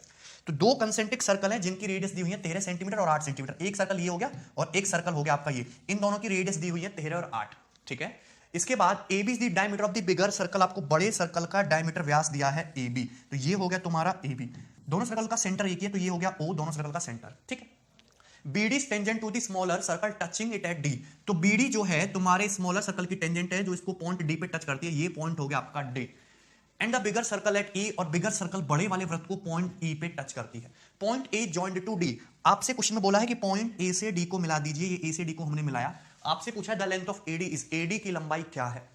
तो 2 कंसेंट्रिक सर्कल हैं जिनकी रेडियस दी हुई है 13 सेंटीमीटर और 8 सेंटीमीटर, एक सर्कल ये हो गया और एक सर्कल हो गया आपका ये, इन दोनों की रेडियस दी हुई है 13 और 8, ठीक है। इसके बाद A B is the diameter of the bigger circle, आपको बड़े सर्कल का डायमीटर व्यास दिया है ए बी, तो ये हो गया तुम्हारा ए बी, दोनों सर्कल का सेंटर एक ही है तो ये हो गया ओ, दोनों सर्कल का सेंटर, ठीक है। BD is tangent to the smaller circle touching it at D, तो BD जो है तुम्हारे स्मॉलर सर्कल की टेंजेंट है जो इसको पॉइंट D पे टच करती है, ये पॉइंट हो गया आपका D, and the bigger circle eight E, और बिगर सर्कल बड़े वाले वृत्त को पॉइंट E पे टच करती है, point A joined to D, आपसे क्वेश्चन में बोला है कि पॉइंट A से D को मिला दीजिए, ये A से D को हमने मिलाया, आपसे पूछा है the length of AD is, AD की लंबाई क्या है,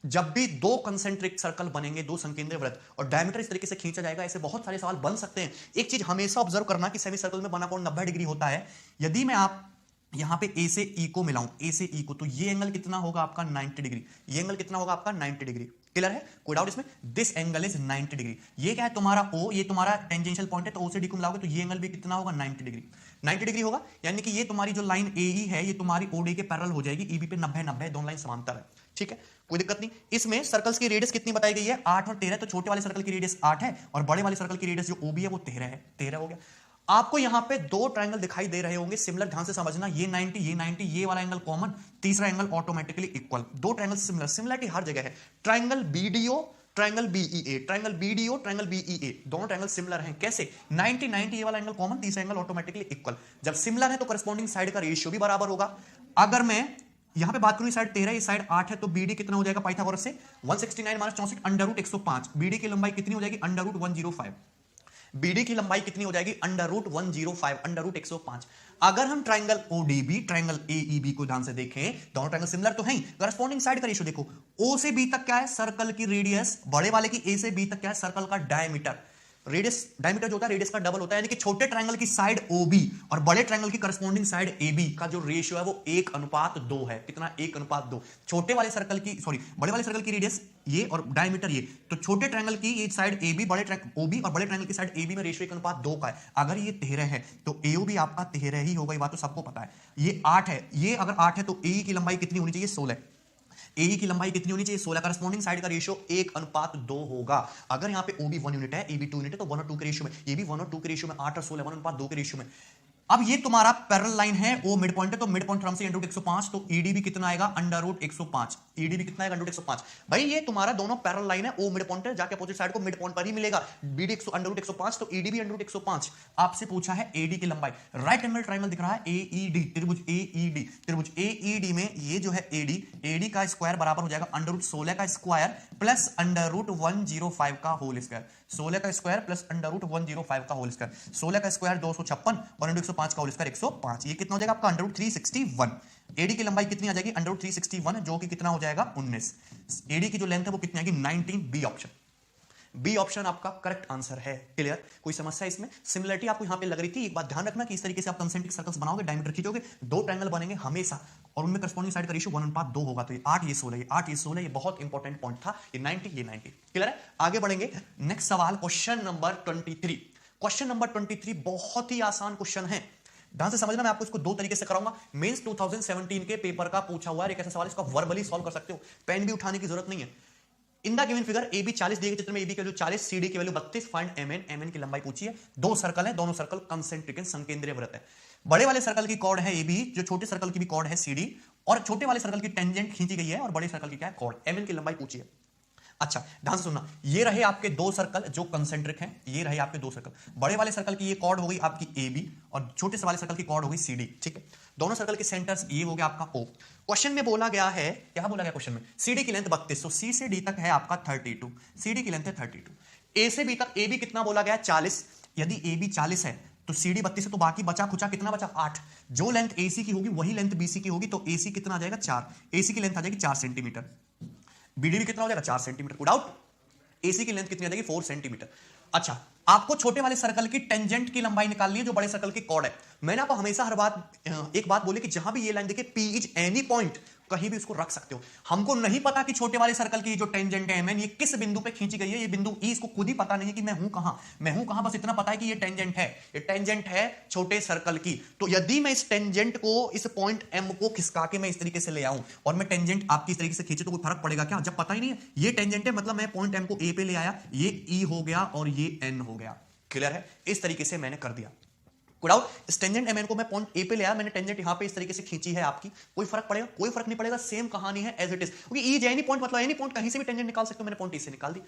जब भी 2 कंसेंट्रिक सर्कल बनेंगे, 2 संकेंद्रीय वृत्त और डायमीटर इस तरीके से खींचा जाएगा, ऐसे बहुत सारे सवाल बन सकते हैं। एक चीज हमेशा ऑब्जर्व करना कि सेमी सर्कल में बना कोण 90 डिग्री होता है, यदि मैं आप यहां पे ए से ई को मिलाऊं, ए से ई को, तो ये एंगल कितना होगा आपका 90 डिग्री, ये एंगल कितना होगा आपका 90 डिग्री, क्लियर है, कोई डाउट इसमें, दिस एंगल इज 90 डिग्री, ये क्या है तुम्हारा ओ, ये तुम्हारा टेंजेंशियल पॉइंट है, तो ओ से डी को मिलाओगे तो ये एंगल भी कितना होगा 90 डिग्री, 90 डिग्री होगा, यानी कि ये तुम्हारी जो लाइन ए ई है ये तुम्हारी ओडी के पैरेलल हो जाएगी, ईबी पे 90 90 दोनों लाइन समांतर है, ठीक है, कोई दिक्कत नहीं। इसमें सर्कल्स की रेडियस कितनी बताई गई है, 8 और 13, तो छोटे वाले सर्कल की रेडियस 8 है और बड़े वाले सर्कल की रेडियस जो ओबी है वो 13 है, 13 हो गया। आपको यहां पे दो ट्रायंगल दिखाई दे रहे होंगे सिमिलर, ध्यान से समझना, ये 90 ये 90, ये वाला एंगल कॉमन, तीसरा एंगल ऑटोमेटिकली इक्वल, दो ट्रायंगल सिमिलर, सिमिलरिटी हर जगह है। Triangle BDO, triangle BEA, triangle BDO, triangle BEA, दोनों ट्रायंगल सिमिलर हैं। कैसे? 90 90, ये वाला एंगल कॉमन, तीसरा एंगल ऑटोमेटिकली इक्वल। जब सिमिलर है तो करस्पॉन्डिंग साइड का रेशियो भी बराबर होगा। अगर मैं यहां पे बात करूं, साइड 13 ये साइड 8 है, तो बीडी कितना हो जाएगा पाइथागोरस से, 169 माइनस 64 अंडर रूट 105। बीडी की लंबाई कितनी हो जाएगी, अंडर रूट 105। बीडी की लंबाई कितनी हो जाएगी, अंडर रूट 105, अंडर रूट 105। अगर हम ट्राइंगल ओडीबी, ट्राइंगल एईबी को ध्यान से देखें, दोनों ट्राइंगल सिमिलर तो हैं, करस्पॉन्डिंग साइड का रेशियो देखो, ओ से बी तक क्या है सर्कल की रेडियस, बड़े वाले की ए से बी तक क्या है सर्कल का डायमीटर। रेडियस, डायमीटर जो होता है रेडियस का डबल होता है, यानी कि छोटे ट्रायंगल की साइड ओबी और बड़े ट्रायंगल की करस्पॉन्डिंग साइड एबी का जो रेशियो है वो 1:2 है। कितना? 1:2। छोटे वाले सर्कल की, सॉरी, बड़े वाले सर्कल की रेडियस ये और डायमीटर ये, तो छोटे ट्रायंगल की ये साइड एबी, बड़े ओबी और बड़े ट्रायंगल की साइड एबी में रेशियो 1:2 का है। अगर ये 13 है तो एओबी आपका 13 ही होगा, ये बात तो सबको पता है। ये 8 है, ये अगर 8 है तो एई की लंबाई कितनी होनी चाहिए, 16। एई की लंबाई कितनी होनी चाहिए, 16। करस्पॉन्डिंग साइड का रेशियो 1:2 होगा। अगर यहाँ पे ओबी 1 यूनिट है, एबी 2 यूनिट है, तो 1 और 2 के रेशियो में, ये भी 1 और 2 के रेशियो में, 8 और 16 1:2 के रेशियो में। अब ये तुम्हारा पैरेलल लाइन है, ओ मिड पॉइंट है, तो मिड पॉइंट थ्रम से √ 105, तो ईडी भी कितना आएगा, √105। ईडी भी कितना आएगा, √105। भाई ये तुम्हारा दोनों पैरेलल लाइन है, ओ मिड पॉइंट है, जाके अपोजिट साइड को मिड पॉइंट पर ही मिलेगा। बीडी √105, तो ईडी भी √105। आपसे पूछा है एडी की लंबाई, राइट एंगल ट्रायंगल दिख रहा है एईडी, त्रिभुज एईडी, त्रिभुज एईडी में ये जो है एडी, एडी का स्क्वायर बराबर हो जाएगा √16 का स्क्वायर प्लस √105 का होल स्क्वायर। 16 का स्क्वायर प्लस √105 का होल स्क्वायर। 16 का स्क्वायर 256 और √105 का होल स्क्वायर 105। ये कितना हो जाएगा आपका, √361। एडी की लंबाई कितनी आ जाएगी, √361, जो कि कितना हो जाएगा, 19। एडी की जो लेंथ है वो कितनी आएगी, 19। बी ऑप्शन, बी ऑप्शन आपका करेक्ट आंसर है। क्लियर? कोई समस्या इसमें? सिमिलरिटी आपको यहां पे लग रही थी, एक बात ध्यान रखना कि इस तरीके से आप कंसेंट्रिक सर्कल्स बनाओगे, डायमीटर खींचोगे, दो ट्रायंगल बनेंगे हमेशा और उनमें करस्पॉन्डिंग साइड का रेशियो 1:2 होगा। तो ये 8 ये 16, ये 8 ये 16, ये बहुत इंपॉर्टेंट पॉइंट था। ये 90 ये 90। क्लियर है? आगे बढ़ेंगे। नेक्स्ट सवाल, क्वेश्चन नंबर 23। क्वेश्चन नंबर 23 बहुत ही आसान क्वेश्चन है, ध्यान से समझना। मैं आपको इसको दो तरीके से कराऊंगा। मेंस 2017 के पेपर का पूछा हुआ है एक ऐसा सवाल, इसको वर्बली सॉल्व कर सकते हो, पेन भी उठाने की जरूरत नहीं है। In the given figure A B 40 दिए गए चित्र में ए बी की वैल्यू 40, सी डी की value 32, find M N, M N की लंबाई पूछी है। दो सर्कल है, दोनों सर्कल कंसेंट्रिक संकेंद्रीय वृत्त है। बड़े वाले सर्कल की कॉर्ड है ए बी, जो छोटे सर्कल की भी कॉर्ड है सी डी, और छोटे वाले सर्कल की टेंजेंट खींची गई है और बड़े सर्कल की क्या है, कॉर्ड। एम एन की लंबाई पूछी है। अच्छा ध्यान से सुनना, ये रहे आपके दो सर्कल जो कंसेंट्रिक हैं, ये रहे आपके दो सर्कल। बड़े वाले सर्कल की ये कॉर्ड हो गई आपकी ए बी और छोटे वाले सर्कल की कॉर्ड हो गई सी डी। ठीक है, दोनों सर्कल के सेंटर्स ये हो गया आपका ओ। क्वेश्चन में बोला गया है, क्या बोला गया क्वेश्चन में, सीडी की लेंथ 32, तो सी से डी तक है आपका 32, सीडी की लेंथ है 32। ए से बी तक, ए बी कितना बोला गया, 40। यदि ए बी 40 है तो सीडी 32 है, तो बाकी बचा खुचा कितना बचा, 8। जो लेंथ एसी की होगी वही लेंथ बीसी की होगी, तो एसी कितना आ जाएगा, 4। एसी की लेंथ आ जाएगी 4 सेंटीमीटर। बीडी भी कितना हो जाएगा, 4 सेंटीमीटर। को डाउट? एसी की लेंथ कितनी आ जाएगी, 4 सेंटीमीटर। अच्छा, आपको छोटे वाले सर्कल की टेंजेंट की लंबाई निकालनी है जो बड़े सर्कल की कॉर्ड है। मैंने आपको हमेशा हर बात एक बात बोली कि जहां भी ये लाइन देखिए, पी इज एनी पॉइंट, कहीं भी उसको रख सकते हो। हमको नहीं पता कि छोटे वाले सर्कल की जो टेंजेंट है एमएन, ये किस बिंदु पे खींची गई है। ये बिंदु ई, इसको खुद ही पता नहीं है कि मैं हूं कहां, बस इतना पता है कि ये टेंजेंट है, ये टेंजेंट है छोटे सर्कल की। तो यदि मैं इस टेंजेंट को, इस पॉइंट एम को खिसका के मैं इस तरीके से ले आऊं और मैं टेंजेंट आपकी इस तरीके से खींचे, तो कोई फर्क पड़ेगा क्या? जब पता ही नहीं है ये टेंजेंट है, मतलब मैं पॉइंट एम को ए पे ले आया, ये ई हो गया और ये एन हो गया। क्लियर है? इस तरीके से मैंने कर दिया। इस टेंजेंट एमएन को मैं पॉइंट ए पे ले आया, मैंने टेंजेंट यहां पे इस तरीके से खींची है आपकी, कोई फर्क पड़ेगा? कोई फर्क नहीं पड़ेगा, सेम कहानी है एज इट इज। क्योंकि ई एनी पॉइंट, मतलब एनी पॉइंट कहीं से भी टेंजेंट निकाल सकते हो, मैंने पॉइंट ए से निकाल दी।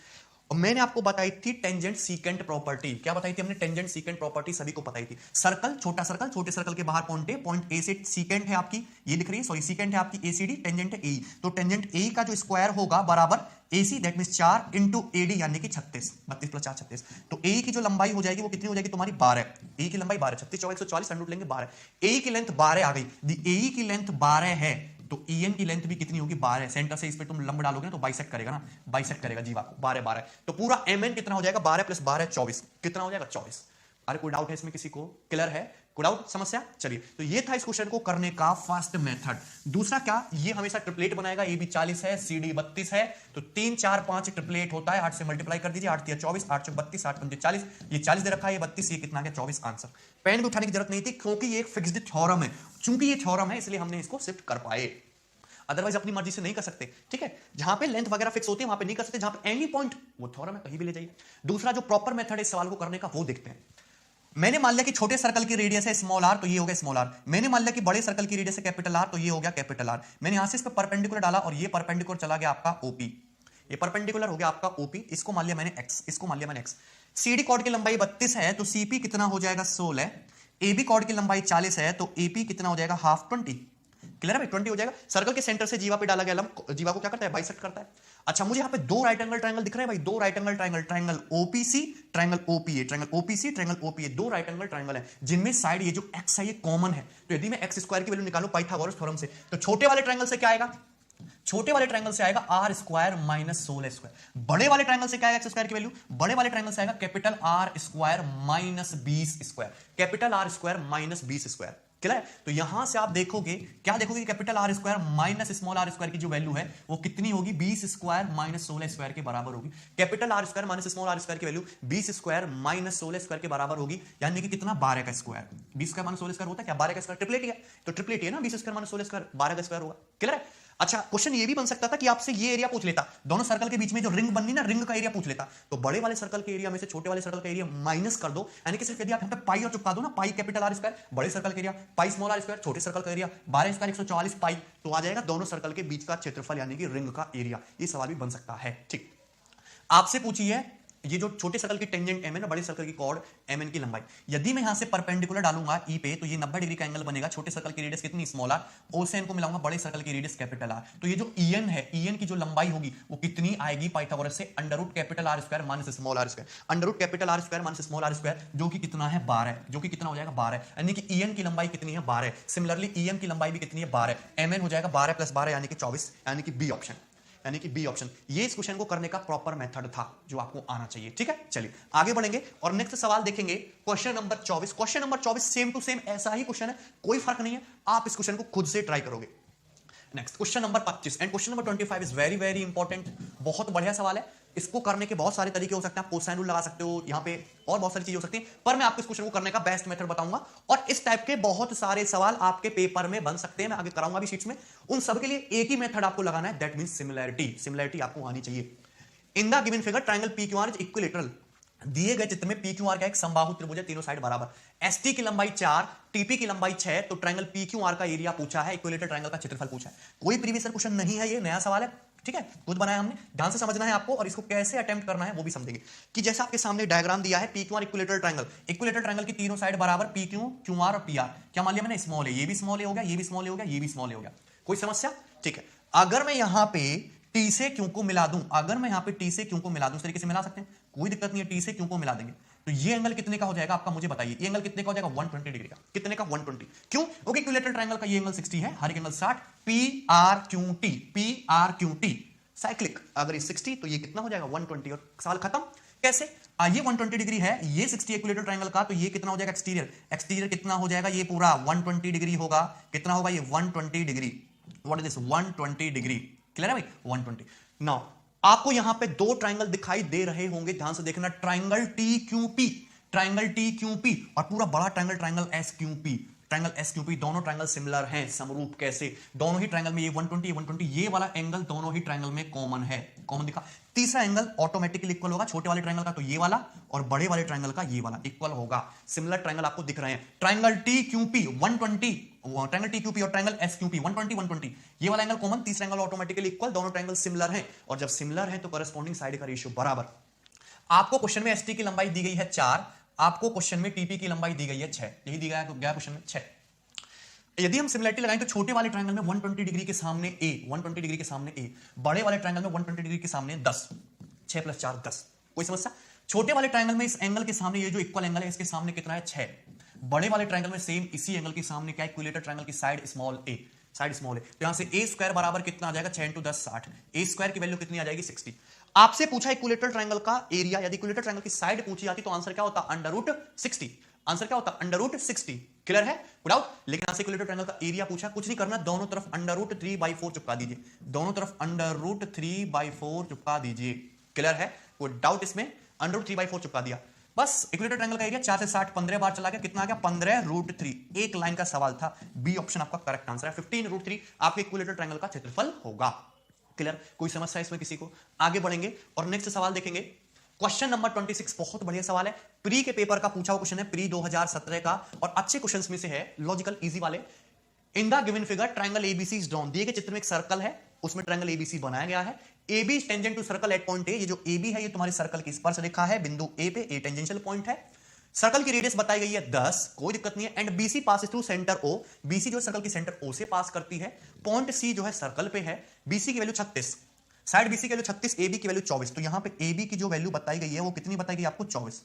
और मैंने आपको बताई थी टेंजेंट सीकेंट प्रॉपर्टी। क्या बताई थी हमने? टेंजेंट सीकेंट प्रॉपर्टी सभी को बताई थी। सर्कल, छोटा सर्कल, छोटे सर्कल के बाहर पॉइंट ए से सीकेंट है आपकी, ये दिख रही है, सॉरी सीकेंट है आपकी एसीडी, टेंजेंट है ए। तो टेंजेंट ए का जो स्क्वायर होगा बराबर AC, that means 4 into AD, यानी कि 36, 32 + 4 36। तो ए की जो लंबाई हो जाएगी वो कितनी हो जाएगी तुम्हारी, 12। ए की लंबाई 12, 36 × 140 अंडर रूट लेंगे 12। ए की लेंथ 12 आ गई, दी ए की लेंथ 12 है, तो EN की लेंथ भी कितनी होगी, 12। सेंटर से इस पे तुम लंब डालोगे ना तो बाइसेक्ट करेगा ना, बाइसेक्ट करेगा जीवा को, 12 12। तो पूरा MN कितना हो जाएगा, 12 + 12 24, कितना हो जाएगा, 24। अरे कोई डाउट है इसमें किसी को? क्लियर है? कोई डाउट, समस्या? चलिए, तो ये था इस क्वेश्चन को करने का फर्स्ट मेथड। दूसरा क्या, ये हमेशा ट्रिपलेट बनाएगा, ए बी 40 है, सी डी 32 है, तो 3 4 5 ट्रिपलेट होता है। 8 से मल्टीप्लाई कर दीजिए, 8 3 24, 8 4 32, 8 5 40, ये 40 दे रखा है, ये 32, ये कितना है, 24 आंसर। पेन भी उठाने की जरूरत नहीं थी क्योंकि ये एक फिक्स्ड थ्योरम है। चूंकि ये थ्योरम है इसलिए हमने इसको शिफ्ट कर पाए। अदरवाइज अपनी मर्जी से नहीं कर सकते, ठीक है। जहां पे लेंथ वगैरह फिक्स होती है वहां पे नहीं कर सकते, जहां पे एनी पॉइंट वो थ्योरम में कहीं भी ले जाइए। दूसरा जो प्रॉपर मेथड है इस सवाल को करने का वो देखते हैं। मैंने मान लिया कि छोटे सर्कल की रेडियस है स्मॉल आर, तो ये हो गया स्मॉल आर। मैंने मान लिया कि बड़े सर्कल की रेडियस है कैपिटल आर, तो ये हो गया कैपिटल आर। मैंने यहां से इस पे परपेंडिकुलर डाला और ये परपेंडिकुलर चला गया आपका ओपी, ये परपेंडिकुलर हो गया आपका ओपी। इसको मान लिया मैंने एक्स, इसको मान लिया मैंने एक्स। सीडी कॉर्ड की लंबाई 32 है तो सीपी कितना हो जाएगा 16। एबी कॉर्ड की लंबाई 40 है तो एपी कितना हो जाएगा हाफ 20। क्लियर है भाई, 20 हो जाएगा। सर्कल के सेंटर से जीवा पे डाला गया लंब जीवा को क्या करता है, बाइसेक्ट करता है। अच्छा मुझे यहां पे दो राइट एंगल ट्रायंगल दिख रहे हैं भाई, दो right angle triangle, triangle OPC triangle OPA, triangle OPC triangle OPA, दो राइट एंगल ट्रायंगल है जिनमें साइड ये जो एक्स है ये कॉमन है। तो यदि मैं एक्स स्क्वायर की वैल्यू निकालूं पाइथागोरस थ्योरम से, तो छोटे वाले ट्रायंगल से क्या आएगा, छोटे वाले ट्रायंगल से आएगा आर स्क्वायर माइनस 16 स्क्वायर। बड़े वाले ट्रायंगल से क्या आएगा एक्स स्क्वायर की वैल्यू, बड़े वाले ट्रायंगल से आएगा capital R square minus 20 square, capital R square minus 20 square. Clear है। तो यहां से आप देखोगे क्या देखोगे, capital R square minus small R square की जो वैल्यू है वो कितनी होगी, 20 स्क्वायर माइनस 16 स्क्वायर के बराबर होगी। Capital R square minus small R square की वैल्यू 20 स्क्वायर माइनस 16 स्क्वायर के बराबर होगी, यानी कि कितना 12 का स्क्वायर। 20 स्क्वायर माइनस 16 स्क्वायर होता है क्या, 12 का स्क्वायर, ट्रिपलेट ही है तो ट्रिपलेट ही है ना, 20 स्क्वायर माइनस 16 स्क्वायर 12 का स्क्वायर होगा। क्लियर है। अच्छा क्वेश्चन ये भी बन सकता था कि आपसे ये एरिया पूछ लेता, दोनों सर्कल के बीच में जो रिंग बननी ना, रिंग का एरिया पूछ लेता, तो बड़े वाले सर्कल के एरिया में से छोटे वाले सर्कल का एरिया माइनस कर दो, यानी कि सिर्फ यदि आप यहां पे पाई और चिपका दो ना, पाई कैपिटल आर स्क्वायर बड़े सर्कल का area, pi small R square छोटे सर्कल का एरिया, 12 स्क्वायर 144 पाई, तो आ जाएगा दोनों सर्कल के बीच का क्षेत्रफल यानी कि रिंग का एरिया। ये सवाल भी बन सकता है। ठीक, आपसे पूछिए ये जो छोटे सर्कल की टेंजेंट एम है ना, बड़े सर्कल की कॉर्ड एम एन की लंबाई, यदि मैं यहां से परपेंडिकुलर डालूंगा ई पे तो ये 90 डिग्री का एंगल बनेगा। छोटे सर्कल की रेडियस कितनी स्मॉल आर, ओ से एन को मिलाऊंगा बड़े सर्कल की रेडियस कैपिटल आर, तो ये जो ई एन है, ई एन की जो लंबाई होगी वो कितनी आएगी पाइथागोरस से, under root capital R square minus small R square, under root capital R square minus small R square, जो कि कितना है 12, जो कि कितना हो जाएगा 12, यानी कि ई एन की लंबाई कितनी है 12। सिमिलरली ई एम की लंबाई भी कितनी है 12, एम एन हो जाएगा 12 प्लस 12 यानी कि 24, यानी कि बी ऑप्शन, यानी कि बी ऑप्शन। ये इस क्वेश्चन को करने का प्रॉपर मेथड था जो आपको आना चाहिए। ठीक है, चलिए आगे बढ़ेंगे और नेक्स्ट सवाल देखेंगे question number 24। Question number 24 same to same ऐसा ही क्वेश्चन है, कोई फर्क नहीं है, आप इस क्वेश्चन को खुद से ट्राई करोगे। Next question number 25 and question number 25 is very very important, बहुत बढ़िया सवाल है। इसको करने के बहुत सारे तरीके हो सकते हैं, आप कोसाइन रूल लगा सकते हो यहाँ पे और बहुत सारी चीजें हो सकती हैं, पर मैं आपको इस क्वेश्चन को करने का बेस्ट मेथड बताऊंगा और इस टाइप के बहुत सारे सवाल आपके पेपर में बन सकते हैं, मैं आगे कराऊंगा भी शीट्स में। उन सब के लिए एक ही मेथड आपको लगाना है, दैट मींस सिमिलैरिटी। सिमिलैरिटी आपको आनी चाहिए। इन the given figure triangle PQR is equilateral, दिए गए चित्र में पीक्यूआर का एक समबाहु त्रिभुज है, तीनों साइड बराबर, एसटी की लंबाई 4, टीपी की लंबाई 6, तो ट्रायंगल पीक्यूआर का एरिया पूछा है, इक्विलेटरल ट्रायंगल का क्षेत्रफल पूछा है। कोई प्रीवियस क्वेश्चन नहीं है, ये नया सवाल है। ठीक है, खुद बनाया हमने, ध्यान से समझना है आपको और इसको कैसे अटेम्प्ट करना है वो भी समझेंगे। कि जैसा आपके सामने डायग्राम दिया है PQR equilateral triangle, equilateral triangle की तीनों साइड बराबर, पीक्यू क्यूआर और पीआर, क्या मान लिया मैंने स्मॉल है, ये भी स्मॉल हो गया, ये भी स्मॉल हो गया, ये भी स्मॉल हो गया, कोई समस्या। ठीक है, अगर मैं यहां पे टी से क्यू को मिला दूं, अगर मैं यहां पे टी से क्यू को मिला दूं, इस तरीके से मिला सकते हैं, कोई दिक्कत नहीं है, टी से क्यू को मिला देंगे तो ये एंगल कितने का हो जाएगा आपका, मुझे बताइए। ये एंगल कितने का हो जाएगा 120 डिग्री का, कितने का 120, क्यों, क्योंकि इक्विलेटरल ट्रायंगल का ये एंगल 60 है, हर एक angle 60, P R Q T, P R Q T cyclic, अगर ये 60 तो ये कितना हो जाएगा 120 और सवाल खत्म। कैसे, ये 120 डिग्री है, ये 60 इक्विलेटरल ट्रायंगल का, तो ये कितना हो जाएगा एक्सटीरियर, एक्सटीरियर कितना हो जाएगा, ये पूरा 120 डिग्री होगा, कितना होगा ये 120 degree, what is this 120 degree. Clear है भाई 120। नाउ आपको यहां पे दो ट्रायंगल दिखाई दे रहे होंगे, ध्यान से देखना, triangle T Q P, triangle T Q P और पूरा बड़ा triangle triangle S Q P, triangle S Q P, दोनों ट्रायंगल सिमिलर हैं, समरूप कैसे, दोनों ही ट्रायंगल में ये 120 ये वाला एंगल दोनों ही ट्रायंगल में कॉमन है, कॉमन दिखा। तीसरा एंगल ऑटोमेटिकली इक्वल होगा, छोटे वाले ट्रायंगल का तो ये वाला और बड़े वाले ट्रायंगल का ये वाला इक्वल होगा। सिमिलर ट्रायंगल आपको दिख रहे हैं, triangle T Q P 120, triangle T Q P और ट्रायंगल एस क्यू पी 120 ये वाला एंगल कॉमन, तीसरा एंगल ऑटोमेटिकली इक्वल, दोनों ट्रायंगल सिमिलर हैं और जब सिमिलर हैं तो कॉरेस्पॉन्डिंग साइड का रेशियो बराबर। आपको क्वेश्चन में एसटी की लंबाई दी गई है 4, आपको क्वेश्चन में टीपी की लंबाई दी गई है 6, यही दी गया है क्वेश्चन में 6। यदि हम सिमिलरिटी लगाएं तो छोटे वाले ट्रायंगल में 120 डिग्री के सामने ए, 120 डिग्री के सामने ए, बड़े वाले ट्रायंगल में 120 डिग्री के सामने 10, 6 + 4 10, कोई समस्या। छोटे वाले ट्रायंगल में इस एंगल के सामने ये जो इक्वल एंगल है इसके सामने कितना है 6, बड़े वाले ट्रायंगल में सेम इसी एंगल के सामने क्या, इक्विलेटरल ट्रायंगल की साइड स्मॉल ए, साइड स्मॉल है, तो यहां से ए स्क्वायर बराबर कितना आ जाएगा 6 × 10 60, ए स्क्वायर की वैल्यू कितनी आ जाएगी 60। आपसे पूछा इक्विलेटरल ट्रायंगल का एरिया, यदि इक्विलेटरल ट्रायंगल की साइड पूछी जाती तो आंसर क्या होता, √60, आंसर क्या होता √60। क्लियर है, विदाउट, लेकिन यहां से इक्विलेटरल ट्रायंगल का एरिया पूछा, कुछ नहीं करना, दोनों तरफ √3/4 चिपका दीजिए, दोनों तरफ √3/4 चिपका दीजिए। क्लियर है, कोई डाउट इसमें, √3/4 चिपका दिया। बस इक्विलेटरल ट्रायंगल का एरिया 4 से 60 15 बार चला गया, कितना आ गया 15√3। एक लाइन का सवाल था, बी ऑप्शन आपका करेक्ट आंसर है। 15√3 आपके इक्विलेटरल ट्रायंगल का क्षेत्रफल होगा। क्लियर? कोई समस्या इसमें किसी को? आगे बढ़ेंगे और नेक्स्ट सवाल देखेंगे। क्वेश्चन नंबर 26 बहुत बढ़िया सवाल है, प्री के पेपर का पूछा हुआ क्वेश्चन है, प्री 2017 का, और अच्छे क्वेश्चंस में से है, लॉजिकल इजी वाले। इन the given figure triangle ABC is drawn. दिए गए चित्र में एक सर्कल है, उसमें ट्रायंगल एबीसी बनाया गया है। AB tangent to circle at point A. ये जो AB है ये तुम्हारे सर्कल की स्पर्श रेखा है बिंदु A पे, A टेंजेंशियल पॉइंट है। सर्कल की रेडियस बताई गई है 10, कोई दिक्कत नहीं है। And BC pass through centre O। BC जो सर्कल की सेंटर O से पास करती है। पॉइंट C जो है सर्कल पे है। BC की वैल्यू 36, साइड BC की वैल्यू 36, AB की वैल्यू 24। तो यहां पे AB की जो वैल्यू बताई गई है वो कितनी बताई गई आपको? 24।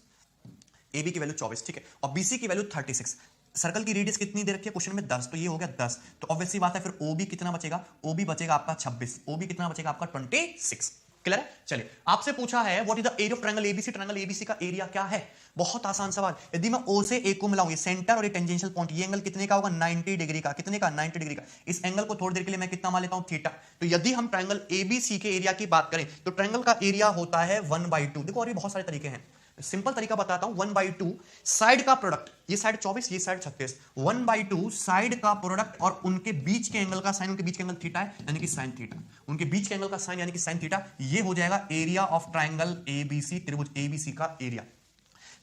AB की वैल्यू 24, ठीक है। और BC की वैल्यू 36। सर्कल की रेडियस कितनी दे रखी है क्वेश्चन में? 10, तो ये हो गया 10। तो ऑब्वियसली बात है फिर OB कितना बचेगा? OB बचेगा आपका 26। OB कितना बचेगा आपका? 26। क्लियर है? चलिए, आपसे पूछा है what is the area of triangle ABC. Triangle ABC का एरिया क्या है? बहुत आसान सवाल। यदि मैं O से A को मिलाऊं, सेंटर और ये टेंजेंशियल पॉइंट, ये एंगल कितने का होगा? 90 डिग्री का। कितने का? 90 डिग्री का। इस एंगल को थोड़ी देर के लिए मैं कितना मान लेता हूं? थीटा। तो यदि हम ट्रायंगल एबीसी के एरिया की बात करें तो ट्रायंगल का एरिया होता है 1/2। देखो और ये बहुत सारे तरीके हैं, सिंपल तरीका बताता हूं। 1/2 साइड का प्रोडक्ट, ये साइड 24, ये साइड 36। 1/2 साइड का प्रोडक्ट और उनके बीच के एंगल का साइन, उनके बीच के एंगल थीटा है यानी कि साइन थीटा। उनके बीच के एंगल का साइन यानी कि साइन थीटा। ये हो जाएगा एरिया ऑफ ट्रायंगल एबीसी, त्रिभुज एबीसी का एरिया।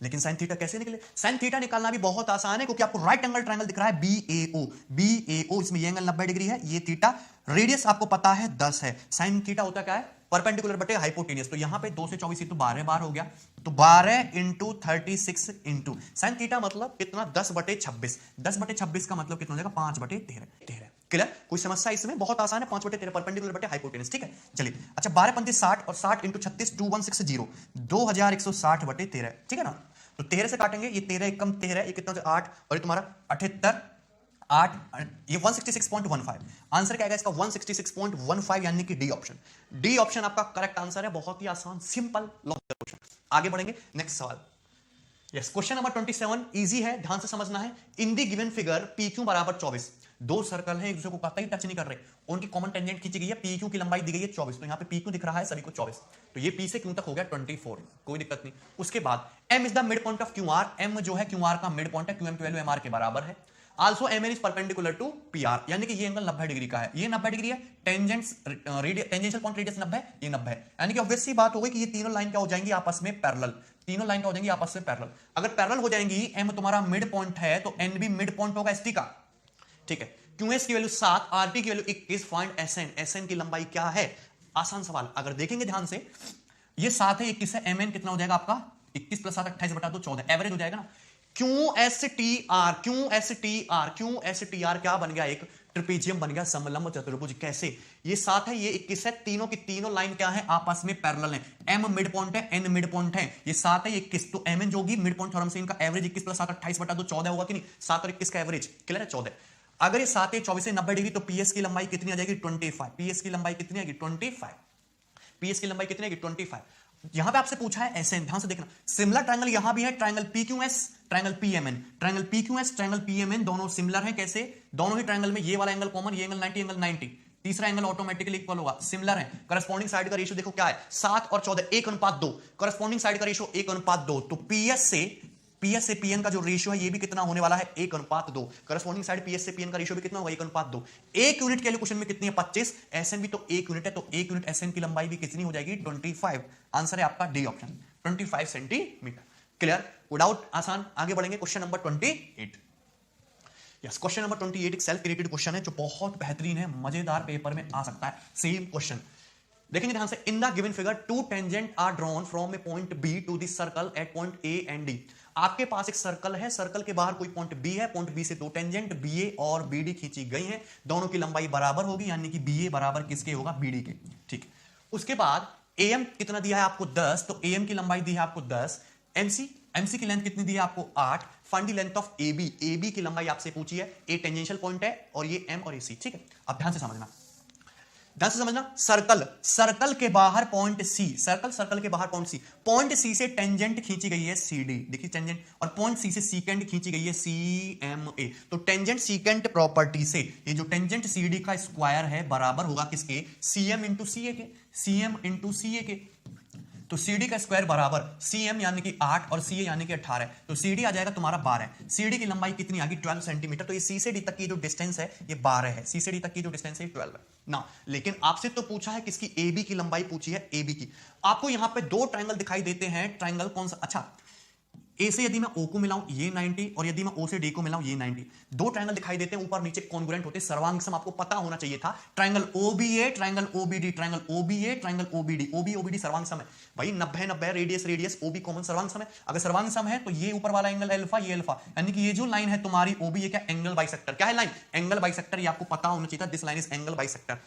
लेकिन साइन थीटा कैसे निकले? साइन थीटा निकालना भी बहुत आसान है, क्योंकि आपको राइट एंगल ट्रायंगल दिख रहा है BAO। BAO, इसमें ये एंगल 90 डिग्री है, ये थीटा, रेडियस आपको पता है 10 है। साइन थीटा होता क्या है? परपेंडिकुलर बटे हाइपोटेनियस। तो यहां पे 2 से 24 तो 12 बार हो गया, तो 12 इंटू 36 इंटू साइन थीटा मतलब कितना? 10/26। 10/26 का मतलब कितना हो जाएगा? 5/13। क्लियर? कोई समस्या इसमें? बहुत आसान है, 5/13 परपेंडिकुलर बटे हाइपोटेनियस, ठीक है। चलिए, अच्छा 12 पंजे 60 और 60 इंटू 36 2160, 2160/13, ठीक है ना। तो 13 से काटेंगे, ये 13 एकम 13, ये कितना हो जाएगा? 8, और ये तुम्हारा 78 8, ये 166.15। आंसर क्या आएगा इसका? 166.15, यानी कि डी ऑप्शन। डी ऑप्शन आपका करेक्ट आंसर है। बहुत ही आसान, सिंपल, लॉजिकल क्वेश्चन। आगे बढ़ेंगे, नेक्स्ट सवाल। यस, क्वेश्चन नंबर 27 इजी है, ध्यान से समझना है। इन दी गिवन फिगर PQ बराबर 24। दो सर्कल है, एक दूसरे को कतई टच नहीं कर रहे, उनकी कॉमन टेंजेंट खींची गई है। PQ की लंबाई दी गई है 24। तो यहां पे PQ दिख रहा है सभी को 24, तो ये P से Q तक हो गया 24, कोई दिक्कत नहीं। उसके बाद M is the mid point of QR। M जो है QR का मिड पॉइंट है, QM की वैल्यू MR के बराबर है। Also MN is perpendicular to PR, यानी कि ये एंगल 90 डिग्री का है, ये 90 डिग्री है। टेंजेंशियल पॉइंट रेडियस 90 है, ये 90 है, यानी कि ऑब्वियस सी बात हो गई कि ये तीनों लाइन क्या हो जाएंगी? आपस में पैरेलल। तीनों लाइन क्या हो जाएंगी? आपस में पैरेलल। अगर पैरेलल हो जाएंगी, M तुम्हारा मिड पॉइंट है तो N भी मिड पॉइंट होगा ST का, ठीक है। QS की वैल्यू 7, RT की वैल्यू 21, फाइंड SN। SN की लंबाई क्या है? आसान सवाल, अगर देखेंगे ध्यान से, ये 7 है, 21 है, MN कितना हो जाएगा आपका? 21 + 7 28/2 14, एवरेज हो जाएगा ना। QSTR क्या बन गया? एक ट्रिपेजियम बन गया, समलंब चतुर्भुज। कैसे? ये 7 है, ये 21 है, तीनों की तीनों लाइन क्या है? आपस में पैरेलल है। M मिड पॉइंट है, N मिड पॉइंट है, ये 7 है, ये 21, तो MN जो होगी मिड पॉइंट थ्योरम से इनका एवरेज 21 + 7 28/2 14 होगा कि नहीं? 7 और 21 का एवरेज क्लियर है 14। अगर ये 7 है 24 से 90 डिग्री, तो PS की लंबाई कितनी आ जाएगी? 25। PS की लंबाई कितनी आएगी? 25। PS की लंबाई कितनी आएगी? 25। यहां पे आपसे पूछा है SN, ध्यान से देखना। सिमिलर ट्रायंगल यहां भी है, triangle PQS, triangle PMN। Triangle PQS, triangle PMN दोनों सिमिलर हैं। कैसे? दोनों ही ट्रायंगल में ये वाला एंगल कॉमन, ये एंगल 90, एंगल 90, तीसरा एंगल ऑटोमेटिकली इक्वल होगा, सिमिलर है। करस्पॉन्डिंग साइड का रेशियो देखो क्या है? 7 और 14 1:2। करस्पॉन्डिंग साइड का रेशियो 1:2। तो PS से PN का जो रेशियो है ये भी कितना होने वाला है? 1:2। करस्पॉन्डिंग साइड PS से PN का रेशियो भी कितना होगा? 1:2। एक यूनिट के लिए क्वेश्चन में कितनी है? 25। SN भी तो 1 यूनिट है, तो 1 यूनिट SN की लंबाई भी कितनी हो जाएगी? 25। आंसर है आपका D option, 25 centimetre. Clear? Without आसान। आगे बढ़ेंगे, question number 28। Yes, question number 28 एक सेल्फ क्रिएटेड क्वेश्चन है जो बहुत बेहतरीन है, मजेदार पेपर में आ सकता है। सेम क्वेश्चन देखेंगे ध्यान से। In the given figure 2 tangent are drawn from a point B to the circle at point A and D। आपके पास एक सर्कल है, सर्कल के बाहर कोई पॉइंट B है, पॉइंट B से 2 टेंजेंट BA और BD खींची गई हैं, दोनों की लंबाई बराबर होगी, यानी कि BA बराबर किसके होगा? BD के, ठीक। उसके बाद AM कितना दिया है आपको? 10, तो AM की लंबाई दी है आपको 10। MC की लेंथ कितनी दी है आपको? 8। Find the length of AB की लंबाई आपसे पूछी है। A टेंजेंशियल पॉइंट है और ये M और AC, ठीक है। अब ध्यान से समझना, सर्कल के बाहर पॉइंट C, सर्कल के बाहर पॉइंट C से टेंजेंट खींची गई है CD, देखिए टेंजेंट, और पॉइंट C से सीकेंट खींची गई है CMA। तो टेंजेंट सीकेंट प्रॉपर्टी से ये जो टेंजेंट CD का स्क्वायर है बराबर होगा किसके? CM इंटू CA के। तो CD का स्क्वायर बराबर CM यानी कि 8 और CA यानी कि 18 है, तो CD आ जाएगा तुम्हारा 12। CD की लंबाई कितनी आ गई 12 सेंटीमीटर, तो ये C से D तक की जो डिस्टेंस है ये 12 है, C से D तक की जो डिस्टेंस है ये 12 है ना। लेकिन आपसे तो पूछा है किसकी, AB की लंबाई पूछी है, AB की। आपको यहां पे दो ट्रायंगल दिखाई देते हैं, ट्रायंगल कौन सा, अच्छा ए से यदि मैं ओ को मिलाऊं ये 90 और यदि मैं ओ से डी को मिलाऊं ये 90, दो ट्रायंगल दिखाई देते हैं, ऊपर नीचे कॉन्ग्रुएंट होते हैं, सर्वांग सम आपको पता होना चाहिए था। Triangle OBA, triangle OBD, triangle OBA, triangle OBD, OB OBD सर्वांग सम है भाई, 90 90 रेडियस रेडियस, ओबी कॉमन सर्वांग सम है। अगर सर्वांग सम है तो ये ऊपर वाला एंगल अल्फा, ये अल्फा, यानी कि ये जो लाइन है तुम्हारी ओबी, ये क्या एंगल बाइसेक्टर, क्या है लाइन, एंगल बाइसेक्टर, ये आपको पता होना चाहिए था, this line is angle bisector.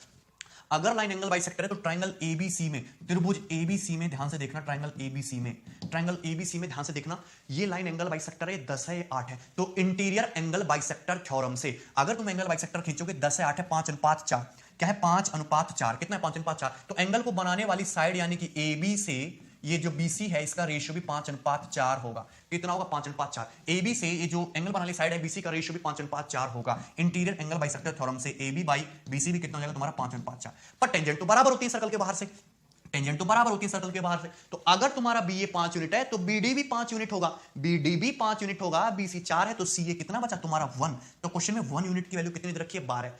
अगर लाइन एंगल बाइसेक्टर है तो ट्रायंगल एबीसी में, त्रिभुज एबीसी में ध्यान से देखना, ट्रायंगल एबीसी में, ट्रायंगल एबीसी में ध्यान से देखना, ये लाइन एंगल बाइसेक्टर है, 10 है 8 है, तो इंटीरियर एंगल बाइसेक्टर थ्योरम से अगर तुम एंगल बाइसेक्टर खींचोगे 10 है 8 है 5:4, क्या है 5:4, कितना है 5:4, तो एंगल को बनाने वाली साइड यानी कि AB से ये जो BC है इसका रेशियो भी 5:4 होगा, कितना होगा 5:4। AB से ये जो एंगल बनाने वाली साइड है BC का रेशियो भी 5:4 होगा, इंटीरियर एंगल बाइसेक्टर थ्योरम से AB बाई BC भी कितना हो जाएगा तुम्हारा 5:4। पर टेंजेंट तो बराबर होती है सर्कल के बाहर से, टेंजेंट तो बराबर होती है सर्कल के बाहर से, तो अगर तुम्हारा BA 5 यूनिट है तो BD भी 5 यूनिट होगा, BD भी 5 यूनिट होगा, BC 4 है तो CA कितना बचा तुम्हारा 1, तो क्वेश्चन में 1 यूनिट की वैल्यू कितनी दे रखी है 12,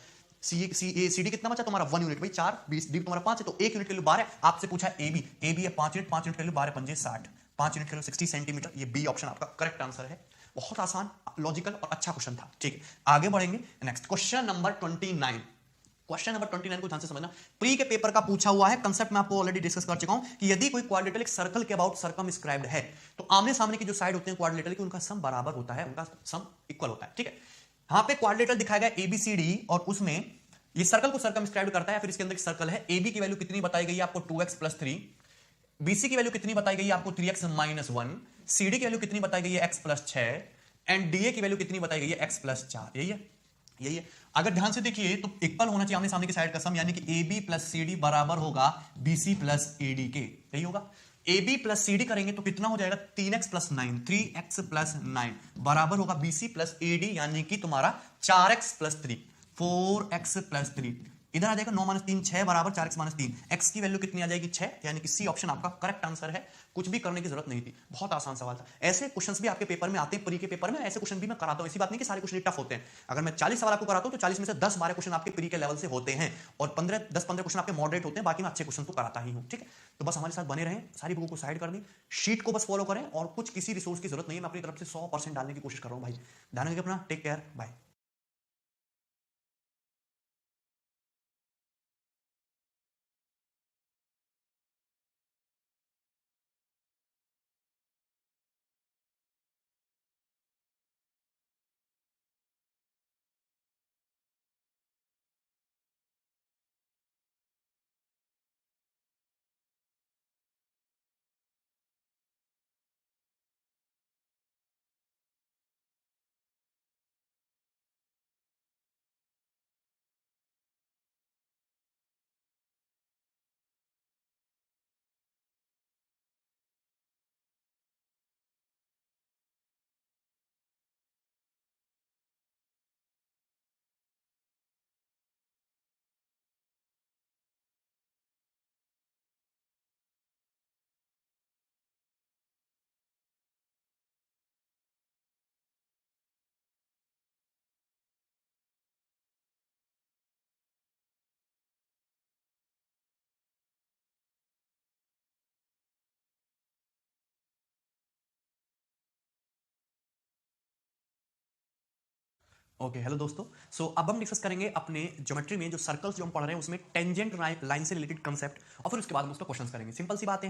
CD कितना बचा तुम्हारा 1 यूनिट भाई 4, BD तुम्हारा 5 है तो 1 यूनिट की वैल्यू 12, आपसे पूछा है AB है 5 यूनिट, 5 यूनिट की वैल्यू 12 पंजे 60, 5 यूनिट की वैल्यू 60 सेंटीमीटर, ये बी ऑप्शन आपका करेक्ट आंसर है। बहुत आसान, लॉजिकल और अच्छा क्वेश्चन था। ठीक है, आगे बढ़ेंगे, next question number 29। Question number 29 को ध्यान से समझना, प्री के पेपर का पूछा हुआ है, कंसेप्ट मैं आपको ऑलरेडी डिस्कस कर चुका हूं कि यदि कोई क्वाड्रिलेटरल सर्कल के अबाउट सर्कमस्क्राइब्ड है तो आमने सामने की जो साइड होते हैं क्वाड्रिलेटरल की उनका सम बराबर होता है, उनका सम इक्वल होता है। ठीक है, यहां पे क्वाड्रिलेटरल दिखाया गया ABCD और उसमें ये सर्कल को सर्कमस्क्राइब करता है, फिर इसके अंदर एक सर्कल है, AB की वैल्यू कितनी बताई गई है आपको 2x + 3, BC की वैल्यू कितनी बताई गई है आपको 3x - 1, CD की वैल्यू कितनी बताई गई है x + 6 एंड DA की वैल्यू कितनी बताई गई है x + 4, यही है। अगर ध्यान से देखिए तो इक्वल होना चाहिए आमने सामने की साइड का सम, यानी कि AB + CD बराबर होगा BC + AD के, यही होगा। AB + CD करेंगे तो कितना हो जाएगा 3x + 9, 3x + 9 बराबर होगा BC + AD यानी कि तुम्हारा 4x + 3, 4x + 3, इधर आ जाएगा 9 - 3 6 बराबर 4x - 3, x की वैल्यू कितनी आ जाएगी 6, यानी कि सी ऑप्शन आपका करेक्ट आंसर है। कुछ भी करने की जरूरत नहीं थी, बहुत आसान सवाल था। ऐसे क्वेश्चंस भी आपके पेपर में आते हैं, प्री के पेपर में ऐसे क्वेश्चन भी मैं कराता हूं, ऐसी बात नहीं कि सारे क्वेश्चन टफ होते हैं। अगर मैं 40 सवाल आपको कराता हूं तो 40 में से 10-12 क्वेश्चन आपके प्री के लेवल से होते हैं और 10-15 क्वेश्चन आपके मॉडरेट होते हैं, बाकी मैं अच्छे क्वेश्चन तो कराता ही हूं। ठीक है, तो बस हमारे साथ बने रहें, सारी बुकों को साइड कर दी, शीट को बस फॉलो करें और कुछ किसी रिसोर्स की जरूरत नहीं है, मैं अपनी तरफ से 100% डालने की कोशिश कर रहा हूं भाई। ध्यान रखिए अपना, take care, bye. Okay, hello दोस्तों। सो अब हम डिस्कस करेंगे अपने ज्योमेट्री में जो सर्कल्स जो हम पढ़ रहे हैं उसमें टेंजेंट लाइन से रिलेटेड कंसेप्ट, और फिर उसके बाद हम उसका क्वेश्चंस करेंगे। सिंपल सी बातें हैं।